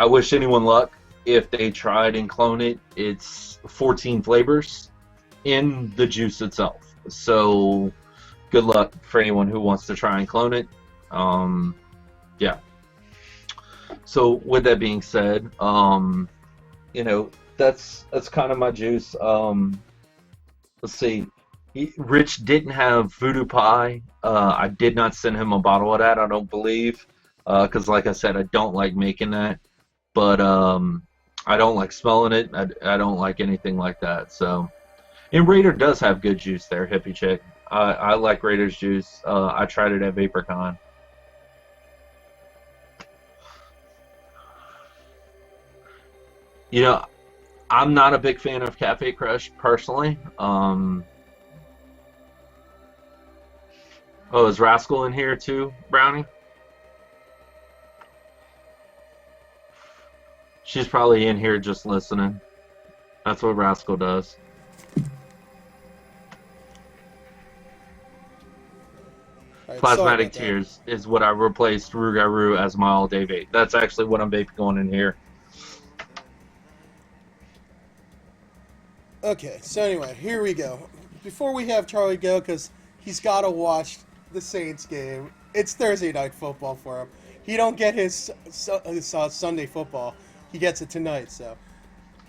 I wish anyone luck if they tried and clone it. It's 14 flavors in the juice itself. So good luck for anyone who wants to try and clone it. Yeah. So with that being said, that's kind of my juice. Let's see. Rich didn't have Voodoo Pie. I did not send him a bottle of that, I don't believe, because like I said, I don't like making that. But I don't like smelling it. I don't like anything like that. So, and Raider does have good juice there, hippie chick. I like Raider's juice. I tried it at VaporCon. I'm not a big fan of Cafe Crush personally. Oh, is Rascal in here too, Brownie? She's probably in here just listening. That's what Rascal does. Right, Plasmatic Tears is what I replaced Rougarou as my all-day vape. That's actually what I'm vaping on in here. Okay, so anyway, here we go. Before we have Charlie go, because he's got to watch the Saints game. It's Thursday night football for him. He don't get his Sunday football. He gets it tonight, so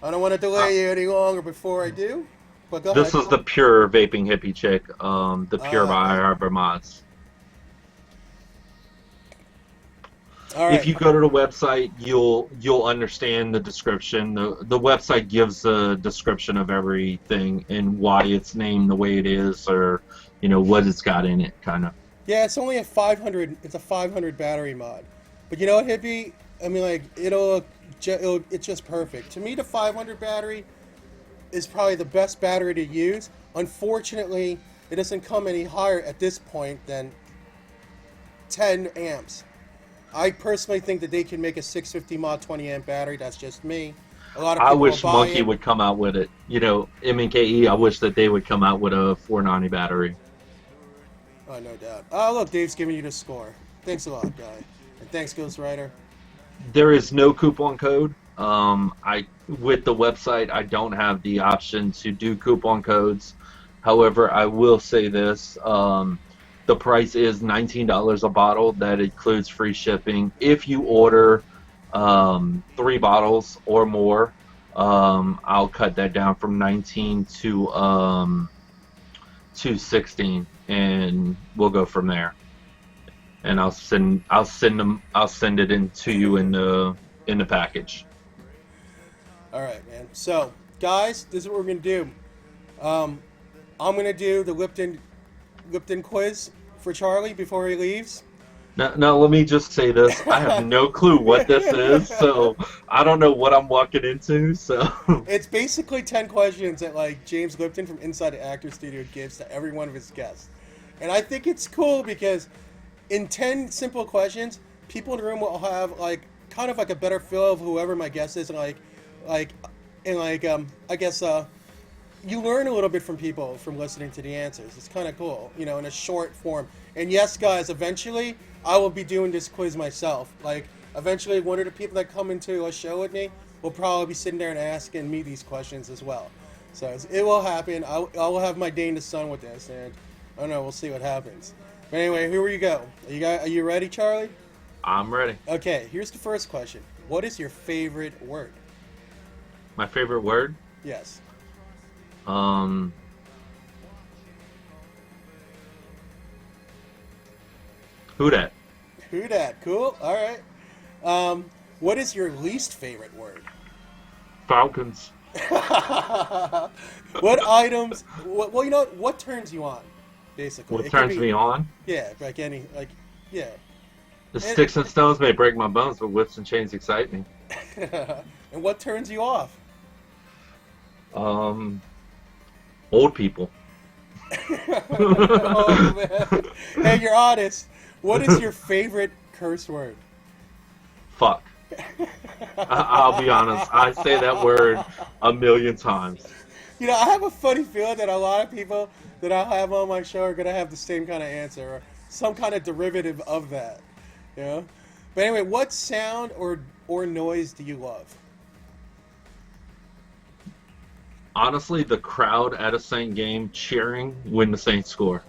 I don't want to delay you any longer before I do. But go ahead. This is the pure vaping hippie chick, the pure by Harbor Mods. All right. If you go to the website, you'll understand the description. The website gives a description of everything and why it's named the way it is, or what it's got in it, kind of. Yeah, it's only a 500. It's a 500 battery mod, but you know what, hippie? I mean, like it's just perfect. To me, the 500 battery is probably the best battery to use. Unfortunately, it doesn't come any higher at this point than 10 amps. I personally think that they can make a 650 mod 20 amp battery. That's just me. A lot of people I wish are Monkey buying. would come out with it. MNKE, I wish that they would come out with a 490 battery. Oh, no doubt. Oh, look, Dave's giving you the score. Thanks a lot, guy. And thanks, Ghost Rider. There is no coupon code. I with the website, I don't have the option to do coupon codes. However, I will say this: the price is $19 a bottle. That includes free shipping. If you order 3 bottles or more, I'll cut that down from 19 to 16, and we'll go from there. And I'll send it in to you in the package. All right, man. So, guys, this is what we're going to do. I'm going to do the Lipton quiz for Charlie before he leaves. Now, let me just say this. I have no clue what this is, so I don't know what I'm walking into. So It's basically 10 questions that, like, James Lipton from Inside the Actors Studio gives to every one of his guests. And I think it's cool because in 10 simple questions, people in the room will have, like, kind of like a better feel of whoever my guest is, and I guess you learn a little bit from people from listening to the answers. It's kind of cool, in a short form. And yes, guys, eventually I will be doing this quiz myself. Like, eventually one of the people that come into a show with me will probably be sitting there and asking me these questions as well. So it will happen. I will have my day in the sun with this, and I don't know. We'll see what happens. But anyway, here we go. Are you ready, Charlie? I'm ready. Okay, here's the first question. What is your favorite word? My favorite word? Yes. Who dat? Who dat? Cool. All right. What is your least favorite word? Falcons. What items? Well, what turns you on, basically? What turns me on? Yeah, yeah. The sticks and stones may break my bones, but whips and chains excite me. And what turns you off? Old people. Oh, man. Hey, you're honest. What is your favorite curse word? Fuck. I'll be honest. I say that word a million times. I have a funny feeling that a lot of people that I'll have on my show are going to have the same kind of answer or some kind of derivative of that. But anyway, what sound or noise do you love? Honestly, the crowd at a Saint game cheering when the Saints score.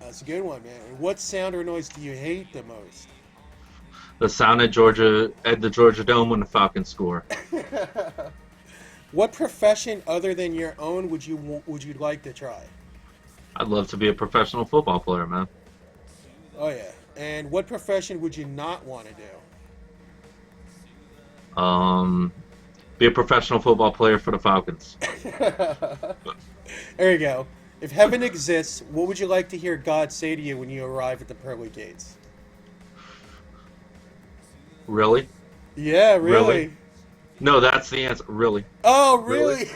That's a good one, man. And what sound or noise do you hate the most? The sound at the Georgia Dome when the Falcons score. What profession other than your own would you like to try? I'd love to be a professional football player, man. Oh yeah. And what profession would you not want to do? Be a professional football player for the Falcons. There you go. If heaven exists, what would you like to hear God say to you when you arrive at the pearly gates? Really? Yeah, really. No, that's the answer. Really. Oh, really?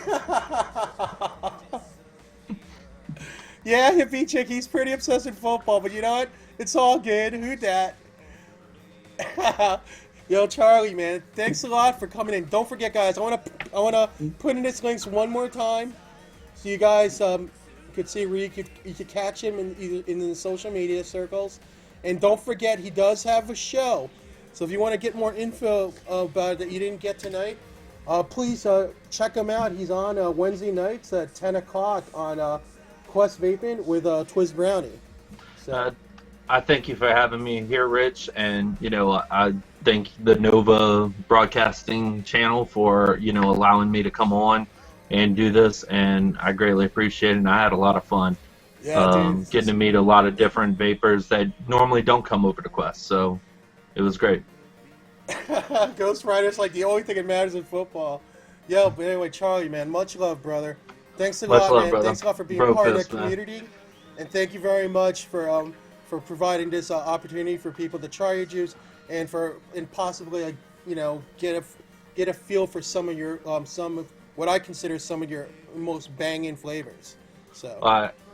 Yeah, hippie chick, he's pretty obsessed with football, but you know what? It's all good. Who dat? Yo, Charlie, man, thanks a lot for coming in. Don't forget, guys, I wanna put in this links one more time, so you guys could see where you could catch him in the social media circles, and don't forget he does have a show. So if you want to get more info about it that you didn't get tonight, please check him out. He's on Wednesday nights at 10 o'clock on Quest Vaping with Twiz Brownie. So. I thank you for having me here, Rich, and I thank the Nova Broadcasting channel for allowing me to come on and do this, and I greatly appreciate it. And I had a lot of fun getting to meet a lot of different vapors that normally don't come over to Quest, so it was great. Ghost Rider's like the only thing that matters in football. Yo, but anyway, Charlie, man, much love, brother. Thanks a lot, man. Brother. Thanks a lot for being part of the community, and thank you very much for providing this opportunity for people to try your juice and possibly get a feel for some of your some of what I consider some of your most banging flavors. So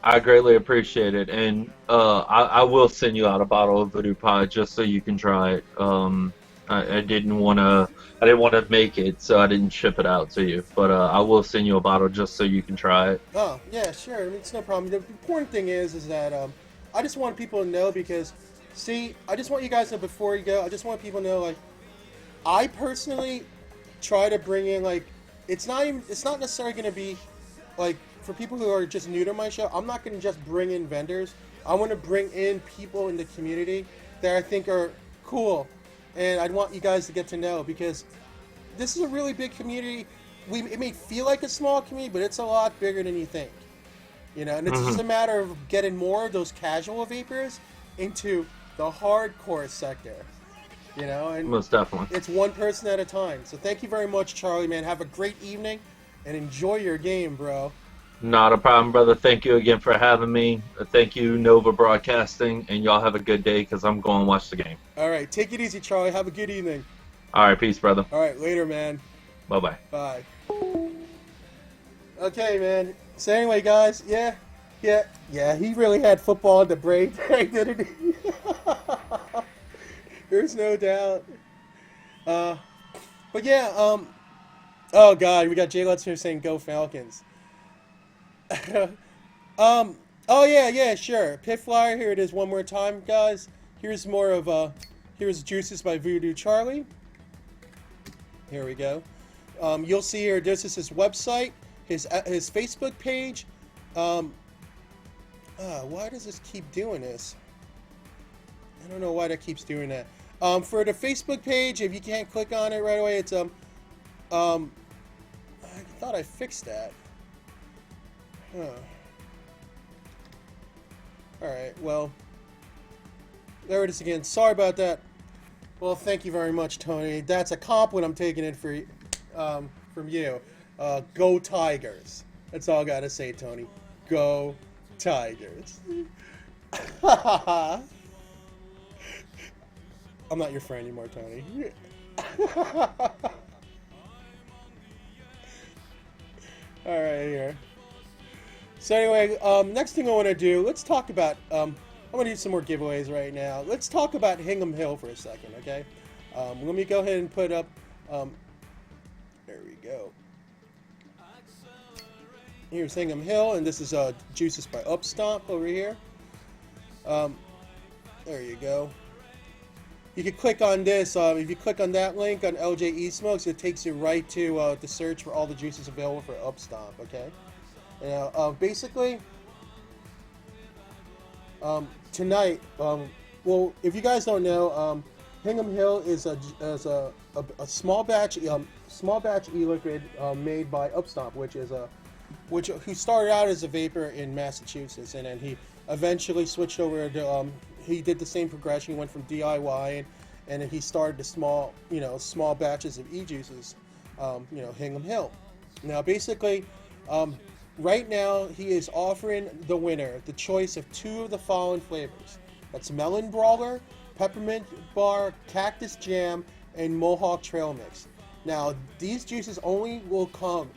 I greatly appreciate it, and I will send you out a bottle of Voodoo Pod just so you can try it. I didn't want to make it, so I didn't ship it out to you. But I will send you a bottle just so you can try it. Oh yeah, sure. I mean, it's no problem. The important thing is that I just want people to know because, see, I just want you guys to know before you go. I just want people to know, like, I personally try to bring in like, it's not necessarily going to be like for people who are just new to my show. I'm not going to just bring in vendors. I want to bring in people in the community that I think are cool, and I want you guys to get to know because this is a really big community. It may feel like a small community, but it's a lot bigger than you think. You know, and it's just a matter of getting more of those casual vapors into the hardcore sector. You know, and Most definitely. it's one person at a time. So thank you very much, Charlie, man. Have a great evening and enjoy your game, bro. Not a problem, brother. Thank you again for having me. Thank you, Nova Broadcasting, and y'all have a good day because I'm going to watch the game. All right, take it easy, Charlie. Have a good evening. All right, peace, brother. All right, later, man. Bye-bye. Bye. Okay, man. So anyway, guys, yeah, he really had football in the brain, didn't he? There's no doubt. But yeah, oh god, we got Jay Lutz here saying go Falcons. Oh yeah, sure. Pit Flyer, here it is one more time, guys. Here's more of here's Juices by Voodoo Charlie. Here we go. You'll see here, this is his website, his Facebook page. Why does this keep doing this? I don't know why that keeps doing that. For the Facebook page, if you can't click on it right away, it's I thought I fixed that. Huh. Alright, well, there it is again. Sorry about that. Well, thank you very much, Tony. That's a compliment I'm taking it for from you. Go Tigers. That's all I gotta say, Tony. Go Tigers. I'm not your friend anymore, Tony. Alright, here. So anyway, next thing I want to do, let's talk about, I'm going to do some more giveaways right now. Let's talk about Hingham Hill for a second, okay? Let me go ahead and put up, there we go. Here's Hingham Hill, and this is Juices by Upstomp over here. There you go. You can click on this. If you click on that link on LJ Smokes, it takes you right to the search for all the juices available for Upstomp. Okay. Now, basically, tonight. Well, if you guys don't know, Hingham Hill is a small batch e-liquid made by Upstomp, who started out as a vapor in Massachusetts, and then he eventually switched over to he did the same progression. He went from DIY and then he started the small batches of e-juices, Hingham Hill. Now, basically, right now he is offering the winner the choice of 2 of the following flavors. That's Melon Brawler, Peppermint Bar, Cactus Jam, and Mohawk Trail Mix. Now, these juices only will come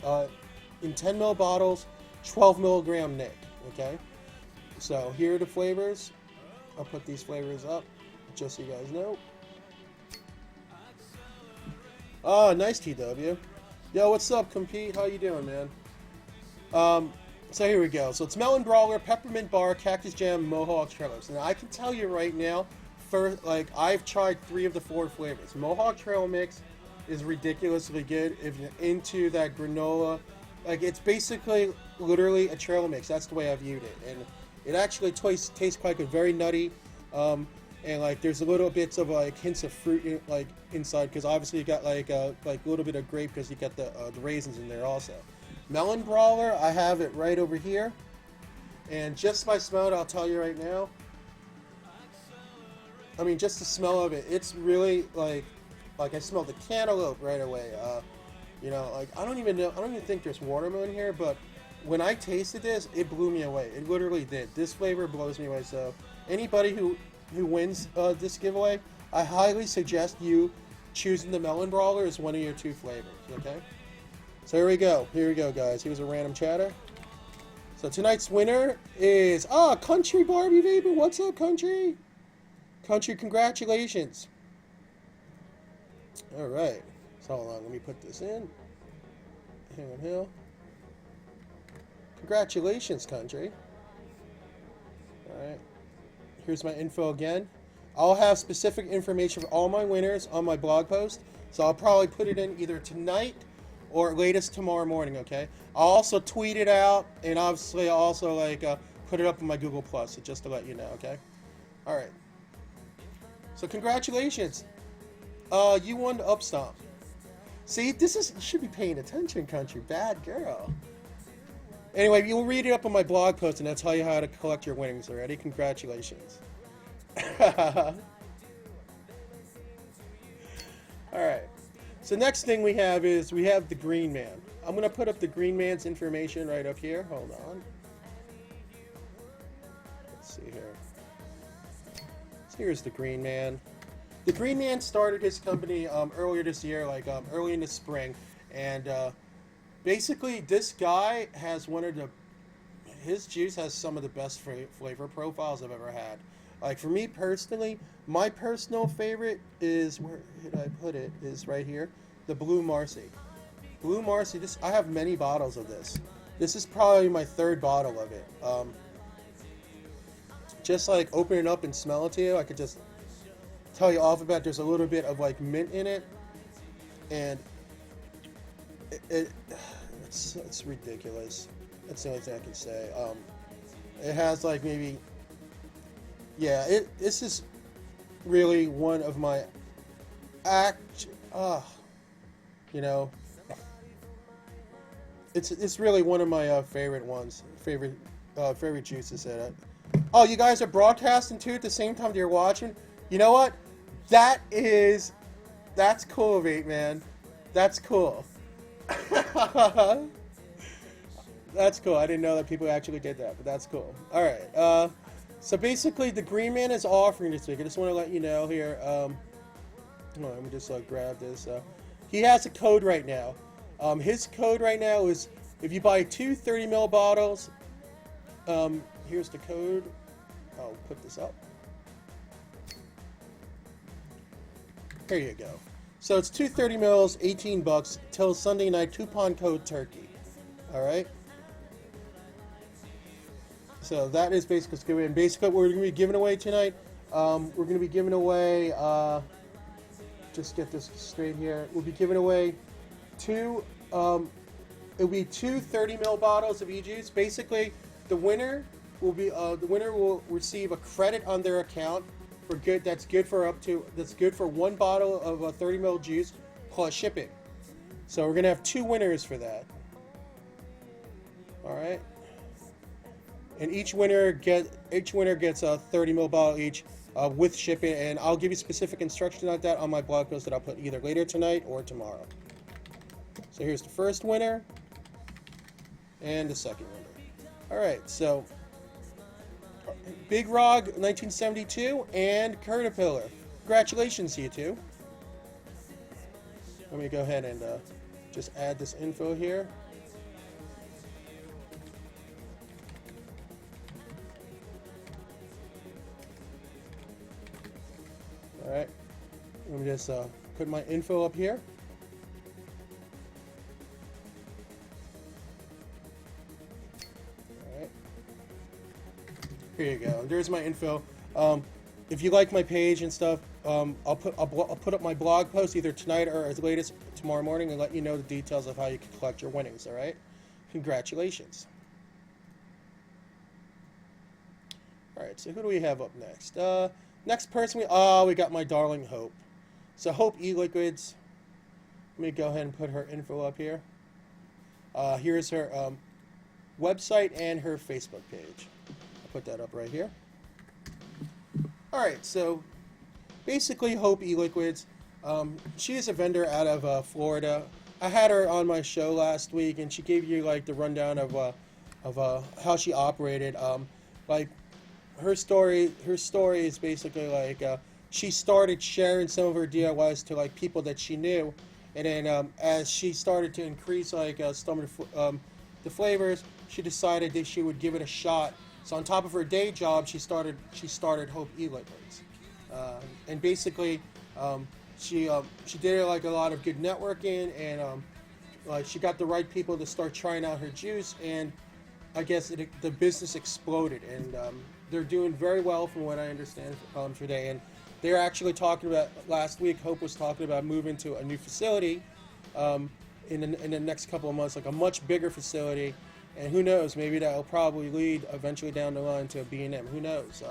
in 10 ml bottles, 12 milligram Nick. Okay, so here are the flavors. I'll put these flavors up just so you guys know. Oh, nice TW. Yo, what's up, Compete? How you doing, man? So here we go. So it's Melon Brawler, Peppermint Bar, Cactus Jam, Mohawk Trail Mix. Now I can tell you right now, I've tried 3 of the 4 flavors. Mohawk Trail Mix is ridiculously good if you're into that granola. Like, it's basically literally a trail mix. That's the way I viewed it, and it actually tastes quite good, very nutty, and like there's a little bits of like hints of fruit inside, because obviously you got like a little bit of grape because you got the raisins in there also. Melon Brawler, I have it right over here, and just by smell it, I'll tell you right now. I mean, just the smell of it, it's really like I smell the cantaloupe right away. I don't even think there's watermelon here, but when I tasted this, it blew me away. It literally did. This flavor blows me away. So anybody who wins this giveaway, I highly suggest you choosing the Melon Brawler as one of your 2 flavors. Okay. So here we go, guys. Here's a random chatter. So tonight's winner is Country Barbie Vapor. What's up, Country? Country, congratulations. All right. So hold on. Let me put this in. Hingham Hill. Congratulations, Country. Alright. Here's my info again. I'll have specific information for all my winners on my blog post, so I'll probably put it in either tonight or latest tomorrow morning, okay? I'll also tweet it out, and obviously I'll also put it up on my Google Plus, so just to let you know, okay? All right. So congratulations. You won the Upstomp. See, you should be paying attention, country. Bad girl. Anyway, you'll read it up on my blog post, and I'll tell you how to collect your winnings already. Congratulations. Alright. So next thing we have is the Green Man. I'm going to put up the Green Man's information right up here. Hold on. Let's see here. So here's the Green Man. The Green Man started his company earlier this year, early in the spring. And basically, this guy has his juice has some of the best flavor profiles I've ever had. Like, for me personally, my personal favorite is, where did I put it, is right here, the Blue Marcy. Blue Marcy, I have many bottles of this. This is probably my third bottle of it. Just open it up and smell it to you, I could just tell you off about there's a little bit of mint in it. And it's ridiculous. That's the only thing I can say. It has maybe... Yeah, this is really one of my it's really one of my favorite juices that Oh, you guys are broadcasting too at the same time that you're watching? You know what? That's cool, Vape Man. That's cool. That's cool. I didn't know that people actually did that, but that's cool. All right. So basically, the Green Man is offering this week. I just want to let you know here. Hold on, let me just grab this. He has a code right now. His code right now is if you buy 2 30ml bottles. Here's the code. I'll put this up. Here you go. So it's 2 30mls, $18 till Sunday night. Coupon code turkey. All right. So that is basically what's going. Basically, what we're going to be giving away tonight. We're going to be giving away. Just get this straight here. We'll be giving away two. It'll be 2 30ml bottles of e-juice. Basically, the winner will receive a credit on their account for good. That's good for 1 bottle of 30ml juice plus shipping. So we're going to have 2 winners for that. All right. And each winner gets a 30ml bottle each with shipping, and I'll give you specific instructions on that on my blog post that I'll put either later tonight or tomorrow. So here's the first winner and the second winner. All right, so Big Rog 1972 and Caterpillar. Congratulations to you two. Let me go ahead and just add this info here. Alright, let me just put my info up here. Alright, here you go. There's my info. If you like my page and stuff, I'll put up my blog post either tonight or as late as tomorrow morning and let you know the details of how you can collect your winnings. Alright, congratulations. Alright, so who do we have up next? Next person, we got my darling Hope. So Hope E-Liquids. Let me go ahead and put her info up here. Here's her website and her Facebook page. I'll put that up right here. Alright, so basically Hope E-Liquids. She is a vendor out of Florida. I had her on my show last week, and she gave you the rundown of how she operated. Her story is basically she started sharing some of her DIYs to people that she knew, and then as she started to increase some of the flavors, she decided that she would give it a shot. So on top of her day job, she started Hope E-Liquids, and basically she did a lot of good networking, and she got the right people to start trying out her juice, and I guess the business exploded, and they're doing very well from what I understand today, and they're actually talking about last week. Hope was talking about moving to a new facility in the next couple of months, like a much bigger facility, and who knows, maybe that'll probably lead eventually down the line to a B&M. Who knows?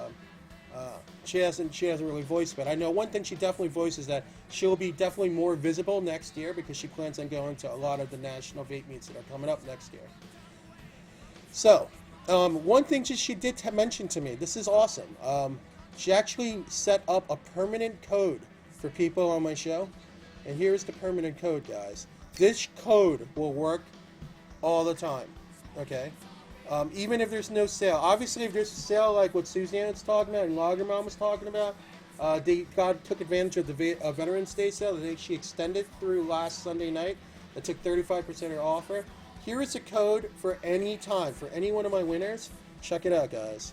She hasn't really voiced, but I know one thing she definitely voices that she'll be definitely more visible next year because she plans on going to a lot of the national vape meets that are coming up next year. So, one thing she did mention to me, this is awesome. She actually set up a permanent code for people on my show, and here's the permanent code, guys. This code will work all the time, okay? Even if there's no sale. Obviously, if there's a sale like what Suzanne was talking about and Lagermom was talking about, they took advantage of the Veterans Day sale that she extended through last Sunday night. That took 35% off her. Here is a code for any time, for any one of my winners. Check it out, guys.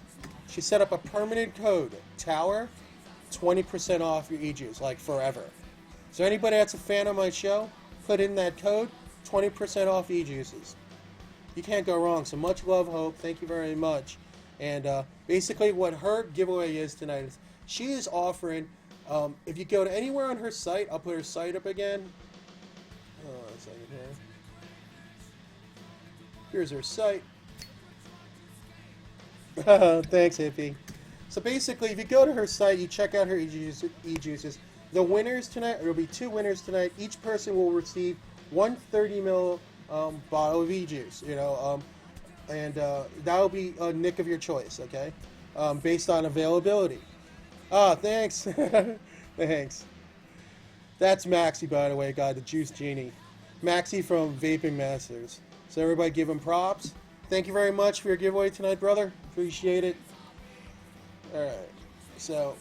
She set up a permanent code, Tower, 20% off your e-juice, like forever. So anybody that's a fan of my show, put in that code, 20% off e-juices. You can't go wrong. So much love, Hope. Thank you very much. And basically what her giveaway is tonight is she is offering, if you go to anywhere on her site, I'll put her site up again. Hold on a second here. Here's her site. Thanks, Hippie. So basically, if you go to her site, you check out her e-juices. The winners tonight, there will be 2 winners tonight. Each person will receive 1 30 ml bottle of e-juice, and that'll be a nick of your choice, okay? Based on availability. Thanks. Thanks. That's Maxie, by the way, guy, the Juice Genie. Maxie from Vaping Masters. So everybody give him props. Thank you very much for your giveaway tonight, brother. Appreciate it. Alright. So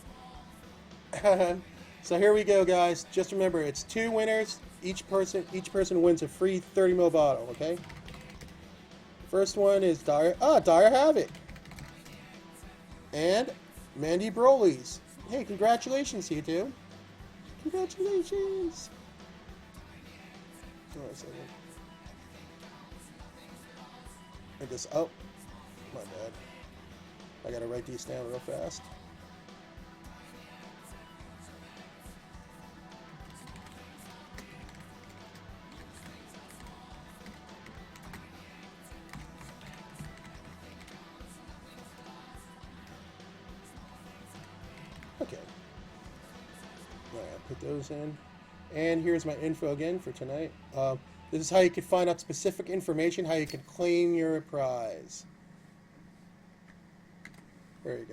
so here we go, guys. Just remember, it's 2 winners. Each person wins a free 30 ml bottle, okay? First one is Dire Havoc. And Mandy Broly's. Hey, congratulations, you two. Congratulations. Hold on a second. Oh, my bad. I gotta write these down real fast. Okay. Alright, put those in. And here's my info again for tonight. This is how you can find out specific information, how you can claim your prize. There you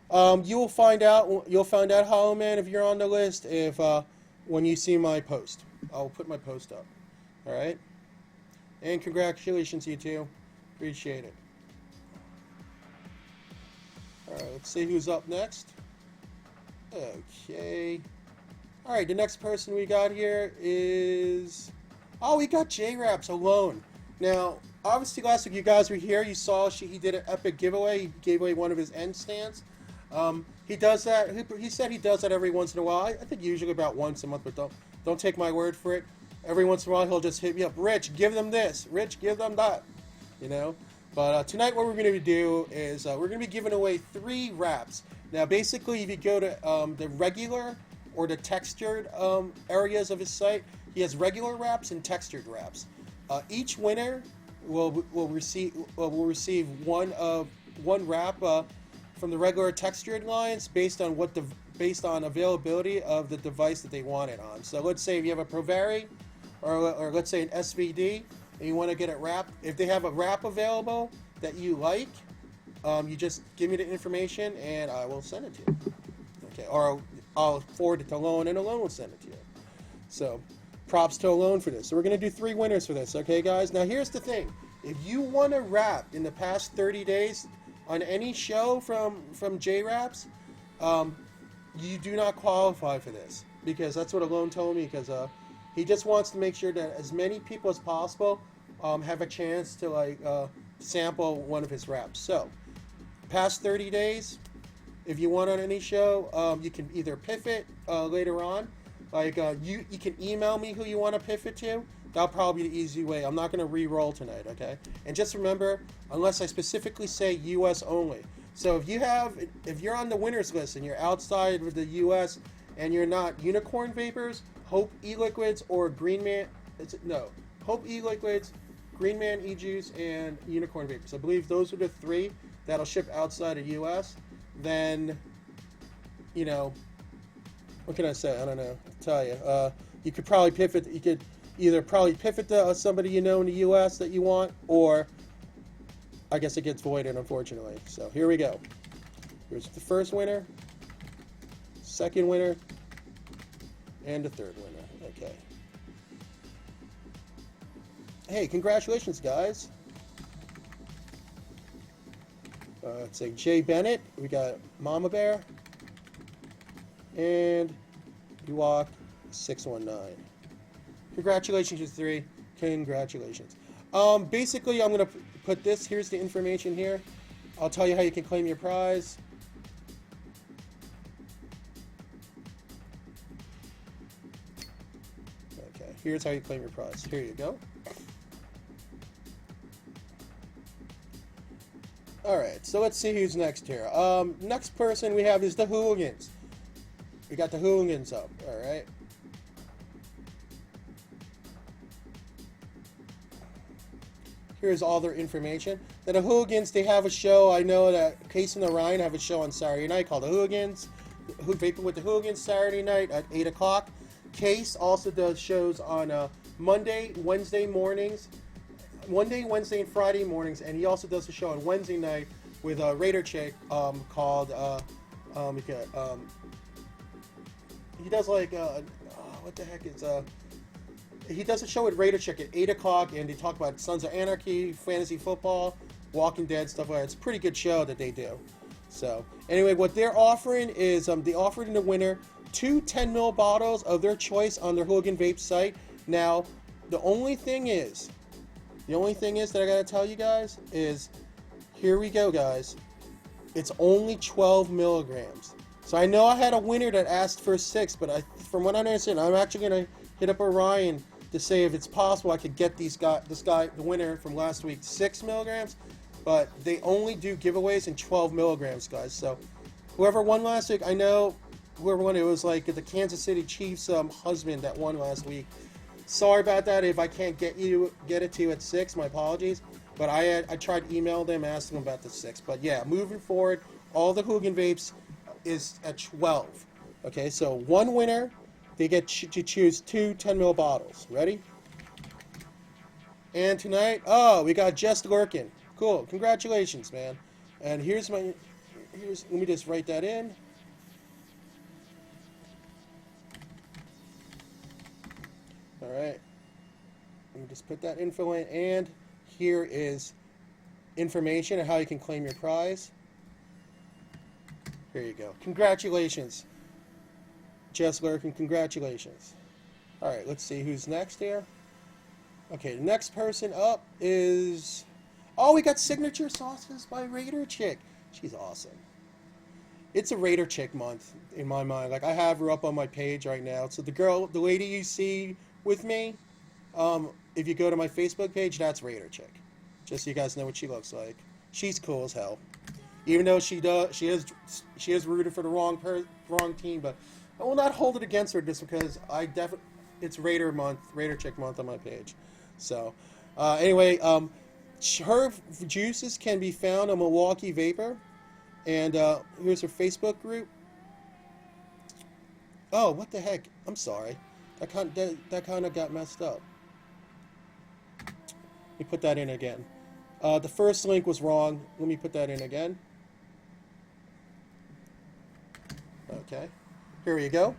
go. You'll find out, Hollow Man, if you're on the list, if when you see my post. I'll put my post up. All right. And congratulations, you two. Appreciate it. All right. Let's see who's up next. Okay. All right. The next person we got here is. Oh, we got J-Raps alone. Now, obviously, last week you guys were here. You saw he did an epic giveaway. He gave away one of his end stands. He does that. He said he does that every once in a while. I think usually about once a month, but don't take my word for it. Every once in a while, he'll just hit me up. Rich, give them this. Rich, give them that. But tonight, what we're going to do is we're going to be giving away 3 wraps. Now, basically, if you go to the regular or the textured areas of his site, he has regular wraps and textured wraps. Each winner will receive one wrap from the regular textured lines based on availability of the device that they want it on. So let's say if you have a Provari or let's say an SVD and you want to get it wrapped, if they have a wrap available that you like, you just give me the information and I will send it to you. Okay, or I'll forward it to Alone and Alone will send it to you. So props to Alone for this. So we're going to do 3 winners for this, okay, guys? Now, here's the thing. If you won a wrap in the past 30 days on any show from J-Raps, you do not qualify for this because that's what Alone told me because he just wants to make sure that as many people as possible have a chance to, sample one of his wraps. So, past 30 days, if you won on any show, you can either piff it later on. Like, you can email me who you want to piff it to. That'll probably be the easy way. I'm not going to re-roll tonight, okay? And just remember, unless I specifically say U.S. only. So if you're on the winners list and you're outside of the U.S. and you're not Unicorn Vapors, Hope E-Liquids, or Green Man, Hope E-Liquids, Green Man E-Juice, and Unicorn Vapors. I believe those are the 3 that'll ship outside of U.S. Then, what can I say? I don't know. I'll tell you. You could probably pivot. You could either probably pivot to somebody in the U.S. that you want, or I guess it gets voided, unfortunately. So here we go. Here's the first winner, second winner, and the third winner. Okay. Hey, congratulations, guys. Let's say Jay Bennett. We got Mama Bear. And Uwak 619. Congratulations, you 3. Congratulations. Basically, I'm going to put this. Here's the information here. I'll tell you how you can claim your prize. Okay, here's how you claim your prize. Here you go. Alright, so let's see who's next here. Next person we have is the Hooligans. We got the Hooligans up, alright. Here's all their information. Now the Hooligans, they have a show. I know that Case and Orion have a show on Saturday night called the Hooligans. Vaping with the Hooligans Saturday night at 8 o'clock. Case also does shows on Monday, Wednesday, and Friday mornings, and he also does a show on Wednesday night with a Raider chick called he does like what the heck is he does a show with Raider chick at 8 o'clock, and they talk about Sons of Anarchy, fantasy football, Walking Dead, stuff like that. It's a pretty good show that they do. So anyway, what they're offering is they offered in the winner 2 10 ml bottles of their choice on their Hooligan Vape site. Now the only thing is that I gotta tell you guys is, here we go, guys. It's only 12 milligrams. So I know I had a winner that asked for 6, but from what I understand, I'm actually gonna hit up Orion to say if it's possible I could get this guy, the winner from last week, 6 milligrams. But they only do giveaways in 12 milligrams, guys. So whoever won last week, I know whoever won, it was like the Kansas City Chiefs husband that won last week. Sorry about that. If I can't get it to you at 6, my apologies. But I tried to email them, asking them about the 6. But yeah, moving forward, all the Hooligan Vapes is at 12. Okay, so one winner, they get to choose 2 10 ml bottles. Ready? And tonight, we got Jess Lurkin. Cool, congratulations, man. And let me just write that in. Alright, let me just put that info in, and here is information on how you can claim your prize. Here you go. Congratulations, Jess Lurkin, congratulations. Alright, let's see who's next here. Okay, the next person up is... Oh, we got Signature Sauces by Raider Chick. She's awesome. It's a Raider Chick month, in my mind. Like, I have her up on my page right now. So the lady you see with me, if you go to my Facebook page, that's Raider Chick. Just so you guys know what she looks like. She's cool as hell. Even though she is rooted for the wrong team, but I will not hold it against her just because it's Raider Chick month on my page. So anyway, her juices can be found on Milwaukee Vapor, and here's her Facebook group. Oh, what the heck? I'm sorry. That kind of got messed up. Let me put that in again. The first link was wrong. Let me put that in again. Okay. Here you go.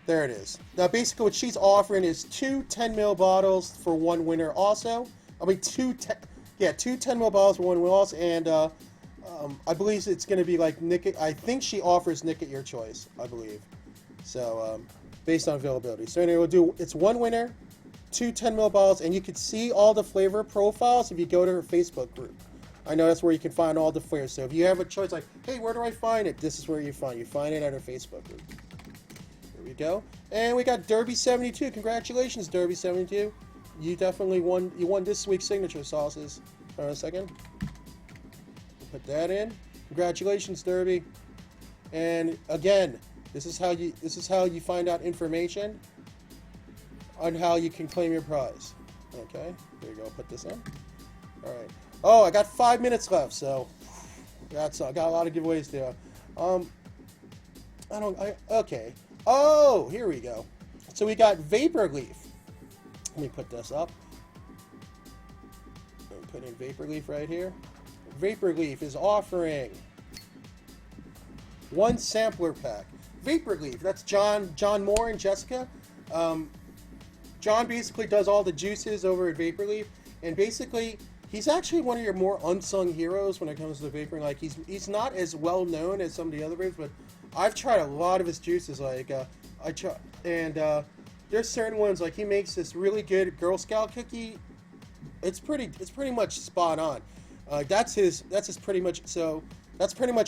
There it is. Now, basically, what she's offering is 2 10 ml bottles for one winner also. I mean, 2 10 ml bottles for one winner also. And I believe it's going to be like Nick. I think she offers Nick at your choice, I believe. So, based on availability. So anyway, it's one winner, 2 10 ml bottles, and you can see all the flavor profiles if you go to her Facebook group. I know that's where you can find all the flavors. So if you have a choice like, hey, where do I find it? This is where you find it at her Facebook group. Here we go. And we got Derby72. Congratulations, Derby72. You definitely won. You won this week's Signature Sauces. Hold on a second. Put that in. Congratulations, Derby. And again, this is how you find out information on how you can claim your prize. Okay, there you go. Put this in. All right. Oh, I got 5 minutes left, so I got a lot of giveaways there. Okay. Oh, here we go. So we got Vapor Leaf. Let me put this up. Put in Vapor Leaf right here. Vapor Leaf is offering 1 sampler pack. Vapor Leaf. That's John Moore and Jessica. John basically does all the juices over at Vapor Leaf, and basically he's actually one of your more unsung heroes when it comes to vaping. Like he's not as well known as some of the other vapors, but I've tried a lot of his juices. Like there's certain ones, like he makes this really good Girl Scout cookie. It's pretty much spot on. That's pretty much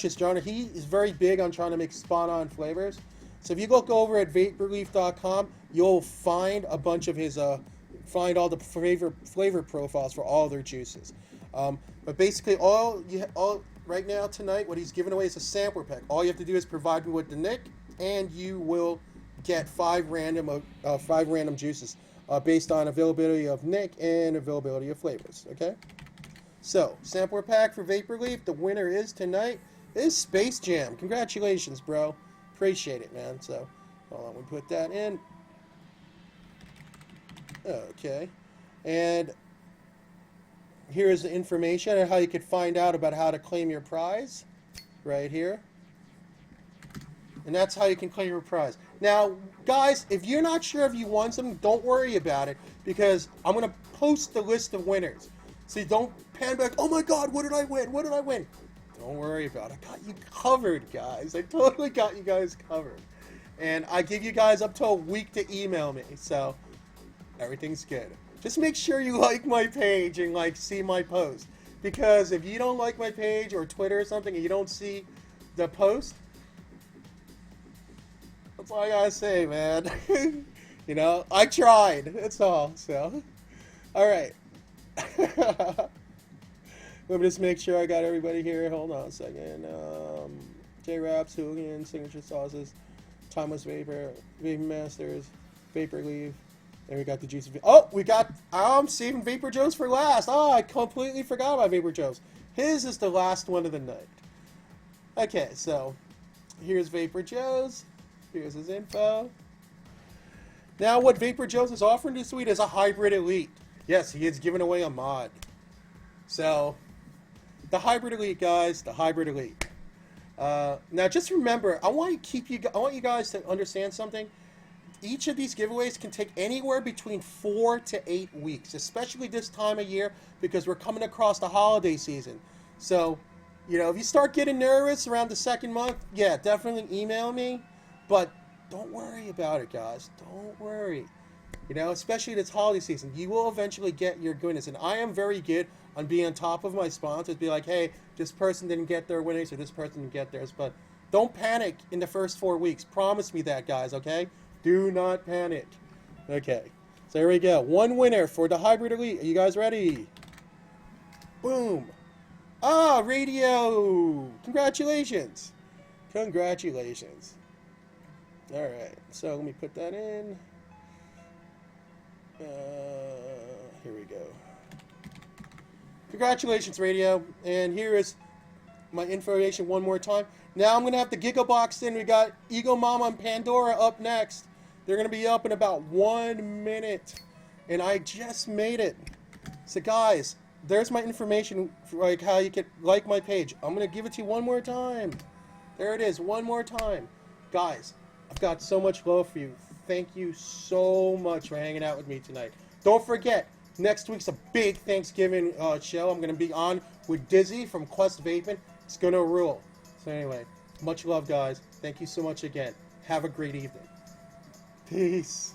his genre. He is very big on trying to make spot on flavors. So if you look over at vaporleaf.com, you'll find a bunch of his find all the flavor profiles for all their juices. But basically all right now tonight, what he's giving away is a sampler pack. All you have to do is provide me with the nick, and you will get 5 random juices based on availability of nick and availability of flavors. Okay. So sampler pack for Vapor Leaf. The winner is tonight is Space Jam. Congratulations, bro. Appreciate it, man. So hold on, we put that in. Okay, and here is the information on how you could find out about how to claim your prize right here. And that's how you can claim your prize. Now, guys, if you're not sure if you won something, don't worry about it, because I'm going to post the list of winners. So you don't panic like, oh my god, what did I win? What did I win? Don't worry about it. I got you covered, guys. I totally got you guys covered. And I give you guys up to a week to email me, so everything's good. Just make sure you like my page and see my post, because if you don't like my page or Twitter or something and you don't see the post, that's all I gotta say, man. You know, I tried. That's all. So, all right. Let me just make sure I got everybody here. Hold on a second. J-Raps, Hooligan, Signature Sauces, Timeless Vapor, Vapor Masters, Vapor Leaf. And we got the juice. Oh, I'm saving Vapor Joe's for last. Oh, I completely forgot about Vapor Joe's. His is the last one of the night. Okay, so here's Vapor Joe's. Here's his info. Now, what Vapor Joe's is offering this week is a Hybrid Elite. Yes, he is giving away a mod. So, the Hybrid Elite, guys, the Hybrid Elite. Now, just remember, I want you guys to understand something. Each of these giveaways can take anywhere between 4 to 8 weeks, especially this time of year, because we're coming across the holiday season. So, you know, if you start getting nervous around the second month, yeah, definitely email me. But don't worry about it, guys. Don't worry. You know, especially this holiday season, you will eventually get your goodness. And I am very good on being on top of my sponsors. Be like, hey, this person didn't get their winnings, or this person didn't get theirs. But don't panic in the first 4 weeks. Promise me that, guys, okay? Do not panic. Okay, so here we go. 1 winner for the Hybrid Elite. Are you guys ready? Boom. Ah, Radio. Congratulations. Congratulations. All right, so let me put that in. Here we go. Congratulations, Radio. And here is my information one more time. Now I'm going to have the Gigabox in. We got Ego Mama and Pandora up next. They're going to be up in about 1 minute. And I just made it. So, guys, there's my information for how you can like my page. I'm going to give it to you one more time. There it is, one more time. Guys, I've got so much love for you. Thank you so much for hanging out with me tonight. Don't forget, next week's a big Thanksgiving show. I'm going to be on with Dizzy from Quest Vaping. It's going to rule. So anyway, much love, guys. Thank you so much again. Have a great evening. Peace.